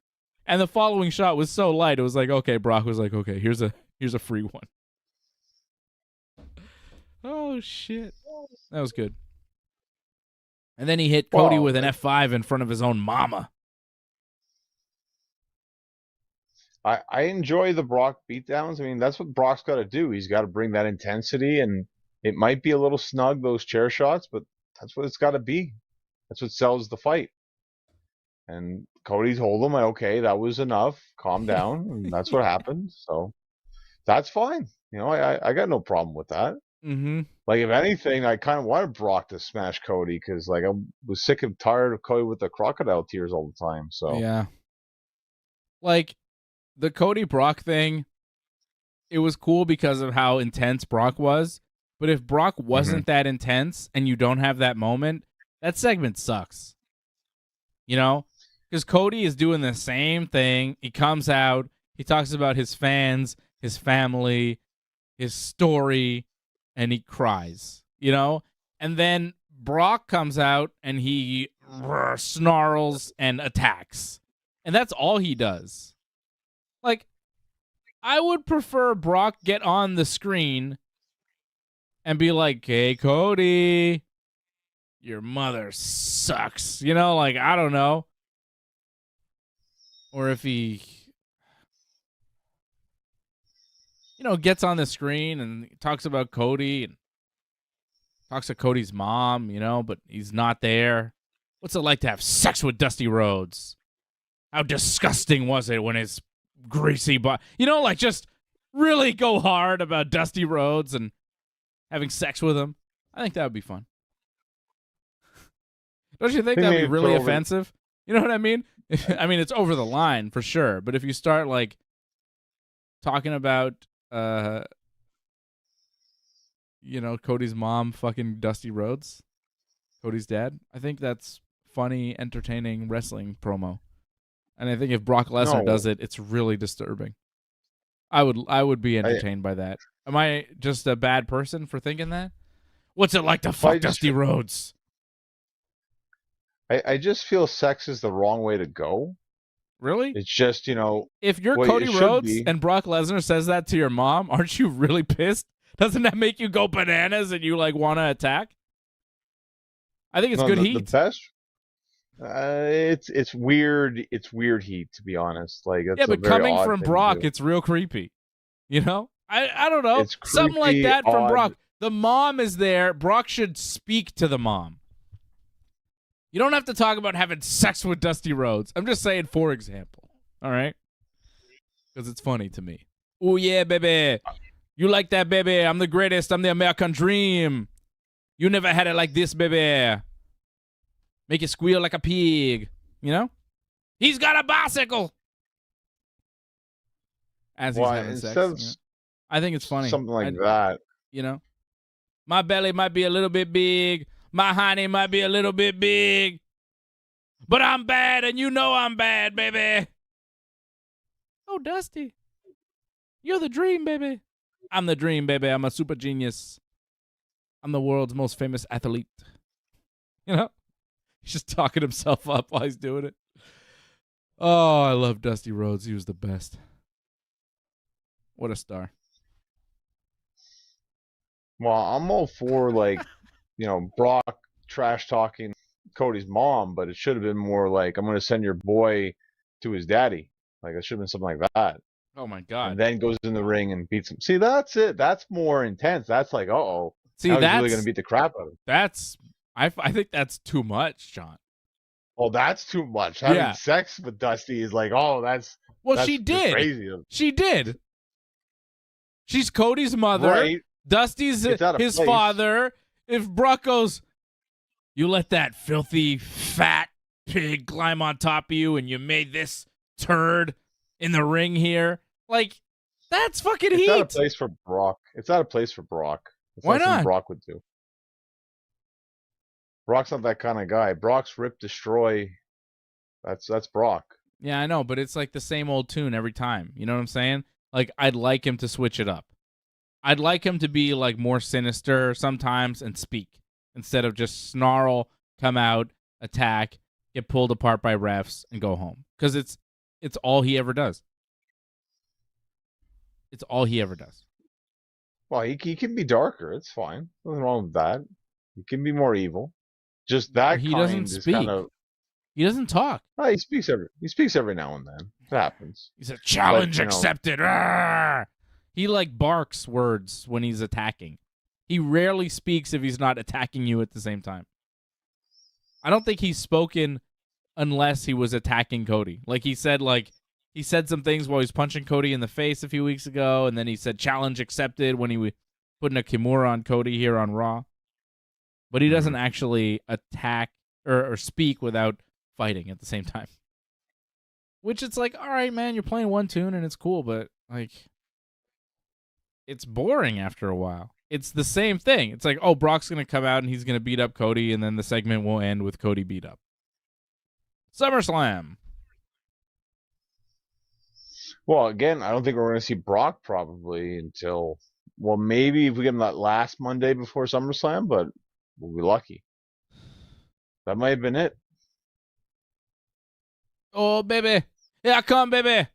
And the following shot was so light, it was okay, Brock was okay, here's a free one. Oh, shit. That was good. And then he hit Cody with an F5 in front of his own mama. I enjoy the Brock beatdowns. I mean, that's what Brock's got to do. He's got to bring that intensity, and it might be a little snug, those chair shots, but that's what it's got to be. That's what sells the fight. And Cody told him, okay, that was enough. Calm down. And that's what happened. So that's fine. I got no problem with that. Mm-hmm. If anything, I kind of wanted Brock to smash Cody, because I was sick and tired of Cody with the crocodile tears all the time. So yeah. The Cody Brock thing, it was cool because of how intense Brock was. But if Brock wasn't that intense and you don't have that moment, that segment sucks. Because Cody is doing the same thing. He comes out. He talks about his fans. his family, his story, and he cries, And then Brock comes out and he snarls and attacks. And that's all he does. Like, I would prefer Brock get on the screen and be like, "Hey, Cody, your mother sucks." I don't know. Or if he, gets on the screen and talks about Cody and talks to Cody's mom, but he's not there. What's it like to have sex with Dusty Rhodes? How disgusting was it when his greasy body, just really go hard about Dusty Rhodes and having sex with him. I think that would be fun. Don't you think that would be really offensive? You know what I mean? I mean, it's over the line for sure. But if you start talking about, Cody's mom fucking Dusty Rhodes, Cody's dad, I think that's funny, entertaining wrestling promo. And I think if Brock Lesnar does it, it's really disturbing. I would be entertained by that. Am I just a bad person for thinking that? What's it like to fuck Dusty Rhodes? I just feel sex is the wrong way to go. Really? It's just, if you're Cody Rhodes and Brock Lesnar says that to your mom, aren't you really pissed? Doesn't that make you go bananas and you want to attack? I think it's good heat. The best. It's weird. It's weird heat, to be honest. Yeah, but coming from Brock, it's real creepy. I don't know. It's creepy, something like that from odd. Brock. The mom is there. Brock should speak to the mom. You don't have to talk about having sex with Dusty Rhodes. I'm just saying, for example. All right? Because it's funny to me. Oh, yeah, baby. You like that, baby. I'm the greatest. I'm the American dream. You never had it like this, baby. Make it squeal like a pig. He's got a bicycle. As he's having sex. I think it's funny. Something like that. My belly might be a little bit big. My hiney might be a little bit big. But I'm bad, and I'm bad, baby. Oh, Dusty. You're the dream, baby. I'm the dream, baby. I'm a super genius. I'm the world's most famous athlete. He's just talking himself up while he's doing it. Oh, I love Dusty Rhodes. He was the best. What a star. Well, I'm all for Brock trash talking Cody's mom, but it should have been more like, I'm going to send your boy to his daddy. It should have been something like that. Oh my God. And then goes in the ring and beats him. See, that's it. That's more intense. That's like, uh-oh. See, now he's really going to beat the crap out of him. I think that's too much, John. Oh, that's too much. Having sex with Dusty is that's she did. Crazy. She did. She's Cody's mother. Right. Dusty's his father. If Brock goes, you let that filthy, fat pig climb on top of you and you made this turd in the ring here. That's fucking heat. It's not a place for Brock. It's not a place for Brock. It's Why not? Something Brock would do. Brock's not that kind of guy. Brock's rip, destroy. That's Brock. Yeah, I know, but it's the same old tune every time. You know what I'm saying? I'd like him to switch it up. I'd like him to be more sinister sometimes and speak instead of just snarl, come out, attack, get pulled apart by refs, and go home. Because it's all he ever does. It's all he ever does. Well, he can be darker. It's fine. Nothing wrong with that. He can be more evil. Just that he doesn't speak. He doesn't talk. He speaks every now and then. It happens. He said, "Challenge accepted." He barks words when he's attacking. He rarely speaks if he's not attacking you at the same time. I don't think he's spoken unless he was attacking Cody. He said some things while he was punching Cody in the face a few weeks ago, and then he said challenge accepted when he was putting a Kimura on Cody here on Raw. But he doesn't actually attack or speak without fighting at the same time. Which it's all right, man, you're playing one tune and it's cool, but it's boring after a while. It's the same thing. It's Brock's going to come out and he's going to beat up Cody, and then the segment will end with Cody beat up. SummerSlam. Well, again, I don't think we're going to see Brock probably until, well, maybe if we get him that last Monday before SummerSlam, but we'll be lucky. That might have been it. Oh, baby. Here I come, baby.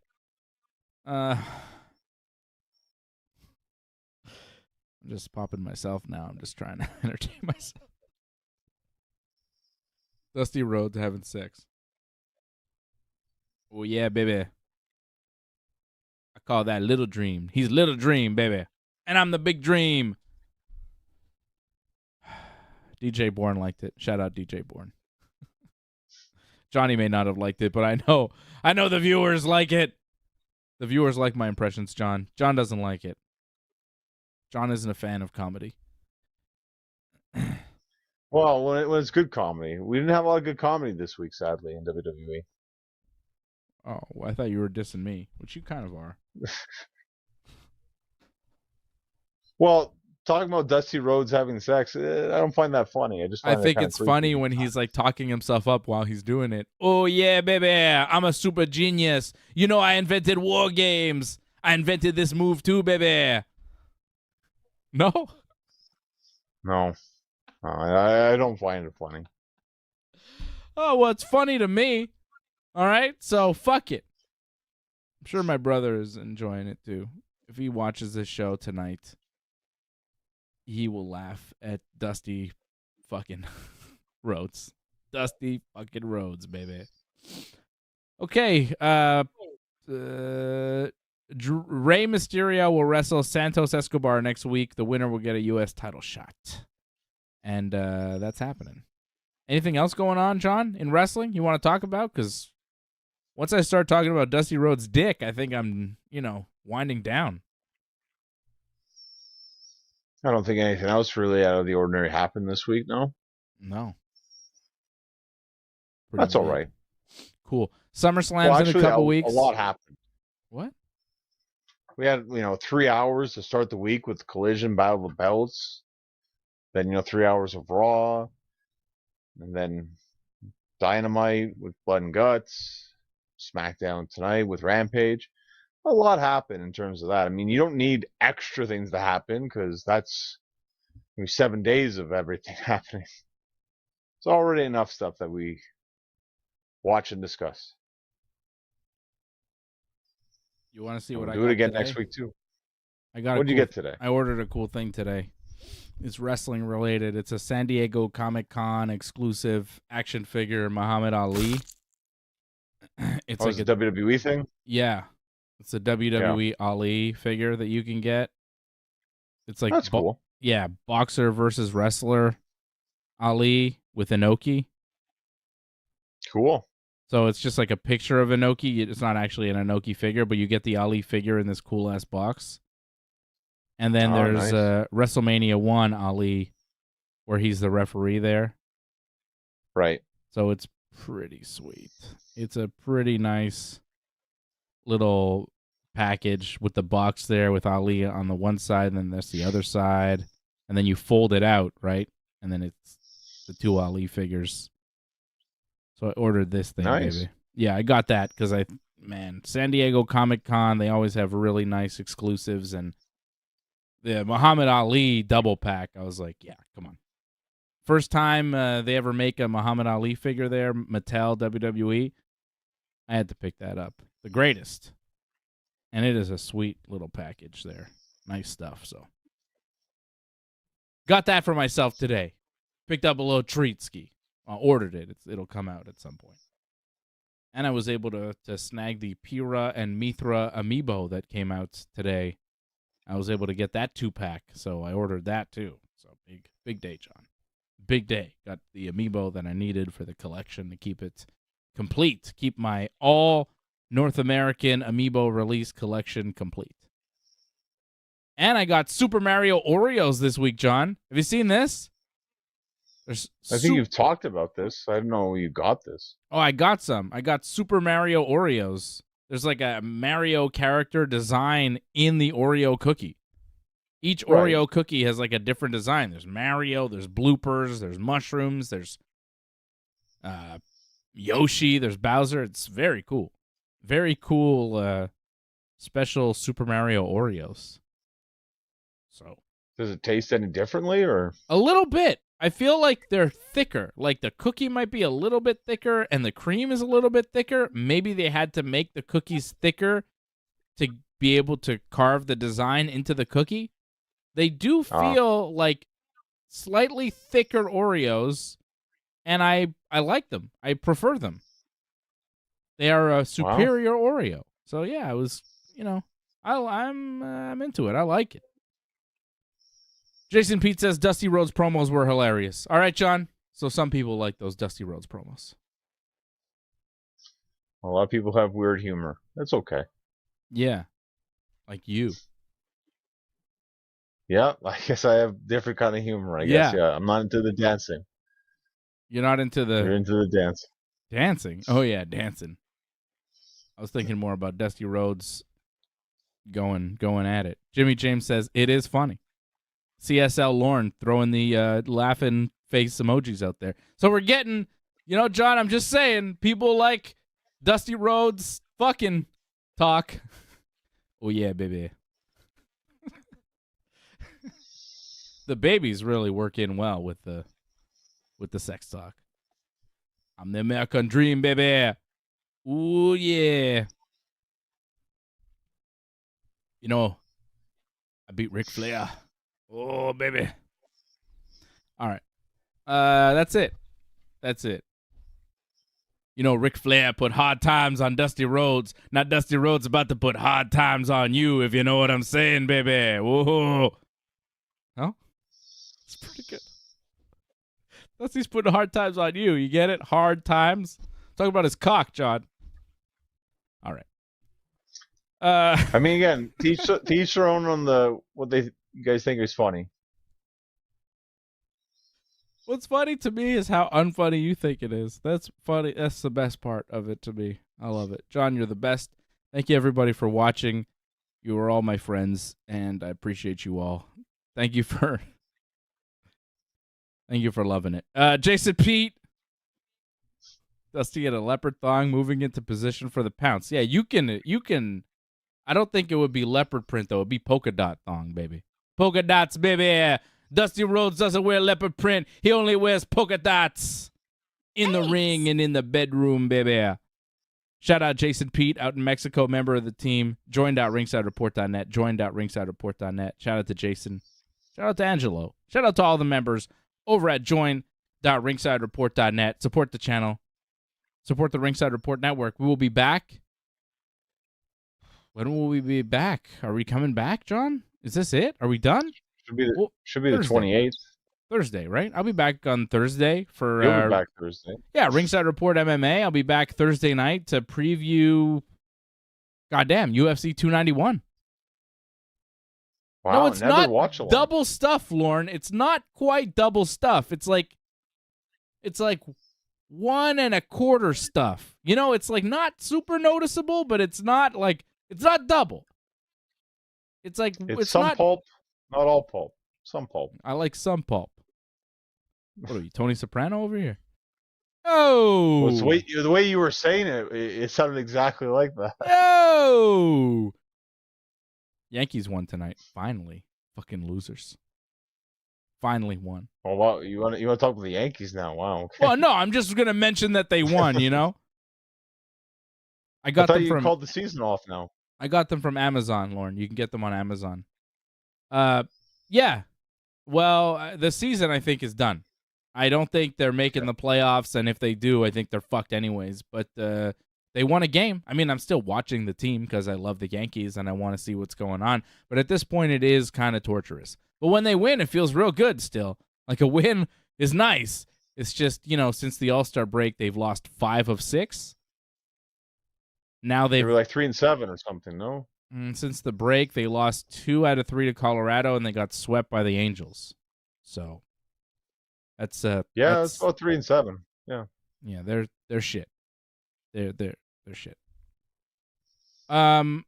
I'm just popping myself now. I'm just trying to entertain myself. Dusty Rhodes having sex. Oh, yeah, baby. I call that Little Dream. He's Little Dream, baby. And I'm the Big Dream. DJ Bourne liked it. Shout out DJ Bourne. Johnny may not have liked it, but I know the viewers like it. The viewers like my impressions, John. John doesn't like it. John isn't a fan of comedy. Well, when it's good comedy. We didn't have a lot of good comedy this week, sadly, in WWE. Oh, well, I thought you were dissing me, which you kind of are. Well, talking about Dusty Rhodes having sex, I don't find that funny. I think it's funny when he's like talking himself up while he's doing it. Oh, yeah, baby. I'm a super genius. You know, I invented war games. I invented this move too, baby. No? No. I don't find it funny. Oh, well, it's funny to me. All right? So, fuck it. I'm sure my brother is enjoying it too. If he watches this show tonight, he will laugh at Dusty fucking Rhodes. Dusty fucking Rhodes, baby. Okay. Rey Mysterio will wrestle Santos Escobar next week. The winner will get a U.S. title shot. And that's happening. Anything else going on, John, in wrestling you want to talk about? Because once I start talking about Dusty Rhodes' dick, I think I'm, winding down. I don't think anything else really out of the ordinary happened this week, no? No. That's all right. Cool. SummerSlam's in a couple weeks. A lot happened. What? We had, 3 hours to start the week with Collision, Battle of the Belts. Then, 3 hours of Raw. And then Dynamite with Blood and Guts. SmackDown tonight with Rampage. A lot happened in terms of that. I mean, you don't need extra things to happen because that's 7 days of everything happening. It's already enough stuff that we watch and discuss. You want to see what I do it again today? next week too. What did you get today? I ordered a cool thing today. It's wrestling related. It's a San Diego Comic-Con exclusive action figure Muhammad Ali. It's like a WWE thing? Yeah. It's a WWE Ali figure that you can get. It's like that's cool. Yeah, boxer versus wrestler Ali with Inoki. Cool. So it's just like a picture of Inoki. It's not actually an Inoki figure, but you get the Ali figure in this cool ass box. And then there's WrestleMania 1 Ali, where he's the referee there. Right. So it's pretty sweet. It's a pretty nice little package with the box there with Ali on the one side, and then there's the other side. And then you fold it out, right? And then it's the two Ali figures. So I ordered this thing, baby. Yeah, I got that because San Diego Comic-Con, they always have really nice exclusives, and the Muhammad Ali double pack, I was like, yeah, come on. First time they ever make a Muhammad Ali figure there, Mattel, WWE, I had to pick that up. The greatest. And it is a sweet little package there. Nice stuff, so. Got that for myself today. Picked up a little treat ski. I ordered it. It'll come out at some point. And I was able to snag the Pira and Mithra amiibo that came out today. I was able to get that 2-pack, so I ordered that too. So big day, John. Big day. Got the amiibo that I needed for the collection to keep it complete. Keep my all North American amiibo release collection complete. And I got Super Mario Oreos this week, John. Have you seen this? I think you've talked about this. I don't know you got this. Oh, I got some. I got Super Mario Oreos. There's like a Mario character design in the Oreo cookie. Each Oreo cookie has like a different design. There's Mario, there's bloopers, there's mushrooms, there's Yoshi, there's Bowser. It's very cool. Very cool special Super Mario Oreos. So Does it taste any differently, or a little bit. I feel like they're thicker. Like the cookie might be a little bit thicker and the cream is a little bit thicker. Maybe they had to make the cookies thicker to be able to carve the design into the cookie. They do feel like slightly thicker Oreos, and I like them. I prefer them. They are a superior Oreo. So yeah, I was, I'm into it. I like it. Jason Pete says Dusty Rhodes promos were hilarious. All right, John. So some people like those Dusty Rhodes promos. a lot of people have weird humor? That's okay. Yeah, like you. Yeah, I guess I have different kind of humor. I guess. Yeah, I'm not into the dancing. You're not into the. You're into the dance. Dancing. Oh yeah, dancing. I was thinking more about Dusty Rhodes going at it. Jimmy James says it is funny. CSL Lorne throwing the laughing face emojis out there. So we're getting, John, I'm just saying, people like Dusty Rhodes fucking talk. Oh yeah, baby. The babies really work in well with the sex talk. I'm the American dream, baby. Ooh yeah. I beat Ric Flair. Oh, baby. All right. That's it. Ric Flair put hard times on Dusty Rhodes. Not Dusty Rhodes about to put hard times on you, if you know what I'm saying, baby. Whoa. Oh? It's pretty good. Dusty's putting hard times on you. You get it? Hard times? Talking about his cock, John. All right. I mean, again, teach their own on what you guys think is funny. What's funny to me is how unfunny you think it is. That's funny. That's the best part of it to me. I love it. John, you're the best. Thank you, everybody, for watching. You are all my friends, and I appreciate you all. Thank you for loving it. Jason Pete. Dusty at a leopard thong moving into position for the pounce. Yeah, you can. I don't think it would be leopard print, though. It'd be polka dot thong, baby. Polka dots, baby. Dusty Rhodes doesn't wear leopard print. He only wears polka dots in the ring and in the bedroom, baby. Shout out Jason Pete out in Mexico, member of the team. Joined.ringsidereport.net. Joined.ringsidereport.net. Shout out to Jason. Shout out to Angelo. Shout out to all the members over at join.ringsidereport.net. Support the channel. Support the Ringside Report Network. We will be back. When will we be back? Are we coming back, John? Is this it? Are we done? Should be the 28th. Thursday, right? I'll be back on Thursday for. You'll be back Thursday. Yeah, Ringside Report MMA. I'll be back Thursday night to preview. Goddamn, UFC 291. Wow, no, it's not double stuff, Lauren. It's not quite double stuff. It's like 1 1/4 stuff. It's like not super noticeable, but it's not double. It's like it's some not pulp, not all pulp. Some pulp. I like some pulp. What are you, Tony Soprano over here? Oh, well, the way you were saying it sounded exactly like that. Oh, Yankees won tonight. Finally, fucking losers. Finally won. Oh wow, you want to talk about the Yankees now? Wow. Okay. Well, no, I'm just gonna mention that they won. I thought you called the season off now. I got them from Amazon, Lauren. You can get them on Amazon. Yeah. Well, the season I think is done. I don't think they're making the playoffs, and if they do, I think they're fucked anyways. But they won a game. I mean, I'm still watching the team because I love the Yankees and I want to see what's going on. But at this point, it is kind of torturous. But when they win, it feels real good still. Like a win is nice. It's just, since the All-Star break, they've lost 5 of 6. Now they were like 3-7 or something, no? Since the break, they lost 2 out of 3 to Colorado, and they got swept by the Angels. So that's it's about 3-7. Yeah. Yeah, they're shit. They're shit. So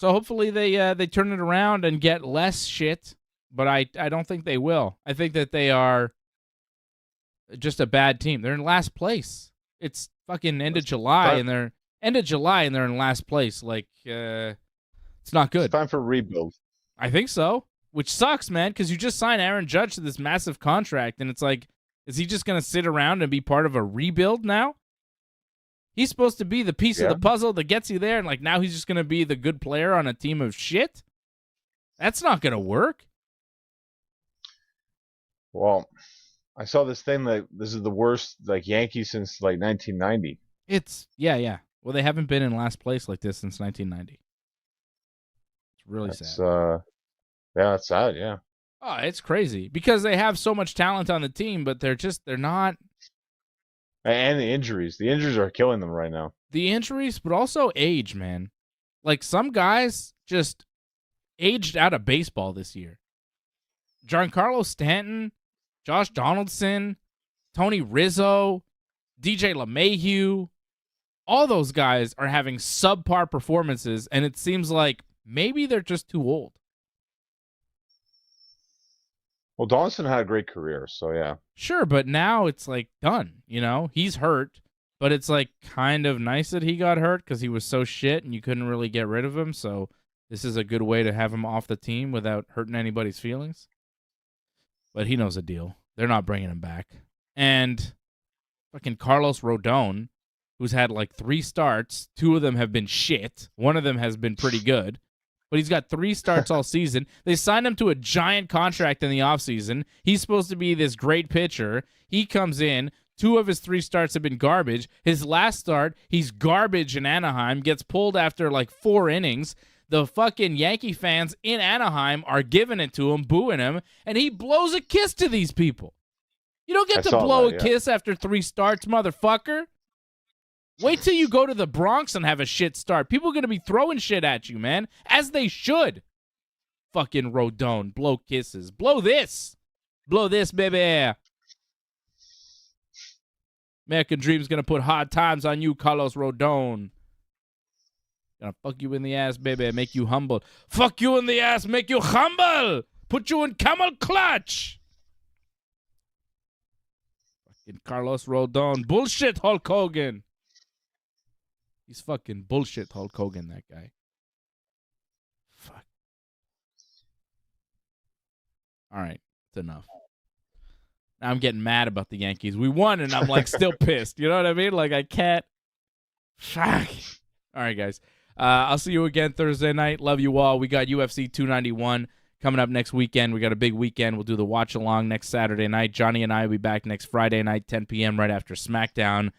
hopefully they turn it around and get less shit, but I don't think they will. I think that they are just a bad team. They're in last place. It's fucking end of July and they're in last place. Like It's not good. It's time for a rebuild. I think so, which sucks, man, because you just signed Aaron Judge to this massive contract, and it's like, is he just going to sit around and be part of a rebuild now? He's supposed to be the piece of the puzzle that gets you there, and like now he's just going to be the good player on a team of shit? That's not going to work. Well, I saw this thing that this is the worst like Yankees since like 1990. It's yeah. Well, they haven't been in last place like this since 1990. It's really sad. Yeah, it's sad, yeah. Oh, it's crazy because they have so much talent on the team, but they're not. And the injuries. The injuries are killing them right now. The injuries, but also age, man. Like some guys just aged out of baseball this year. Giancarlo Stanton, Josh Donaldson, Tony Rizzo, DJ LeMahieu, all those guys are having subpar performances, and it seems like maybe they're just too old. Well, Donaldson had a great career, so yeah. Sure, but now it's like done, you know? He's hurt, but it's like kind of nice that he got hurt because he was so shit and you couldn't really get rid of him, so this is a good way to have him off the team without hurting anybody's feelings. But he knows the deal. They're not bringing him back. And fucking Carlos Rodon, who's had like 3 starts, 2 of them have been shit. One of them has been pretty good. But he's got 3 starts all season. They signed him to a giant contract in the offseason. He's supposed to be this great pitcher. He comes in. 2 of his 3 starts have been garbage. His last start, he's garbage in Anaheim, gets pulled after like 4 innings. The fucking Yankee fans in Anaheim are giving it to him, booing him, and he blows a kiss to these people. You don't get to blow a kiss after 3 starts, motherfucker. Wait till you go to the Bronx and have a shit start. People are going to be throwing shit at you, man, as they should. Fucking Rodon, blow kisses. Blow this. Blow this, baby. American Dream's going to put hard times on you, Carlos Rodon. Gonna fuck you in the ass, baby, make you humble. Fuck you in the ass, make you humble. Put you in camel clutch. Fucking Carlos Rodon. Bullshit, Hulk Hogan. He's fucking bullshit, Hulk Hogan, that guy. Fuck. All right, it's enough. Now I'm getting mad about the Yankees. We won, and I'm like still pissed. You know what I mean? Like I can't. Fuck. All right, guys. I'll see you again Thursday night. Love you all. We got UFC 291 coming up next weekend. We got a big weekend. We'll do the watch along next Saturday night. Johnny and I will be back next Friday night, 10 p.m. right after SmackDown.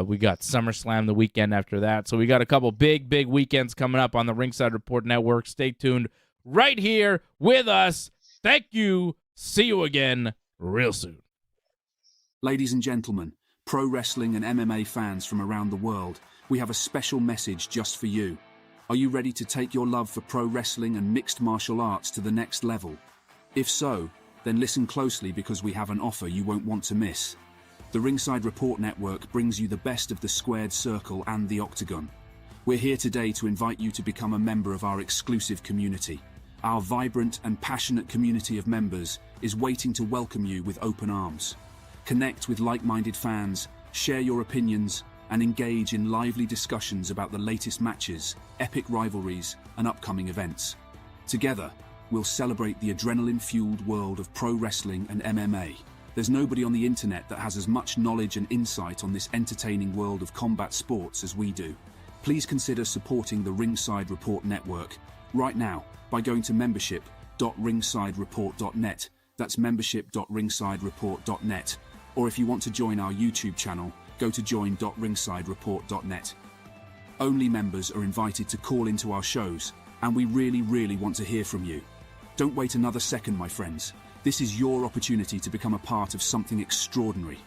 We got SummerSlam the weekend after that. So we got a couple big weekends coming up on the Ringside Report Network. Stay tuned right here with us. Thank you. See you again real soon. Ladies and gentlemen, pro wrestling and MMA fans from around the world, we have a special message just for you. Are you ready to take your love for pro wrestling and mixed martial arts to the next level? If so, then listen closely because we have an offer you won't want to miss. The Ringside Report Network brings you the best of the squared circle and the octagon. We're here today to invite you to become a member of our exclusive community. Our vibrant and passionate community of members is waiting to welcome you with open arms. Connect with like-minded fans, share your opinions, and engage in lively discussions about the latest matches, epic rivalries, and upcoming events. Together, we'll celebrate the adrenaline-fueled world of pro wrestling and MMA. There's nobody on the internet that has as much knowledge and insight on this entertaining world of combat sports as we do. Please consider supporting the Ringside Report Network right now by going to membership.ringsidereport.net. That's membership.ringsidereport.net. Or if you want to join our YouTube channel, go to join.ringsidereport.net. Only members are invited to call into our shows, and we really want to hear from you. Don't wait another second, my friends. This is your opportunity to become a part of something extraordinary.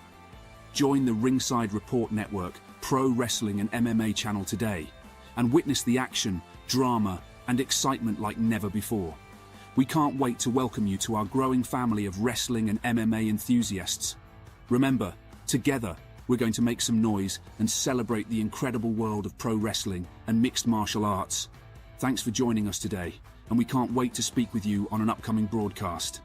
Join the Ringside Report Network Pro Wrestling and MMA channel today and witness the action, drama, and excitement like never before. We can't wait to welcome you to our growing family of wrestling and MMA enthusiasts. Remember, together, we're going to make some noise and celebrate the incredible world of pro wrestling and mixed martial arts. Thanks for joining us today, and we can't wait to speak with you on an upcoming broadcast.